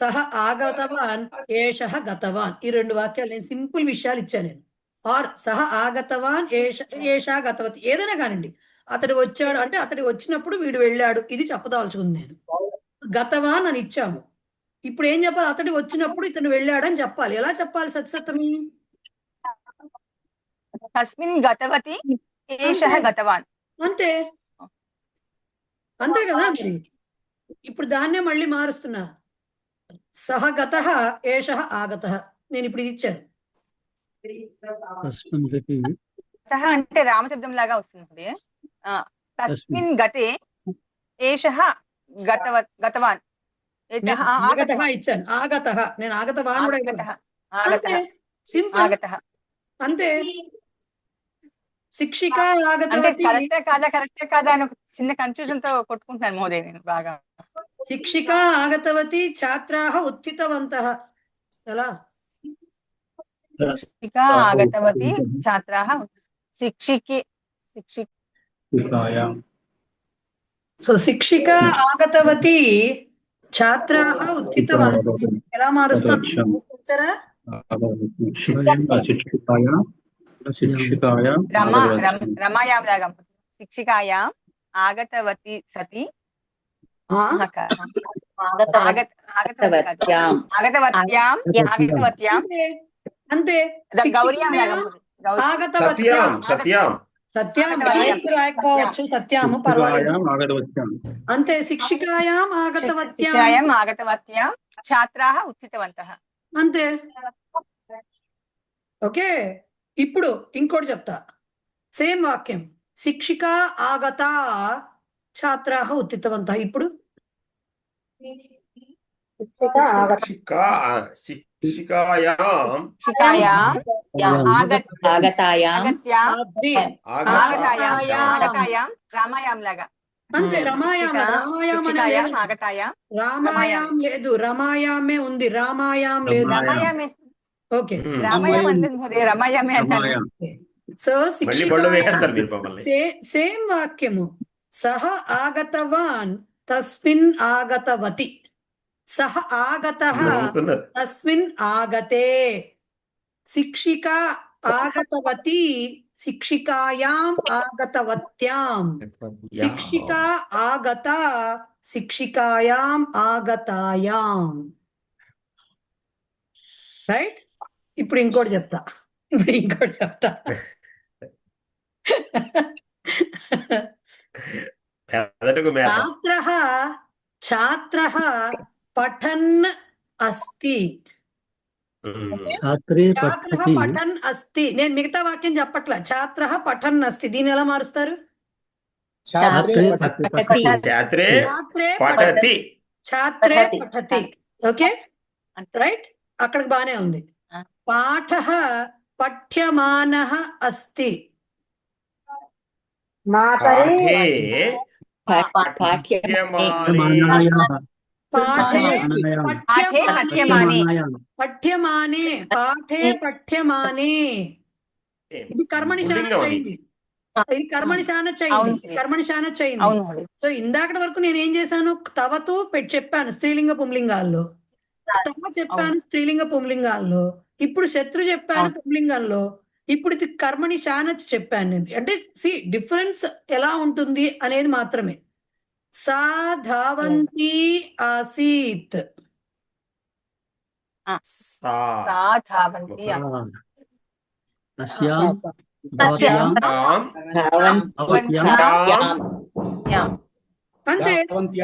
సహ ఆగతవాన్ ఏషః గతవాన్, ఈ రెండు వాక్యాలు నేను సింపుల్ విషయాలు ఇచ్చాను నేను. ఆర్ సహ ఆగతవాన్ ఏషా గతవతి, ఏదైనా కానివ్వండి. అతడు వచ్చాడు అంటే అతడు వచ్చినప్పుడు వీడు వెళ్ళాడు, ఇది చెప్పదలుచుకుంది నేను. గతవాన్ అని ఇచ్చాము. ఇప్పుడు ఏం చెప్పాలి? అతడు వచ్చినప్పుడు ఇతను వెళ్ళాడని చెప్పాలి. ఎలా చెప్పాలి సత్సప్తమి? తస్మిన్ గతవతి ఏషః గతవాన్. అంతే కదా మరి. ఇప్పుడు దాన్నే మళ్ళీ మారుస్తున్నా. సహ గతః ఏషః ఆగతః. నేను ఇప్పుడు ఇది ఇచ్చాను. అంటే రామశబ్దం లాగా వస్తుంది. తస్మిన్ గతే ఏషః గతవాన్. ఆగతః ఇచ్చాను. ఆగతః, నేను ఆగతవాన్ కూడా సింపుల్. అంతే. శిక్షిక ఆగతవతి. కరెక్టే కాదా అని ఒక చిన్న కన్ఫ్యూజన్ తో కొట్టుకుంటున్నాను మహోదయ నేను బాగా. శిక్షిక ఆగతవతి ఛాత్రాః ఉత్థితవంతః. ఎలా? శిక్షిక ఆగతవతి ఛాత్రాః సో శిక్షిక ఆగతవతి ఛాత్రాః ఉత్థితవంతః. ఎలా మారుస్తాం? రమాయాం లాగా. శిక్షికాయాం ఆగతవతి సతి ఆగతవత్యాం అంతే. గౌర్యాం లాగా. రాయకపోవచ్చు, సత్యాము పర్వాలేదు. అంతే. శిక్షికాయాం ఆగతవత్యాం ఛాత్రాః ఉత్థితవంతః. అంతే. ఓకే. ఇప్పుడు ఇంకోటి చెప్తా. సేమ్ వాక్యం. శిక్షిక ఆగత ఛాత్రాః ఉత్థితవంతః. ఇప్పుడు రామాయాం లాగా. అంతే. రమాయాం లేదు, రమాయామే ఉంది. రామాయాం లేదు. ఓకే. సో సేమ్ వాక్యము. సహ ఆగతవాన్ తస్మిన్ ఆగతవతి. సహ ఆగతః తస్మిన్ ఆగతే. శిక్షిక ఆగతవతి శిక్షికాయాం ఆగతవత్యాం. శిక్షిక ఆగత శిక్షికాయాం ఆగతాయాం. రైట్. ఇప్పుడు ఇంకోటి చెప్తా. ఛాత్రః పఠన్ అస్తి. పఠన్ అస్తి. నేను మిగతా వాక్యం చెప్పట్లా. ఛాత్రః పఠన్ అస్తి. దీన్ని ఎలా మారుస్తారు? ఛాత్రే పఠతి. Okay right. అక్కడికి బానే ఉంది. పాఠః పఠ్యమానః అస్తి. పాఠే పాఠే పఠ్యమానే పఠ్యమానే పాఠే పఠ్యమానే ఇది కర్మణి శానచ్ అయింది. ఇది కర్మణి శానచ్ అయింది. కర్మణి శానచ్ అయింది. సో ఇందాకటి వరకు నేను ఏం చేశాను, తవతు చెప్పాను స్త్రీలింగ పుంలింగాల్లో, తవ చెప్పాను స్త్రీలింగ పుంలింగాల్లో, ఇప్పుడు శత్రు చెప్పాను పుంలింగంలో, ఇప్పుడు ఇది కర్మణి శానచ్ చెప్పాను నేను. అంటే డిఫరెన్స్ ఎలా ఉంటుంది అనేది మాత్రమే. సా ధావంతి ఆసీత్, అంతే.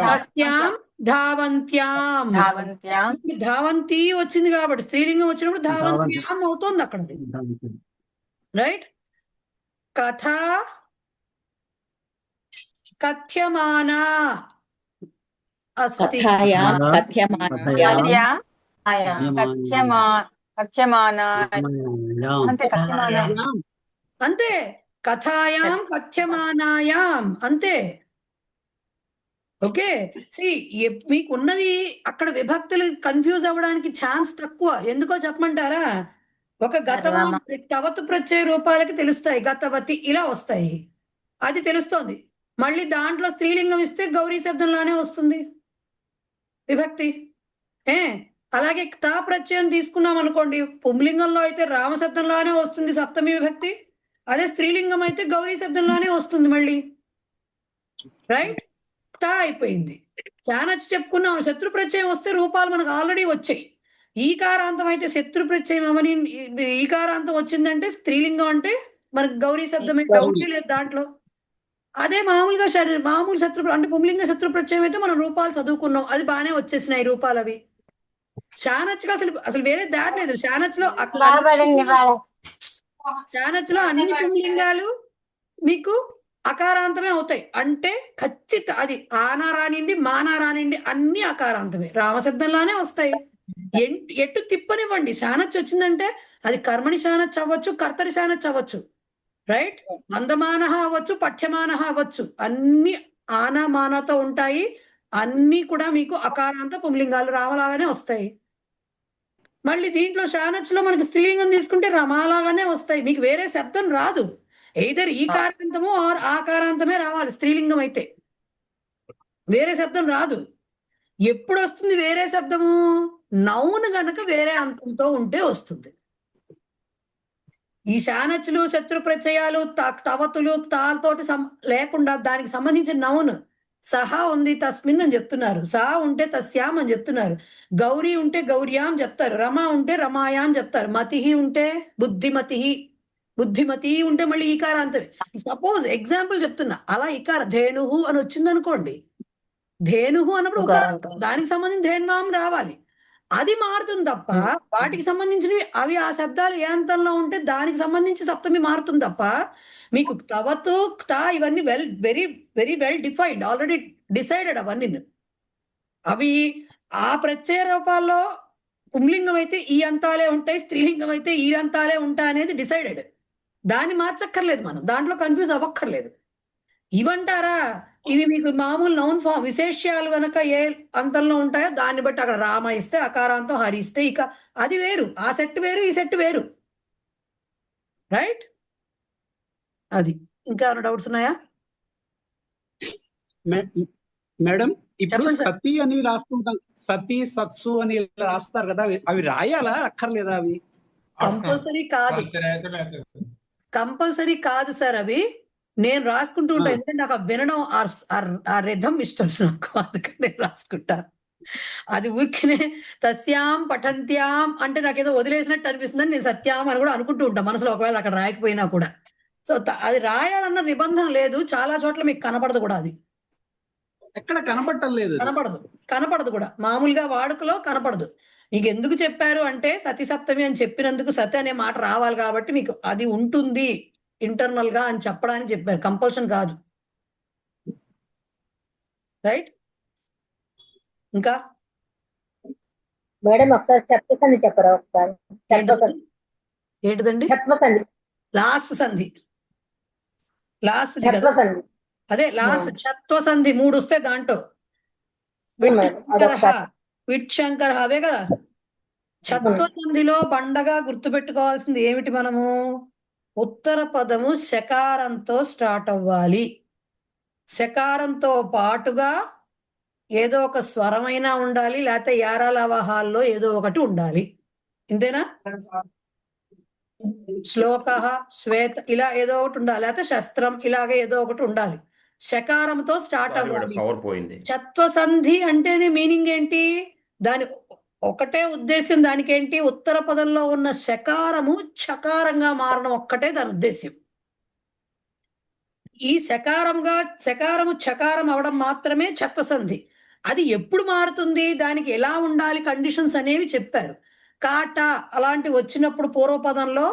తస్యాం ధావంత్యాం, ధావంతి వచ్చింది కాబట్టి స్త్రీలింగం వచ్చినప్పుడు ధావంత్యాం అవుతోంది అక్కడ, రైట్. కథ కథ్యమానా అస్తి, అంతే. కథాయాం కథ్యమానాయాం అంతే. ఓకే. మీకున్నది అక్కడ విభక్తులు కన్ఫ్యూజ్ అవ్వడానికి ఛాన్స్ తక్కువ. ఎందుకో చెప్పమంటారా? ఒక గతము తవతు ప్రత్యయ రూపాలకి తెలుస్తాయి, గతవతి ఇలా వస్తాయి, అది తెలుస్తోంది. మళ్ళీ దాంట్లో స్త్రీలింగం ఇస్తే గౌరీ శబ్దంలానే వస్తుంది విభక్తి. అలాగే తా ప్రత్యయం తీసుకున్నాం అనుకోండి, పుంలింగంలో అయితే రామశబ్దంలానే వస్తుంది సప్తమి విభక్తి, అదే స్త్రీలింగం అయితే గౌరీ శబ్దంలానే వస్తుంది మళ్ళీ, రైట్. తా అయిపోయింది. చానచ్ చెప్పుకున్నాం. శత్రు ప్రత్యయం వస్తే రూపాలు మనకు ఆల్రెడీ వచ్చాయి. ఈకారాంతం అయితే శత్రు ప్రత్యయం అవని ఈకారాంతం వచ్చిందంటే స్త్రీలింగం అంటే మనకు గౌరీ శబ్దమే, డౌటే లేదు దాంట్లో. అదే మామూలుగా మామూలు శత్రు అంటే పుంలింగ శత్రు ప్రత్యయం అయితే మనం రూపాలు చదువుకున్నాం, అది బాగానే వచ్చేసినాయి రూపాలు అవి. శానచ్ అసలు వేరే దారి లేదు. శానచ్ లో అన్ని పుంలింగాలు మీకు అకారాంతమే అవుతాయి. అంటే ఖచ్చిత అది ఆనా రానిండి మానా రానిండి అన్ని అకారాంతమే, రామశబ్దంలానే వస్తాయి. ఎటు తిప్పనివ్వండి. శానచ్ వచ్చిందంటే అది కర్మణి శానచ్ అవ్వచ్చు, కర్తరి శానచ్ అవ్వచ్చు, రైట్. మందమానహ అవ్వచ్చు, పఠ్యమానహ అవ్వచ్చు, అన్ని ఆనా మానాతో ఉంటాయి. అన్ని కూడా మీకు అకారాంత పుంలింగాలు రామలాగానే వస్తాయి. మళ్ళీ దీంట్లో శానచ్ లో మనకి స్త్రీలింగం తీసుకుంటే రమాలాగానే వస్తాయి. మీకు వేరే శబ్దం రాదు. ఎయిదర్ ఈకారాంతము ఆర్ ఆకారాంతమే రావాలి స్త్రీలింగం అయితే, వేరే శబ్దం రాదు. ఎప్పుడు వస్తుంది వేరే శబ్దము? నౌన్ గనక వేరే అంతంతో ఉంటే వస్తుంది. ఈ శానచ్లు శత్రు ప్రత్యయాలు తవతులు తాలతోటి లేకుండా దానికి సంబంధించిన నౌన్ సహా ఉంది, తస్మిన్ అని చెప్తున్నారు. సా ఉంటే తస్యాం అని చెప్తున్నారు. గౌరీ ఉంటే గౌర్యాం చెప్తారు. రమ ఉంటే రమాయాం చెప్తారు. మతిహి ఉంటే బుద్ధిమతి, బుద్ధిమతి ఉంటే మళ్ళీ ఈకారాంతమే. సపోజ్ ఎగ్జాంపుల్ చెప్తున్నా, అలా ఈకార ధేనుహు అని వచ్చింది అనుకోండి, ధేనుహు అన్నప్పుడు దానికి సంబంధించి ధేన్వాం రావాలి, అది మారుతుంది తప్ప వాటికి సంబంధించినవి అవి ఆ శబ్దాలు ఏ అంతంలో ఉంటే దానికి సంబంధించి సప్తమి మారుతుంది తప్ప మీకు తవతు తా ఇవన్నీ very very well defined, already decided. అవన్నీ అవి ఆ ప్రత్యయ రూపాల్లో పుంలింగం అయితే ఈ అంతాలే ఉంటాయి, స్త్రీలింగం అయితే ఈ అంతాలే ఉంటాయి అనేది డిసైడెడ్. దాన్ని మార్చక్కర్లేదు, మనం దాంట్లో కన్ఫ్యూజ్ అవ్వక్కర్లేదు. ఇవంటారా, ఇవి మీకు మామూలు నౌన్ ఫామ్ విశేష్యాలు కనుక ఏ అంతంలో ఉంటాయో దాన్ని బట్టి అక్కడ రామ ఇస్తే అకారాంతం, హరి ఇస్తే ఇక అది వేరు, ఆ సెట్ వేరు, ఈ సెట్ వేరు, రైట్. అది ఇంకా ఏమైనా డౌట్స్ ఉన్నాయా మేడం? ఇప్పుడు సతీ అని రాసుకుంటాం, సతీ సత్సు అని రాస్తారు కదా, అవి రాయాలా అక్కర్లేదా? అవి కంపల్సరీ కాదు, కంపల్సరీ కాదు సార్. అవి నేను రాసుకుంటూ ఉంటాను, ఎందుకంటే నాకు వినడం ఆ రిథం ఇష్టం నాకు, అందుకని నేను రాసుకుంటా. అది ఊరికనే తస్యాం పఠంత్యాం అంటే నాకేదో వదిలేసినట్టు అనిపిస్తుందని నేను సత్యాం అని కూడా అనుకుంటూ ఉంటాను మనసులో, ఒకవేళ అక్కడ రాయకపోయినా కూడా. సో అది రాయాలన్న నిబంధన లేదు, చాలా చోట్ల మీకు కనపడదు కూడా, అది ఎక్కడ కనపడటం లేదు, కనపడదు కూడా, మామూలుగా వాడుకలో కనపడదు. మీకు ఎందుకు చెప్పారు అంటే సతీ సప్తమి అని చెప్పినందుకు సతి అనే మాట రావాలి కాబట్టి మీకు అది ఉంటుంది ఇంటర్నల్ గా అని చెప్పడానికి చెప్పారు, కంపల్షన్ కాదు, రైట్. ఇంకా మేడం ఒకసారి చెప్తాను, చెప్పరా ఒకసారి? ఏంటిదండి? లాస్ట్ సంధి, లాస్ట్ అదే లాస్ట్ ఛత్వ సంధి 3 వస్తే దాంట్లో విట్శంకర అవే కదా. ఛత్వ సంధిలో బండగా గుర్తుపెట్టుకోవాల్సింది ఏమిటి మనము? ఉత్తర పదము శకారంతో స్టార్ట్ అవ్వాలి. శకారంతో పాటుగా ఏదో ఒక స్వరమైనా ఉండాలి, లేకపోతే యారాలవహాల్లో ఏదో ఒకటి ఉండాలి. ఇంతేనా? శ్లోక, శ్వేత ఇలా ఏదో ఒకటి ఉండాలి, లేకపోతే శస్త్రం ఇలాగే ఏదో ఒకటి ఉండాలి. శకారంతో స్టార్ట్ అవ్వాలి. ఛత్వ సంధి అంటేనే మీనింగ్ ఏంటి? దాని ఒకటే ఉద్దేశం, దానికి ఏంటి? ఉత్తర పదంలో ఉన్న శకారము చకారంగా మారడం ఒక్కటే దాని ఉద్దేశం. ఈ శకారము చకారం అవడం మాత్రమే ఛత్వసంధి. అది ఎప్పుడు మారుతుంది, దానికి ఎలా ఉండాలి, కండిషన్స్ అనేవి చెప్పారు. కాట అలాంటివి వచ్చినప్పుడు పూర్వపదంలో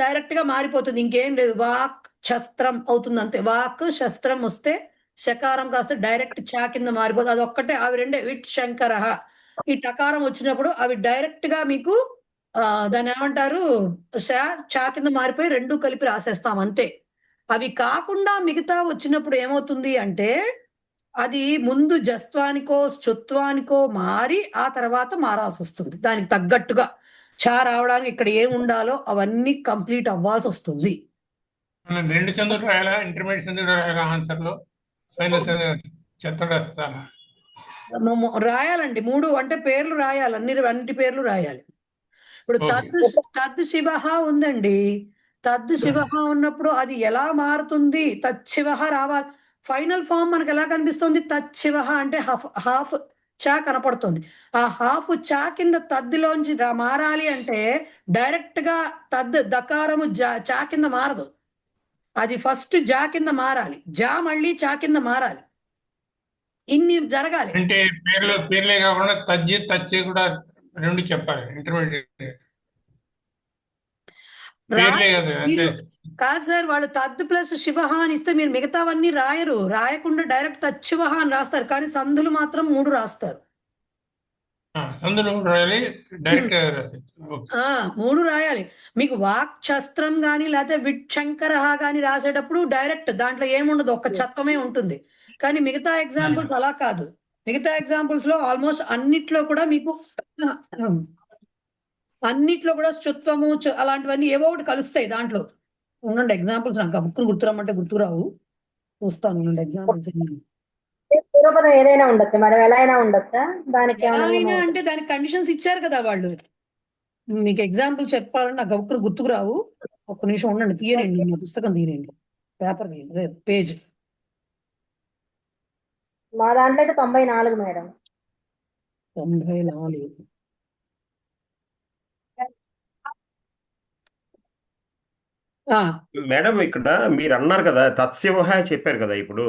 డైరెక్ట్ గా మారిపోతుంది, ఇంకేం లేదు. వాక్ శస్త్రం అవుతుంది అంతే. వాక్ శస్త్రం వస్తే శకారం కాస్త డైరెక్ట్ చా కింద మారిపోతుంది. అది ఒక్కటే, అవి రెండే. విట్ శంకర ఈ టకారం వచ్చినప్పుడు అవి డైరెక్ట్ గా మీకు దాన్ని ఏమంటారు, చా కింద మారిపోయి రెండు కలిపి రాసేస్తాం అంతే. అవి కాకుండా మిగతా వచ్చినప్పుడు ఏమవుతుంది అంటే అది ముందు జస్త్వానికో శ్చుత్వానికో మారి ఆ తర్వాత మారాల్సి వస్తుంది. దానికి తగ్గట్టుగా చా రావడానికి ఇక్కడ ఏం ఉండాలో అవన్నీ కంప్లీట్ అవ్వాల్సి వస్తుంది. రెండు సందులు రాయాలా, ఇంటర్మీడియట్ సందులు రాయాలా, ఆన్సర్ లో ఫైనల్ చెత్త రాస్తారా? రాయాలండి. మూడు అంటే పేర్లు రాయాలి, అన్నిటి పేర్లు రాయాలి. ఇప్పుడు తద్ శివ ఉందండి. తద్ శివ ఉన్నప్పుడు అది ఎలా మారుతుంది? తచ్చివ రావాలి. ఫైనల్ ఫామ్ మనకు ఎలా కనిపిస్తుంది? తచ్చివ అంటే హాఫ్ చా కనపడుతుంది. ఆ హాఫ్ చా కింద తద్దిలోంచి మారాలి అంటే డైరెక్ట్ గా దకారము చా కింద మారదు. అది ఫస్ట్ జా కింద మారాలి, జా మళ్ళీ చా కింద మారాలి. ఇన్ని జరగాలి. అంటే పేర్లే కాకుండా తచ్చి కూడా రెండు చెప్పాలి. ఇంటర్మీడియట్ కాదు సార్, వాళ్ళు తద్దు ప్లస్ శివ అని ఇస్తే మీరు మిగతావన్నీ రాయరు. రాయకుండా డైరెక్ట్ తచ్చివ అని రాస్తారు, కానీ సందులు మాత్రం 3 రాస్తారు. 3 రాయాలి. మీకు వాక్ శస్త్రం గాని లేకపోతే విట్శంకర గాని రాసేటప్పుడు డైరెక్ట్ దాంట్లో ఏముండదు, ఒక్క ఛత్వమే ఉంటుంది. కానీ మిగతా ఎగ్జాంపుల్స్ అలా కాదు. మిగతా ఎగ్జాంపుల్స్ లో ఆల్మోస్ట్ అన్నిట్లో కూడా మీకు శ్చుత్వము అలాంటివన్నీ ఏవో ఒకటి కలుస్తాయి దాంట్లో. ఉండండి ఎగ్జాంపుల్స్, నాకు బుక్కులు గుర్తురమ్మంటే గుర్తురావు, చూస్తాను. ఉండండి ఎగ్జాంపుల్స్. పూర్వపదం ఏదైనా ఉండొచ్చు, మనం ఎలా అయినా ఉండొచ్చా? దానికి అంటే దానికి కండిషన్స్ ఇచ్చారు కదా వాళ్ళు. మీకు ఎగ్జాంపుల్ చెప్పాలంటే నాకు బుక్కులు గుర్తుకురావు. ఒక్క నిమిషం ఉండండి, తీయనండి, నా పుస్తకం తీయనండి, పేపర్ పేజ్. మా దాంట్లో అయితే 94 మేడం. 94. మేడం ఇక్కడ మీరు అన్నారు కదా తత్శివ చెప్పారు కదా. ఇప్పుడు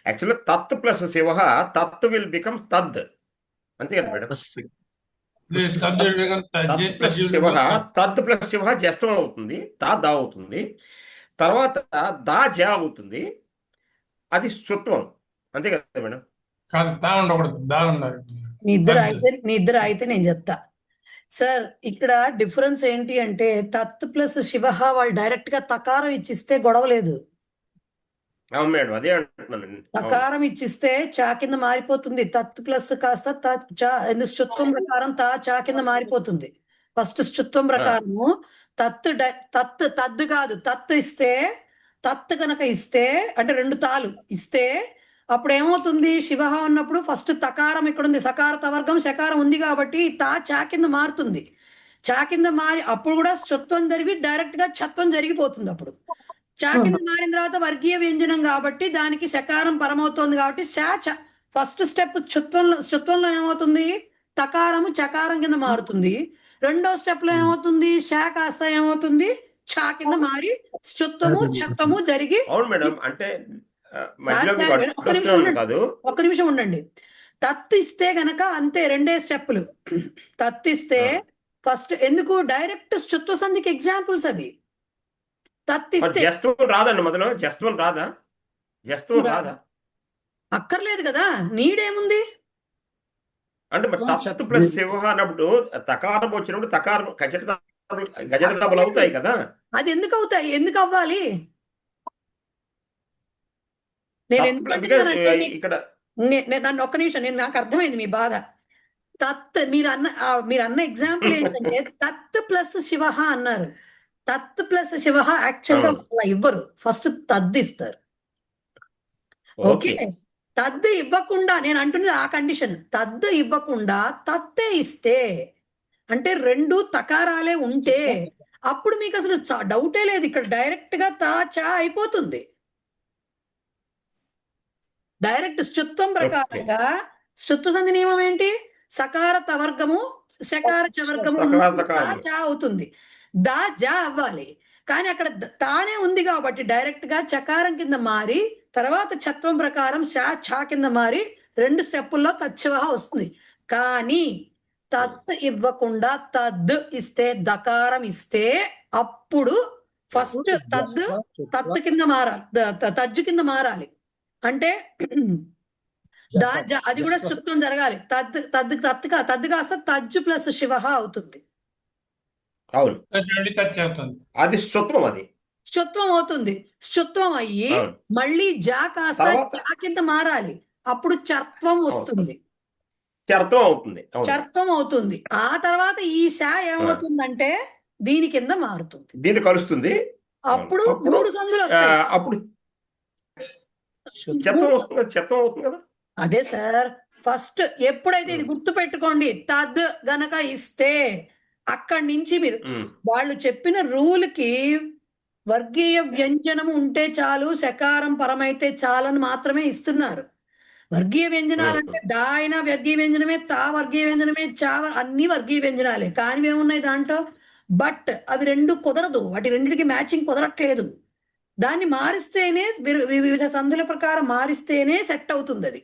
యాక్చువల్గా తత్ ప్లస్ శివ, తత్ విల్ బికమ్ తద్, అంతే కదా మేడం? శివ తద్ ప్లస్ శివ జస్తం అవుతుంది, దా అవుతుంది, తర్వాత దా జ అవుతుంది, అది శ్చుత్వం, అంతే కదా మేడం? మీ ఇద్దరు అయితే నేను చెప్తా సార్. ఇక్కడ డిఫరెన్స్ ఏంటి అంటే తత్ ప్లస్ శివ వాళ్ళు డైరెక్ట్ గా తకారం ఇచ్చిస్తే గొడవ లేదు. తకారం ఇచ్చిస్తే చా కింద మారిపోతుంది. తత్ ప్లస్ కాస్త శ్చుత్వం ప్రకారం చా కింద మారిపోతుంది. ఫస్ట్ శ్చుత్వం ప్రకారము తత్తు కాదు, తత్ ఇస్తే, తత్ కనుక ఇస్తే అంటే 2 తాలు ఇస్తే అప్పుడు ఏమవుతుంది? శివ ఉన్నప్పుడు ఫస్ట్ తకారం ఇక్కడ ఉంది, సకార తవర్గం శకారం ఉంది కాబట్టి చా కింద మారుతుంది. చా కింద మారి అప్పుడు కూడా శ్చుత్వం జరిగి డైరెక్ట్ గా ఛత్వం జరిగిపోతుంది. అప్పుడు చా కింద మారిన తర్వాత వర్గీయ వ్యంజనం కాబట్టి దానికి శకారం పరమవుతోంది కాబట్టి ఫస్ట్ స్టెప్ శ్చుత్వంలో ఏమవుతుంది? తకారము చకారం కింద మారుతుంది. రెండో స్టెప్ లో ఏమవుతుంది? శా కాస్త ఏమవుతుంది? చా కింద మారి శ్చుత్వము ఛత్వము జరిగి. అవును మేడం, అంటే ఒక్క నిమిషం ఉండండి. తత్ ఇస్తే గనక అంతే, 2 స్టెప్పులు. తత్ ఇస్తే ఫస్ట్ ఎందుకు డైరెక్ట్ శ్చుత్వ సంధికి ఎగ్జాంపుల్స్ అవి. తత్ ఇస్తే రాదండి, మొదలు జస్త్వం రాదా? అక్కర్లేదు కదా, నీడేముంది అంటే తత్ ప్లస్ శివ అన్నప్పుడు తకారం వచ్చినప్పుడు తకారం గజట దబలు అవుతాయి కదా. అది ఎందుకు అవుతాయి? ఎందుకు అవ్వాలి? ఇక్కడ నన్ను ఒక్క నిమిషం, నాకు అర్థమైంది మీ బాధ. తత్ మీరు అన్న ఎగ్జాంపుల్ ఏంటంటే తత్ ప్లస్ శివ అన్నారు. తత్ ప్లస్ శివ యాక్చువల్ గా అలా ఇవ్వరు, ఫస్ట్ తద్ ఇస్తారు. ఓకే, తద్ ఇవ్వకుండా నేను అంటున్నది ఆ కండిషన్. తద్ ఇవ్వకుండా తత్తే ఇస్తే అంటే రెండు తకారాలే ఉంటే అప్పుడు మీకు అసలు డౌటే లేదు, ఇక్కడ డైరెక్ట్ గా తా చా అయిపోతుంది. డైరెక్ట్ స్థుత్వం ప్రకారంగా స్థుత్వ సంధి నియమం ఏంటి? సకార తవర్గము శకార చవర్గము చా అవుతుంది, దా జా అవ్వాలి. కానీ అక్కడ తానే ఉంది కాబట్టి డైరెక్ట్ గా చకారం కింద మారి తర్వాత చత్వం ప్రకారం షా ఛా కింద మారి 2 స్టెప్పుల్లో తచ్చివ వస్తుంది. కానీ తత్ ఇవ్వకుండా తద్ ఇస్తే దకారం ఇస్తే అప్పుడు ఫస్ట్ తత్ కింద మారాలి, తజ్జు కింద మారాలి. అంటే అది కూడా స్థుత్వం జరగాలి. తద్ కాస్త తజ్జు ప్లస్ శివ అవుతుంది. అవును, అది స్థుత్వం, అది స్థుత్వం అవుతుంది. స్థుత్వం అయ్యి మళ్ళీ జా కాస్త జా కింద మారాలి, అప్పుడు చర్త్వం వస్తుంది. చర్త్వం అవుతుంది. ఆ తర్వాత ఈ షా ఏమవుతుందంటే దీని కింద మారుతుంది, దీన్ని కలుస్తుంది. అప్పుడు 3 సందులు వస్తాయి. అప్పుడు చత్వం అవుతుంది కదా. అదే సార్, ఫస్ట్ ఎప్పుడైతే ఇది గుర్తు పెట్టుకోండి, తద్ గనక ఇస్తే అక్కడి నుంచి మీరు వాళ్ళు చెప్పిన రూల్ కి వర్గీయ వ్యంజనము ఉంటే చాలు, శకారం పరమైతే చాలని మాత్రమే ఇస్తున్నారు. వర్గీయ వ్యంజనాలు అంటే దా అయినా వర్గీయ వ్యంజనమే, తా వర్గీయ వ్యంజనమే, చా అన్ని వర్గీయ వ్యంజనాలే. కానీ ఏమున్నాయి దాంట్లో, బట్ అవి రెండు కుదరదు, వాటి రెండింటికి మ్యాచింగ్ కుదరట్లేదు. దాన్ని మారిస్తేనే వివిధ సంధుల ప్రకారం మారిస్తేనే సెట్ అవుతుంది. అది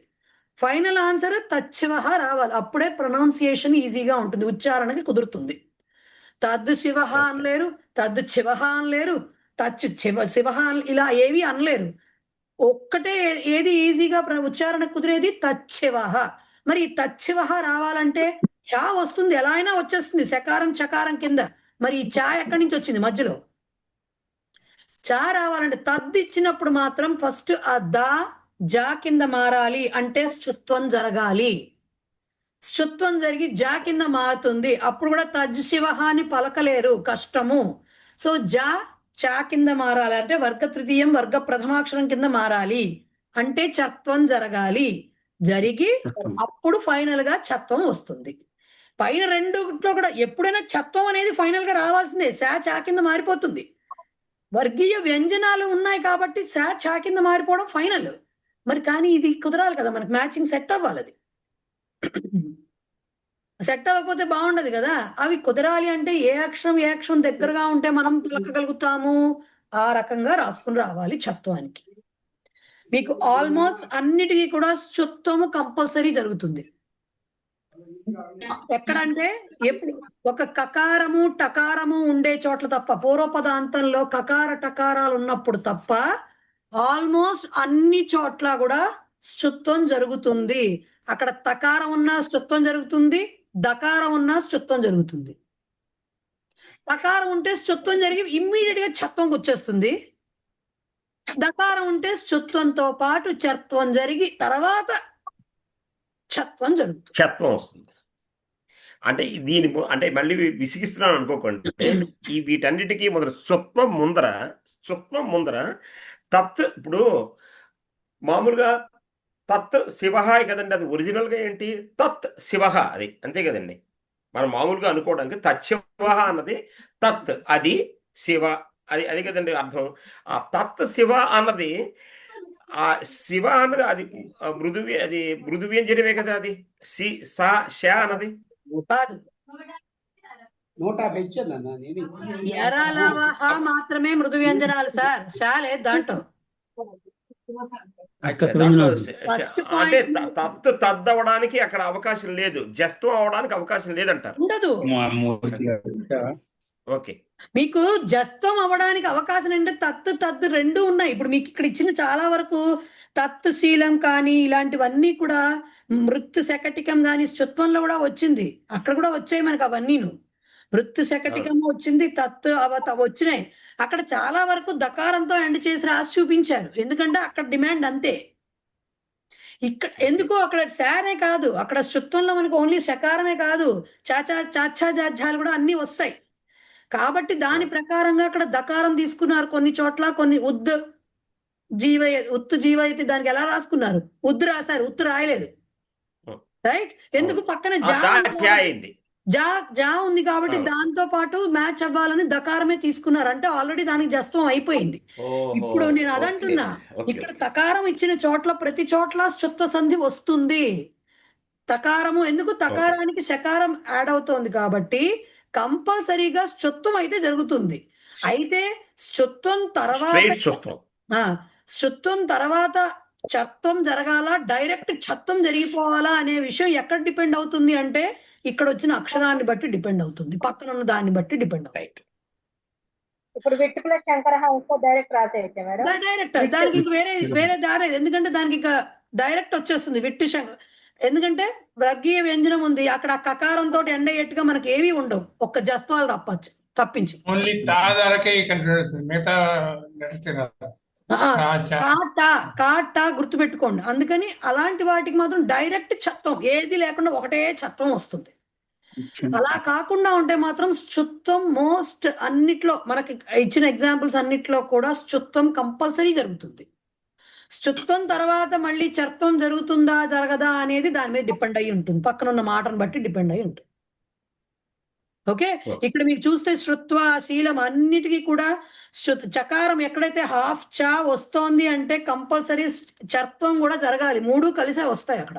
ఫైనల్ ఆన్సర్ తచ్చివ రావాలి, అప్పుడే ప్రొనౌన్సియేషన్ ఈజీగా ఉంటుంది, ఉచ్చారణకి కుదురుతుంది. తద్ శివ అనలేరు, తద్ శివ అనలేరు, తచ్ శివ ఇలా ఏవి అనలేరు. ఒక్కటే ఏది ఈజీగా ఉచ్చారణ కుదిరేది తచ్చివ. మరి తచ్చివ రావాలంటే చా వస్తుంది, ఎలా అయినా వచ్చేస్తుంది శకారం చకారం కింద. మరి ఈ చా ఎక్కడి నుంచి వచ్చింది మధ్యలో? చా రావాలంటే తద్ ఇచ్చినప్పుడు మాత్రం ఫస్ట్ ఆ దా జా కింద మారాలి, అంటే స్థుత్వం జరగాలి. స్థుత్వం జరిగి జా కింద మారుతుంది, అప్పుడు కూడా తజ్ శివ అని పలకలేరు, కష్టము. సో జా చా కింద మారాలి అంటే వర్గ తృతీయం వర్గ ప్రథమాక్షరం కింద మారాలి, అంటే చత్వం జరగాలి. జరిగి అప్పుడు ఫైనల్ గా చత్వం వస్తుంది. పైన రెండులో కూడా ఎప్పుడైనా చత్వం అనేది ఫైనల్ గా రావాల్సిందే, శా చా కింద మారిపోతుంది. వర్గీయ వ్యంజనాలు ఉన్నాయి కాబట్టి శా చా కింద మారిపోవడం ఫైనల్. మరి కానీ ఇది కుదరాలి కదా, మనకి మ్యాచింగ్ సెట్ అవ్వాలి. అది సెట్ అవ్వకపోతే బాగుండదు కదా. అవి కుదరాలి అంటే ఏ అక్షరం దగ్గరగా ఉంటే మనం లెక్కగలుగుతాము, ఆ రకంగా రాసుకుని రావాలి చత్వానికి. మీకు ఆల్మోస్ట్ అన్నిటికీ కూడా స్థుత్వము కంపల్సరీ జరుగుతుంది. ఎక్కడంటే ఎప్పుడు ఒక కకారము టకారము ఉండే చోట్ల తప్ప, పూర్వపదాంతంలో కకార టకారాలు ఉన్నప్పుడు తప్ప ఆల్మోస్ట్ అన్ని చోట్ల కూడా స్థుత్వం జరుగుతుంది. అక్కడ తకారం ఉన్నా స్థుత్వం జరుగుతుంది, దకారం ఉన్నా స్థుత్వం జరుగుతుంది. తకారం ఉంటే స్థుత్వం జరిగి ఇమ్మీడియట్ గా చత్వం వచ్చేస్తుంది. దకారం ఉంటే స్థుత్వంతో పాటు చత్వం జరిగి తర్వాత చత్వం జరుగుతుంది, చత్వం వస్తుంది. అంటే దీని అంటే మళ్ళీ విసిగిస్తున్నాను అనుకోకండి, ఈ వీటన్నిటికీ మొదలు స్థుత్వం ముందర తత్. ఇప్పుడు మామూలుగా తత్ శివ కదండి, అది ఒరిజినల్ గా ఏంటి తత్ శివ, అది అంతే కదండి. మనం మామూలుగా అనుకోవడానికి తచ్చివ అన్నది తత్, అది శివ, అది కదండి అర్థం. ఆ తత్ శివ అన్నది, ఆ శివ అన్నది అది అది మృదు వ్యంజనమే కదా. అది సి సా ష అన్నది మాత్రమే మృదు వ్యంజనాలు సార్, షా లేదు దాంట్లో. అంటే తత్ అవ్వడానికి అక్కడ అవకాశం లేదు, జస్తం అవడానికి అవకాశం లేదంటారు. ఉండదు. ఓకే, మీకు జస్తం అవ్వడానికి అవకాశం అంటే తత్తు రెండు ఉన్నాయి. ఇప్పుడు మీకు ఇక్కడ ఇచ్చిన చాలా వరకు తత్తు శీలం కానీ ఇలాంటివన్నీ కూడా మృత్తు శకటికం కానీ స్థుత్వంలో కూడా వచ్చింది, అక్కడ కూడా వచ్చాయి మనకు అవన్నీను. మృత్తు శకటికం వచ్చింది, తత్తు వచ్చినాయి. అక్కడ చాలా వరకు దకారంతో ఎండ్ చేసి రాసి చూపించారు, ఎందుకంటే అక్కడ డిమాండ్ అంతే. ఇక్కడ ఎందుకు అక్కడ శానే కాదు, అక్కడ శుత్వంలో మనకు ఓన్లీ శకారమే కాదు, చాచా చాచా జాఝాలు కూడా అన్ని వస్తాయి. కాబట్టి దాని ప్రకారంగా అక్కడ దకారం తీసుకున్నారు కొన్ని చోట్ల, కొన్ని ఉత్తు జీవ అయితే దానికి ఎలా రాసుకున్నారు, ఉద్దు రాశారు, ఉత్తు రాయలేదు. రైట్, ఎందుకు పక్కన జా ఉంది కాబట్టి దాంతో పాటు మ్యాచ్ అవ్వాలని దకారమే తీసుకున్నారు. అంటే ఆల్రెడీ దానికి జస్త్వం అయిపోయింది. ఇప్పుడు నేను అదంటున్నా, ఇక్కడ తకారం ఇచ్చిన చోట్ల ప్రతి చోట్ల శుత్వ సంధి వస్తుంది. తకారము ఎందుకు, తకారానికి శకారం యాడ్ అవుతోంది కాబట్టి కంపల్సరీగా శుత్వం అయితే జరుగుతుంది. అయితే శుత్వం తర్వాత చత్వం జరగాల, డైరెక్ట్ ఛత్వం జరిగిపోవాలా అనే విషయం ఎక్కడ డిపెండ్ అవుతుంది అంటే ఇక్కడ వచ్చిన అక్షరాన్ని బట్టి డిపెండ్ అవుతుంది, పక్కన ఉన్న దాన్ని బట్టి డిపెండ్ అవుతుంది. ఇప్పుడు విట్టు ప్లస్ శంకర డైరెక్ట్ రాసేయచ్చా మేడం? డైరెక్ట్, దానికి ఇంక వేరే దారే, ఎందుకంటే దానికి ఇంకా డైరెక్ట్ వచ్చేస్తుంది విట్టు శంకర. ఎందుకంటే వర్గీయ వ్యంజనం ఉంది అక్కడ, కకారంతో ఎండ్ అయ్యేట్టుగా మనకి ఏవి ఉండవు, ఒక్క జస్త్వాలు తప్పించి. కాటా గుర్తుపెట్టుకోండి. అందుకని అలాంటి వాటికి మాత్రం డైరెక్ట్ ఛత్వం, ఏది లేకుండా ఒకటే ఛత్వం వస్తుంది. అలా కాకుండా ఉంటే మాత్రం శుత్వం మోస్ట్ అన్నిట్లో మనకి ఇచ్చిన ఎగ్జాంపుల్స్ అన్నిట్లో కూడా శుత్వం కంపల్సరీ జరుగుతుంది. శుత్వం తర్వాత మళ్ళీ చర్త్వం జరుగుతుందా జరగదా అనేది దాని మీద డిపెండ్ అయి ఉంటుంది, పక్కన ఉన్న మాటను బట్టి డిపెండ్ అయి ఉంటుంది. ఓకే, ఇక్కడ మీకు చూస్తే శృత్వ శీలం అన్నిటికీ కూడా చకారం ఎక్కడైతే హాఫ్ చా వస్తోంది అంటే కంపల్సరీ చర్త్వం కూడా జరగాలి, మూడు కలిసే వస్తాయి అక్కడ.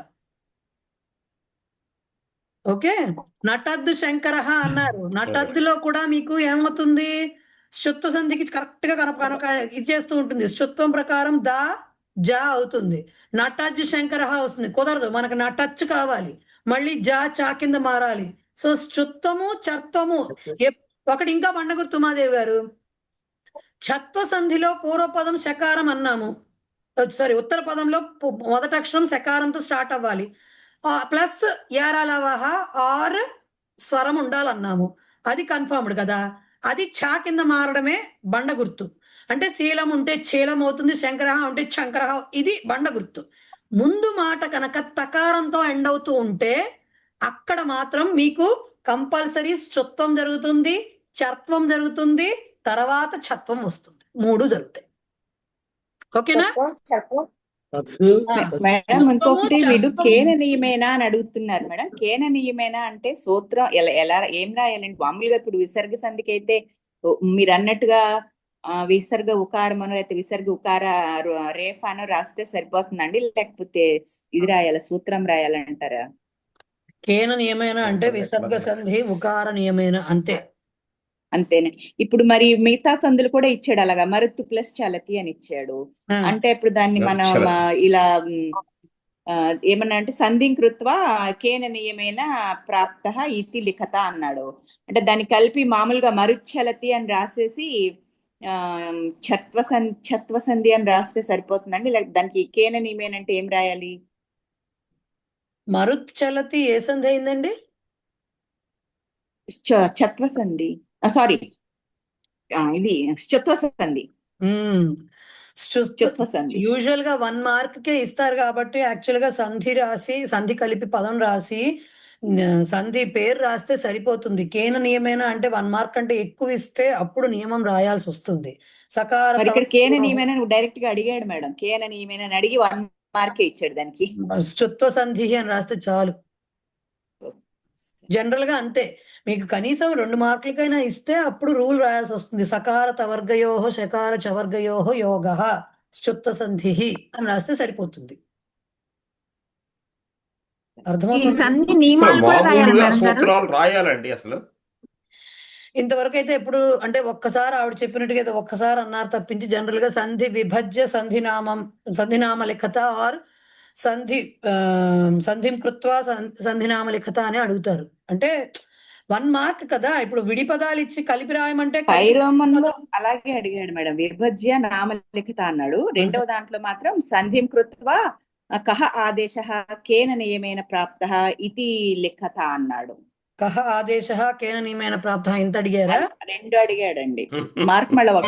ఓకే, నటద్దు శంకర అన్నారు, నటద్దులో కూడా మీకు ఏమవుతుంది, శుత్వ సంధికి కరెక్ట్ గా ఇది చేస్తూ ఉంటుంది. శుత్వం ప్రకారం దా జా అవుతుంది, నటజ్ శంకర వస్తుంది, కుదరదు, మనకు నటచ్ కావాలి, మళ్ళీ జా చా కింద మారాలి. సో శుత్వము చర్త్వము ఒకటి ఇంకా బండగుర్తు మాదేవి గారు, ఛత్వ సంధిలో పూర్వపదం శకారం అన్నాము, సారీ ఉత్తర పదంలో మొదటి అక్షరం శకారంతో స్టార్ట్ అవ్వాలి, ప్లస్ యారాలవహ ఆర్ స్వరం ఉండాలన్నాము, అది కన్ఫర్మ్డ్ కదా. అది ఛా కింద మారడమే బండ గుర్తు. అంటే శీలం ఉంటే ఛేలం అవుతుంది, శంకరహ ఉంటే శంకరహ, ఇది బండ గుర్తు. ముందు మాట కనుక తకారంతో ఎండ్ అవుతూ ఉంటే అక్కడ మాత్రం మీకు కంపల్సరీ శుత్వం జరుగుతుంది, చర్త్వం జరుగుతుంది, తర్వాత ఛత్వం వస్తుంది, మూడు జరుగుతాయి. ఓకేనా మేడం? ఇంకొకటి వీడు కేన నియమేనా అని అడుగుతున్నారు మేడం. కేన నియమేనా అంటే సూత్రం ఎలా ఏం రాయాలండి? మామూలుగా ఇప్పుడు విసర్గ సంధికి అయితే మీరు అన్నట్టుగా విసర్గ ఉకారమను లేకపోతే విసర్గ ఉకార రేఫాను రాస్తే సరిపోతుందండి, లేకపోతే ఇది రాయాల సూత్రం రాయాలంటారా? కేన నియమేన అంటే విసర్గ సంధి ఉకార నియమేన, అంతేనే. ఇప్పుడు మరి మిగతా సంధులు కూడా ఇచ్చాడు అలాగా, మరుత్తు ప్లస్ చలతి అని ఇచ్చాడు. అంటే ఇప్పుడు దాన్ని మనం ఇలా ఏమన్నా అంటే సంధికృత్వ కేన నియమేన ప్రాప్త ఇతి లిఖత అన్నాడు. అంటే దాన్ని కలిపి మామూలుగా మరుచ్చలతి అని రాసేసి ఛత్వ సంధి అని రాస్తే సరిపోతుందండి, లేక దానికి కేన నియమేన అంటే ఏం రాయాలి? మరుత్ చలతి ఏ సంధి అయిందండి? ఛత్వ సంధి, సారీ ఇది శ్చత్వ సంధి. యూజువల్ గా 1 మార్క్ కే ఇస్తారు కాబట్టి యాక్చువల్ గా సంధి రాసి, సంధి కలిపి పదం రాసి సంధి పేరు రాస్తే సరిపోతుంది. కేన నియమేన అంటే 1 మార్క్ అంటే ఎక్కువ ఇస్తే అప్పుడు నియమం రాయాల్సి వస్తుంది. సకార ఇక్కడ కేన నియమేన డైరెక్ట్ గా అడిగాడు మేడం, కేన నియమేన అడిగి 1 మార్కే ఇచ్చాడు దానికి. శుత్వ సంధి అని రాస్తే చాలు, జనరల్ గా అంతే. మీకు కనీసం 2 మార్కులకైనా ఇస్తే అప్పుడు రూల్ రాయాల్సి వస్తుంది. సకార తవర్గయోహ శకార చవర్గయోహ యోగ శుత్వ సంధి అని రాస్తే సరిపోతుంది. అర్థమవుతుంది? రాయాలండి అసలు ఇంతవరకు అయితే ఎప్పుడు అంటే ఒక్కసారి ఆవిడ చెప్పినట్టుగా అయితే ఒక్కసారి అన్నారు తప్పించి జనరల్ గా సంధి విభజ్య సంధినామ లిఖత ఆర్ సంధిం కృత్వా సంధినామ లిఖత అని అడుగుతారు. అంటే 1 మార్క్ కదా, ఇప్పుడు విడి పదాలు ఇచ్చి కలిపి రాయమంటే అలాగే అడిగాడు మేడం. విభజ్య నామలిఖిత అన్నాడు. రెండవ దాంట్లో మాత్రం సంధిం కృత్వా కహ ఆదేశ కేన నియమేన ప్రాప్త ఇతి లిఖత అన్నాడు. కహ ఆదేశ కేన నియమేన ప్రాప్త ఇంత అడిగారా? 2 అడిగాడండి. మార్క్ మళ్ళీ 1.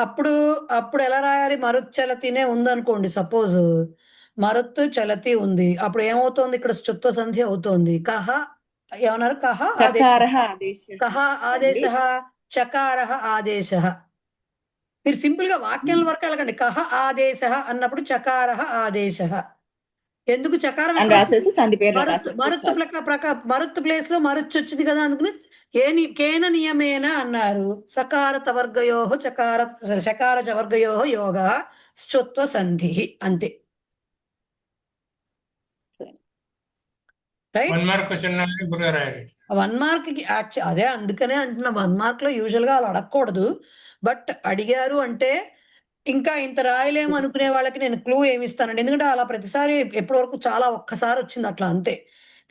అప్పుడు అప్పుడు ఎలా రాయాలి? మరుచ్చలతినే ఉందనుకోండి సపోజ్. మరుత్తు చలతి ఉంది. అప్పుడు ఏమవుతోంది? ఇక్కడ స్తుత్వ సంధి అవుతోంది. కహ ఏమన్నారు? కహ ఆదేశ. చకారః ఆదేశः కహ అండి. ఆదేశ, చకారః ఆదేశ. మీరు సింపుల్ గా వాక్యాల వరకు వెళ్ళకండి. కహ ఆదేశ అన్నప్పుడు చకారః ఆదేశ. ఎందుకు చకారం అని ఎక్కడ రాసేసి సంధి పేరు మరుత్తు రాసేస్తే మరుత్తు చాలు. మరుత్తు ప్లేస్ లో మరుచ్చు వచ్చింది కదా అందుకని కేన నియమేన అన్నారు. సకార తవర్గయో శకార చవర్గయో యోగ శ్చుత్వ సంధి అంతే. రైట్. 1 మార్క్ క్వశ్చన్ గురుగారు రాయాలి. 1 మార్క్ కి అదే అందుకనే అంటున్నా 1 మార్క్ లో యూజువల్ గా అలా అడగకూడదు. బట్ అడిగారు అంటే ఇంకా ఇంత రాయలేము అనుకునే వాళ్ళకి నేను క్లూ ఏమి ఇస్తానండి. ఎందుకంటే అలా ప్రతిసారి ఎప్పటి వరకు చాలా ఒక్కసారి వచ్చింది అట్లా అంతే.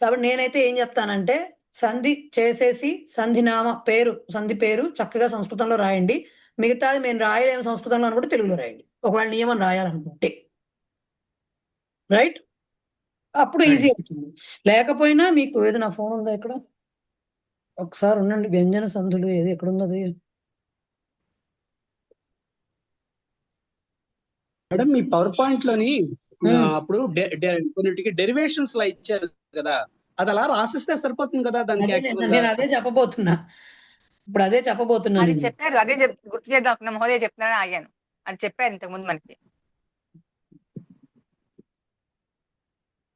కాబట్టి నేనైతే ఏం చెప్తానంటే సంధి చేసేసి సంధినామ పేరు సంధి పేరు చక్కగా సంస్కృతంలో రాయండి. మిగతాది మేము రాయలేము సంస్కృతంలో అనుకుంటే తెలుగులో రాయండి. ఒకవేళ నియమం రాయాలనుకుంటే రైట్. అప్పుడు ఈజీ అవుతుంది. లేకపోయినా మీకు ఏది నా ఫోన్ ఉందా ఇక్కడ ఒకసారి ఉండండి. వ్యంజన సంధులు ఏది ఎక్కడుంది అది? మేడం మీ పవర్ పాయింట్ లోని అప్పుడు కొన్నిటికి డెరివేషన్స్ లా ఇచ్చారు కదా, అది అలా రాసిస్తే సరిపోతుంది కదా దానికి. నేను అదే చెప్పబోతున్నా. ఇప్పుడు అదే చెప్పబోతున్నా. అది చెప్పారు, అదే గుర్తు చేద్దాం మహోదయ చెప్తున్నారని ఆగాను. అది చెప్పారు ఇంతకు ముందు మనకి.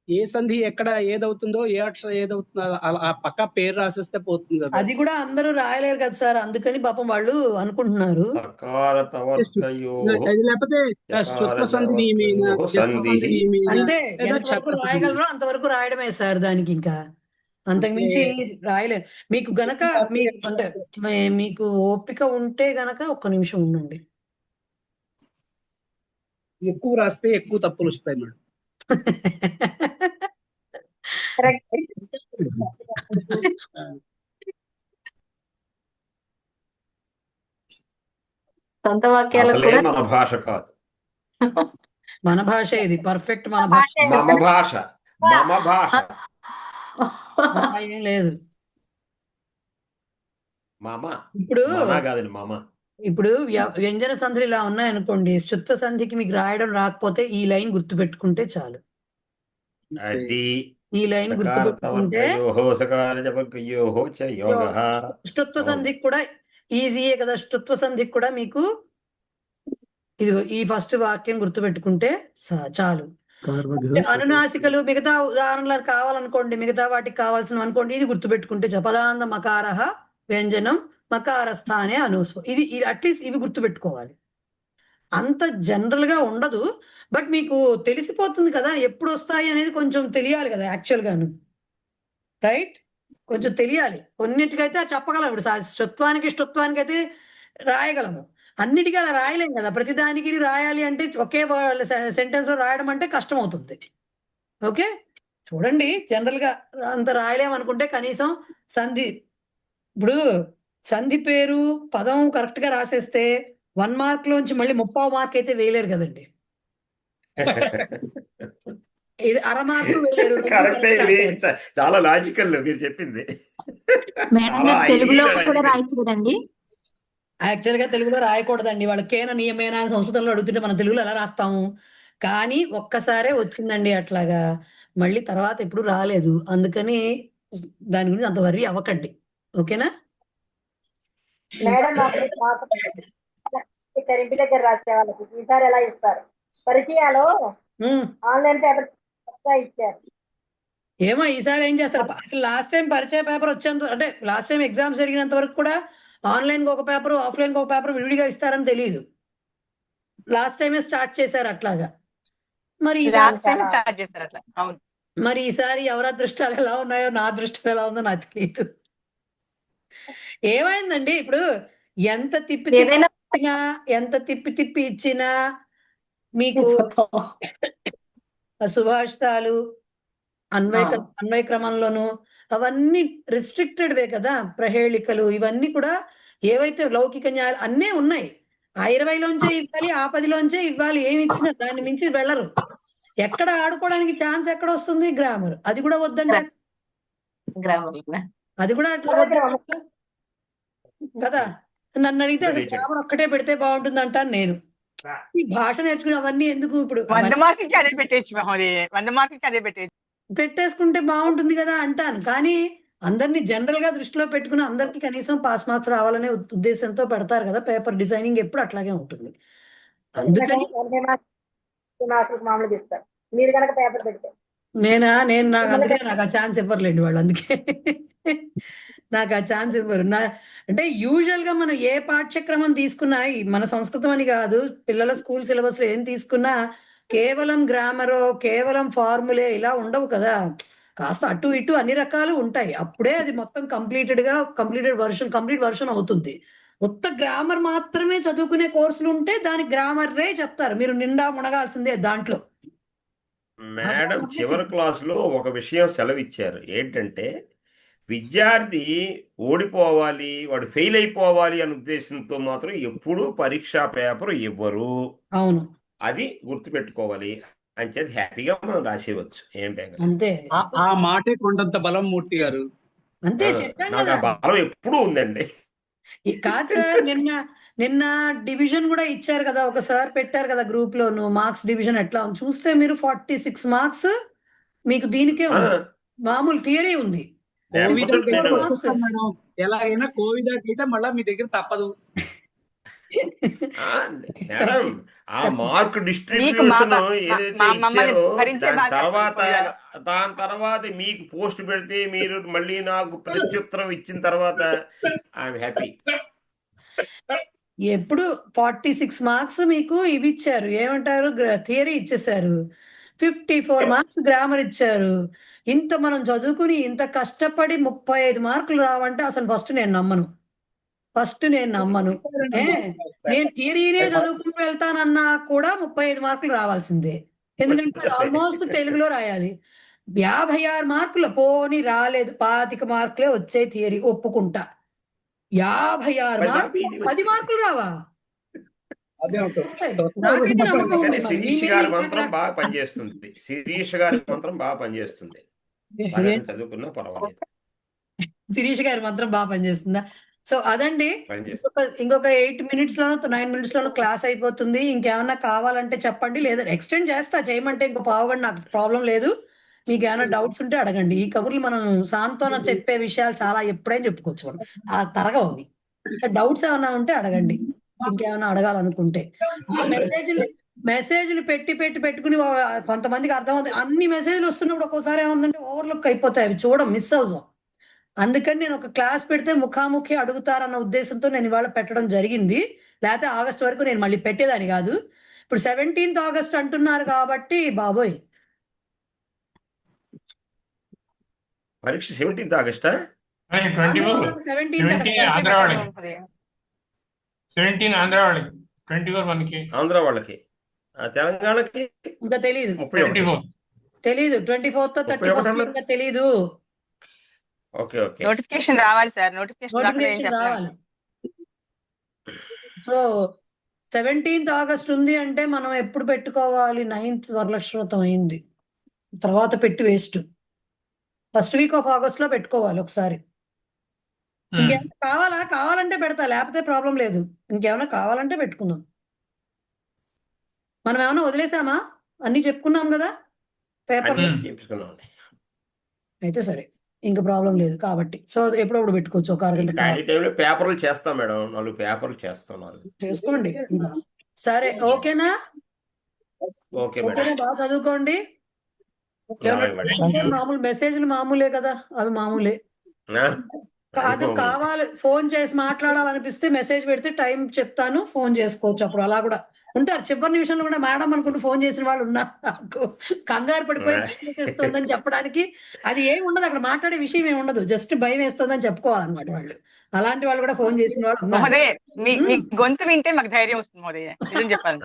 ఏ సంధి ఎక్కడ ఏదవుతుందో, ఏ అక్షరం ఏదవుతుందో ఆ పక్క పేరు రాసిస్తే పోతుంది కదా. అది కూడా అందరూ రాయలేరు కదా సార్, అందుకని పాపం వాళ్ళు అనుకుంటున్నారు. లేకపోతే అంతే, ఎంతవరకు రాయగలరో అంతవరకు రాయడమే సార్. దానికి ఇంకా అంతకుమించి రాయలేరు. మీకు గనక అంటే మీకు ఓపిక ఉంటే గనక ఒక్క నిమిషం ఉండండి. ఎక్కువ రాస్తే ఎక్కువ తప్పులు వస్తాయి మేడం. సొంత వాక్యాలకు అసలే కూడా మన భాష కాదు, మన భాష ఇది, పర్ఫెక్ట్ మన భాష. మమ భాష, మమ భాష ఏం లేదు. మామ ఇప్పుడు కాదండి మామ. ఇప్పుడు వ్యంజన సంధులు ఇలా ఉన్నాయనుకోండి, శ్రుత్వ సంధికి మీకు రాయడం రాకపోతే ఈ లైన్ గుర్తుపెట్టుకుంటే చాలు. అది ఈ లైన్ గుర్తుపెట్టుకుంటే శ్రుత్వ సంధికి కూడా ఈజీయే కదా. శ్రుత్వ సంధికి కూడా మీకు ఇదిగో ఈ ఫస్ట్ వాక్యం గుర్తుపెట్టుకుంటే చాలు. అనునాసికలు మిగతా ఉదాహరణలు కావాలనుకోండి, మిగతా వాటికి కావాల్సిన అనుకోండి, ఇది గుర్తుపెట్టుకుంటే పదాంత మకార వ్యంజనం మకార స్థానే అనుస్వ. ఇది అట్లీస్ట్ ఇవి గుర్తుపెట్టుకోవాలి. అంత జనరల్ గా ఉండదు, బట్ మీకు తెలిసిపోతుంది కదా ఎప్పుడు వస్తాయి అనేది. కొంచెం తెలియాలి కదా యాక్చువల్ గాను, రైట్? కొంచెం తెలియాలి. కొన్నిటికైతే చెప్పగలం. ఇప్పుడు శ్రుత్వానికి ష్టుత్వానికి అయితే రాయగలము, అన్నిటికీ అలా రాయలేం కదా. ప్రతిదానికి రాయాలి అంటే ఒకే సెంటెన్స్ లో రాయడం అంటే కష్టం అవుతుంది. ఓకే, చూడండి, జనరల్ గా అంత రాయలేమనుకుంటే కనీసం సంధి, ఇప్పుడు సంధి పేరు పదం కరెక్ట్ గా రాసేస్తే 1 మార్క్ లోంచి మళ్ళీ 30వ మార్క్ అయితే వేయలేరు కదండి. ఇది అర మార్కు వేయలేరు. చాలా లాజికల్ మీరు చెప్పింది. తెలుగులో కూడా రాయొచ్చు కదండి. యాక్చువల్ గా తెలుగులో రాయకూడదండి. వాళ్ళు కేన నియమేనా సంస్కృతంలో అడుగుతుంటే మనం తెలుగులో ఎలా రాస్తాము? కానీ ఒక్కసారే వచ్చిందండి అట్లాగా, మళ్ళీ తర్వాత ఎప్పుడు రాలేదు. అందుకని దాని గురించి అంత వర్రీ అవ్వకండి. ఓకేనా మేడం? ఇంటి దగ్గర రాసే వాళ్ళకి ఈసారి ఎలా ఇస్తారు? పరిచయాలు ఆన్లైన్ పేపర్ ఇచ్చారు. ఏమో ఈసారి ఏం చేస్తారు? అసలు లాస్ట్ టైం పరిచయ పేపర్ వచ్చేంత, అంటే లాస్ట్ టైం ఎగ్జామ్స్ జరిగినంత వరకు కూడా ఆన్లైన్ ఒక పేపర్, ఆఫ్లైన్ ఒక పేపర్ విడిగా ఇస్తారని తెలియదు. లాస్ట్ టైమే స్టార్ట్ చేశారు అట్లాగా. మరి మరి ఈసారి ఎవరి అదృష్టాలు ఎలా ఉన్నాయో, నా అదృష్టం ఎలా ఉందో నాకు తెలియదు. ఏమైందండి ఇప్పుడు, ఎంత తిప్పి తిప్పి ఇచ్చినా మీకు సుభాషితాలు అన్వయ క్రమంలోను అవన్నీ రిస్ట్రిక్టెడ్ వే కదా. ప్రహేళికలు ఇవన్నీ కూడా ఏవైతే లౌకిక న్యాయాలు అన్నీ ఉన్నాయి. ఆ 20లోంచే ఇవ్వాలి, ఆ 10లోంచే ఇవ్వాలి. ఏమి ఇచ్చినా దాన్ని మించి వెళ్ళరు. ఎక్కడ ఆడుకోవడానికి ఛాన్స్ ఎక్కడ వస్తుంది? గ్రామర్. అది కూడా వద్దండి, అది కూడా అట్లా వద్దు కదా. నన్ను అడిగితే అసలు గ్రామర్ ఒక్కటే పెడితే బాగుంటుంది అంటాను నేను. ఈ భాష నేర్చుకుని అవన్నీ ఎందుకు ఇప్పుడు 100 మార్కులకి అదే పెట్టేయచ్చు మహోదయ, 100 మార్కులకి అదే పెట్టేయచ్చు. పెట్టేసుకుంటే బాగుంటుంది కదా అంటాను. కానీ అందరినీ జనరల్ గా దృష్టిలో పెట్టుకుని అందరికి కనీసం పాస్ మార్క్స్ రావాలనే ఉద్దేశంతో పెడతారు కదా. పేపర్ డిజైనింగ్ ఎప్పుడు అట్లాగే ఉంటుంది. అందుకని మామూలుగా ఇస్తారు మీరు కనుక పేపర్ పెడితే. నేను నాకు అందుకే నాకు ఆ ఛాన్స్ ఇవ్వరులేండి వాళ్ళు. అందుకే నాకు ఆ ఛాన్స్ ఇవ్వరు. అంటే యూజువల్ గా మనం ఏ పాఠ్యక్రమం తీసుకున్నా, మన సంస్కృతం అని కాదు, పిల్లల స్కూల్ సిలబస్ లో ఏం తీసుకున్నా కేవలం గ్రామరో కేవలం ఫార్ములే ఇలా ఉండవు కదా. కాస్త అటు ఇటు అన్ని రకాలు ఉంటాయి. అప్పుడే అది మొత్తం కంప్లీట్ వర్షన్ అవుతుంది. కొత్త గ్రామర్ మాత్రమే చదువుకునే కోర్సులు ఉంటే దానికి గ్రామర్రే చెప్తారు. మీరు నిండా మునగాల్సిందే దాంట్లో. మేడం చివరి క్లాసులో ఒక విషయం సెలవిచ్చారు. ఏంటంటే విద్యార్థి ఓడిపోవాలి, వాడు ఫెయిల్ అయిపోవాలి అనే ఉద్దేశంతో మాత్రం ఎప్పుడూ పరీక్షా పేపర్ ఇవ్వరు. అవును, అది గుర్తుపెట్టుకోవాలి. అంచేది హ్యాపీగా మనం రాసేయవచ్చు. ఏం పేపర్ అంతే. ఆ మాటే కొండంత బలం మూర్తి గారు. అంతే చెప్పాను నాకు కదా. ఆ బలం ఎప్పుడూ ఉందండి. కాదు సార్, నిన్న డివిజన్ కూడా ఇచ్చారు కదా, ఒకసారి పెట్టారు కదా గ్రూప్ లోను మార్క్స్ డివిజన్ ఎట్లా ఉంది చూస్తే మీరు 46 మార్క్స్ మీకు దీనికే ఉంది. మామూలు థియరీ ఉంది. Covid 54 marks. ఎలాగైనా కోవిడ్ అయితే మళ్ళా మీ దగ్గర తప్పదు. మేడం ఆ మార్క్ డిస్ట్రిబ్యూషన్ ఏదైతే ఇచ్చారో దాని తర్వాత మీకు పోస్ట్ పెడితే మీరు మళ్ళీ నాకు ప్రత్యుత్తరం ఇచ్చిన తర్వాత ఐఎమ్ హ్యాపీ. ఎప్పుడు 46 మార్క్స్ మీకు ఇవి ఇచ్చారు, ఏమంటారు, థియరీ ఇచ్చేసారు. 54 మార్క్స్ గ్రామర్ ఇచ్చారు. ఇంత మనం చదువుకుని ఇంత కష్టపడి 35 మార్కులు రావంటే అసలు ఫస్ట్ నేను నమ్మను. నేను థియరీనే చదువుకుని వెళ్తానన్నా కూడా 35 మార్కులు రావాల్సిందే. ఎందుకంటే ఆల్మోస్ట్ తెలుగులో రాయాలి. 56 మార్కులు పోని రాలేదు, 25 మార్కులే వచ్చే థియరీ ఒప్పుకుంటా. 56 మార్కులు 10 మార్కులు రావా? నాకైతే నమ్మకం ఉంది. శిరీష్ గారి మంత్రం బాగా పనిచేస్తుంది. శిరీష్ గారి మంత్రం బాగా పనిచేస్తుంది. చదువుకున్నా పర్వాలేదు. శిరీష్ గారి మంత్రం బాగా పనిచేస్తుందా? సో అదండి. ఇంకొక 8 minutes లోనో 9 minutes లోనో క్లాస్ అయిపోతుంది. ఇంకేమన్నా కావాలంటే చెప్పండి, లేదా ఎక్స్టెండ్ చేస్తా, చేయమంటే ఇంకో పావుగంట, నాకు ప్రాబ్లం లేదు. మీకు ఏమైనా డౌట్స్ ఉంటే అడగండి. ఈ కబుర్లు మనం సాంత్వన చెప్పే విషయాలు చాలా ఎప్పుడైనా చెప్పుకోవచ్చు మనం, ఆ తరగవు. డౌట్స్ ఏమైనా ఉంటే అడగండి, ఇంకేమైనా అడగాలనుకుంటే. మెసేజ్లు పెట్టుకుని కొంతమందికి అర్థమవుతుంది. అన్ని మెసేజ్లు వస్తున్నప్పుడు ఒక్కోసారి ఏముందంటే ఓవర్లుక్ అయిపోతాయి, అవి మిస్ అవుతాం. అందుకని నేను ఒక క్లాస్ పెడితే ముఖాముఖి అడుగుతారన్న ఉద్దేశంతో నేను ఇవాళ పెట్టడం జరిగింది. లేకపోతే ఆగస్టు వరకు నేను మళ్ళీ పెట్టేదాన్ని కాదు. ఇప్పుడు 17th ఆగస్ట్ అంటున్నారు కాబట్టి బాబోయ్. పరీక్ష 17th ఆగస్టా? 17 ఆంధ్ర వాళ్ళకి, తెలంగాణకి ఇంకా తెలీదు. 24th 31st తెలీదు. నోటిఫికేషన్ రావాలి సార్, నోటిఫికేషన్ రావాలి. సో 17th ఆగస్ట్ ఉంది అంటే మనం ఎప్పుడు పెట్టుకోవాలి? 9th వరలక్ష్మతం అయింది, తర్వాత పెట్టి waste. First week off August లో పెట్టుకోవాలి ఒకసారి. ఇంకేమైనా కావాలంటే పెడతా, లేకపోతే ప్రాబ్లం లేదు. ఇంకేమైనా కావాలంటే పెట్టుకుందాం. మనం ఏమైనా వదిలేసామా? అన్ని చెప్పుకున్నాం కదా పేపర్. అయితే సరే, ఇంకా ప్రాబ్లం లేదు కాబట్టి. సో ఎప్పుడప్పుడు పెట్టుకోవచ్చు, ఒక అరగంట. పేపర్లు చేస్తాం మేడం, 4 పేపర్లు చేస్తాం. చేసుకోండి. సరే, ఓకేనా? బాగా చదువుకోండి. మామూలు మెసేజ్లు మామూలే కదా, అవి మామూలే. అది కావాలి, ఫోన్ చేసి మాట్లాడాలనిపిస్తే మెసేజ్ పెడితే టైం చెప్తాను, ఫోన్ చేసుకోవచ్చు. అప్పుడు అలా కూడా ఉంటారు. చివరి నిమిషంలో కూడా మేడం అనుకుంటూ ఫోన్ చేసిన వాళ్ళు ఉన్నారు. నాకు కంగారు పడిపోయి వేస్తుందని చెప్పడానికి అది ఏమి ఉండదు, అక్కడ మాట్లాడే విషయం ఏమి ఉండదు, జస్ట్ భయం వేస్తుందని చెప్పుకోవాలన్నమాట వాళ్ళు. అలాంటి వాళ్ళు కూడా ఫోన్ చేసిన వాళ్ళు ఉన్నారు. మీ గొంతు వింటే మాకు ధైర్యం వస్తుంది మోదయ్య, నిజం చెప్పాలి.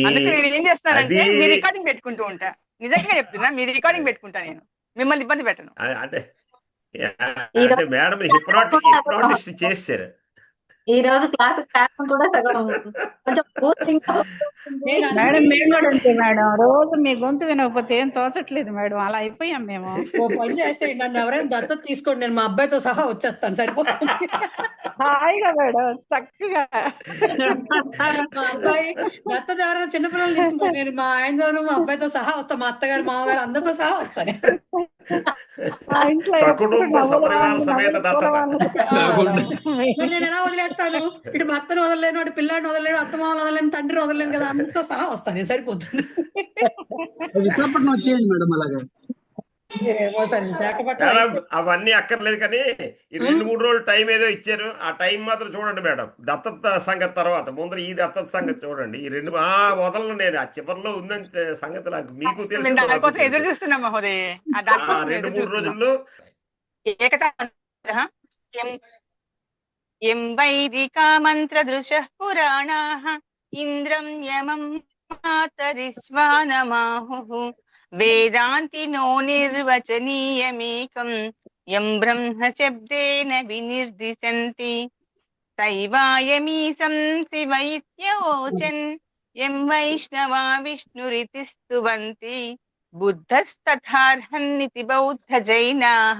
అందుకే నేను ఏం చేస్తానంటే మీ రికార్డింగ్ పెట్టుకుంటూ ఉంటా. నిజంగా చెప్తున్నా, మీ రికార్డింగ్ పెట్టుకుంటా, నేను మిమ్మల్ని ఇబ్బంది పెట్టను. అంటే మేడం హిప్నాటిస్ట్ చేశారు. ఈ రోజు క్లాస్ కారణం కూడా సగం కొంచెం boring గా ఉంటుంది. మేడం మేము కూడా అంతే మేడం, రోజు మీ గొంతు వినకపోతే ఏం తోచట్లేదు మేడం, అలా అయిపోయాం మేము. ఓ పని చేసేయండి, నన్ను ఎవరైనా దత్తత తీసుకోండి, నేను మా అబ్బాయితో సహా వచ్చేస్తాను, సరిపోతుంది. హాయిగా మేడం, చక్కగా. మా అబ్బాయి దత్తత ఎవరైనా చిన్నపిల్లలు తీసుకుంటాను, నేను మా ఆయనతోనూ మా అబ్బాయితో సహా వస్తాను, మా అత్తగారు మామగారు అందరితో సహా వస్తాను. మా ఇంట్లో సకుటుంబ సపరివార సమేత దత్తత. మరి నేను ఎలా వదిలేస్తాను? ఇటు మా అత్తను వదలలేను, అటు పిల్లాడిని వదలలేను, అత్తమామను వదలలేను, తండ్రిని వదలలేను కదా, అందరితో సహా వస్తాను, నేను సరిపోతుంది. విశాఖపట్నం వచ్చేయండి మేడం అలాగే. ఏమో సార్ విశాఖపట్నం మేడం అయితే అవన్నీ అక్కర్లేదు కానీ ఈ 2-3 రోజులు టైం ఏదో ఇచ్చారు, ఆ టైం మాత్రం చూడండి మేడం. దత్తత సంగతి తర్వాత ముందర ఈ దత్తత సంగతి చూడండి. ఈ 2 వదలను నేను, ఆ చివరిలో ఉందని సంగతి నాకు మీకు తెలుసు, దానికోసం ఎదురు చూస్తున్నాం మహోదయ. ఆ దానికోసం ఎదురు 2-3 చూస్తున్నాం. రోజుల్లో ఏకతా మంత్రః యం వైదికా మంత్రదృశః పురాణాః ఇంద్రం యమం మాతరిస్వానమాహుః వేదాంతినో నిర్వచనీయమేకం యం బ్రహ్మ శబ్దేన వినిర్దిశంతి సైవాయమీశం శివ ఇత్యవోచన్ యం వైష్ణవా విష్ణురితి స్తువంతి బుద్ధస్తథార్హన్నితి బౌద్ధ జైనాః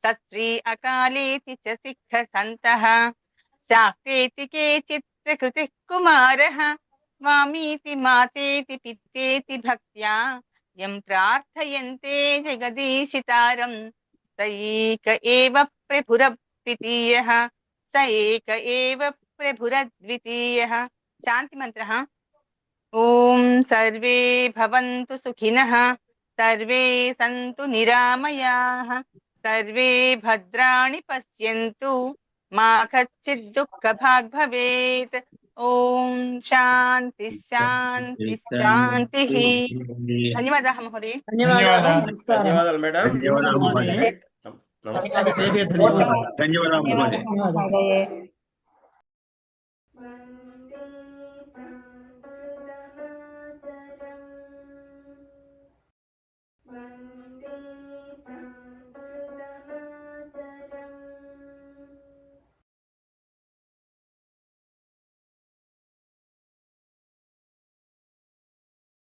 సత్శ్రీ అకాలేతి చ సిద్ధ సంతః శాక్తేతి కేచిత్ ప్రకృతిః కుమారః స్వామీతి మాతేతి పితేతి భక్త్యా యం ప్రార్థయంతే జగదీశితారం స ఏక ఏవ ప్రభురద్వితీయః స ఏక ఏవ ప్రభురద్వితీయః. శాంతి మంత్రః. ఓం సర్వే భవంతు సుఖినః, సర్వే సంతు నిరామయాః, సర్వే భద్రాణి పశ్యంతు, మా కచ్చిద్ దుఃఖభాగ్ భవేత్. ఓం శాంతి శాంతి శాంతి. ధన్యవాదాः మహోదయ. ధన్యవాదాలు, నమస్కారం. ధన్యవాదాలు మేడం. ధన్యవాదాలు మహోదయ. నమస్కారం. ధన్యవాదాలు మహోదయ. ధన్యవాదాలు.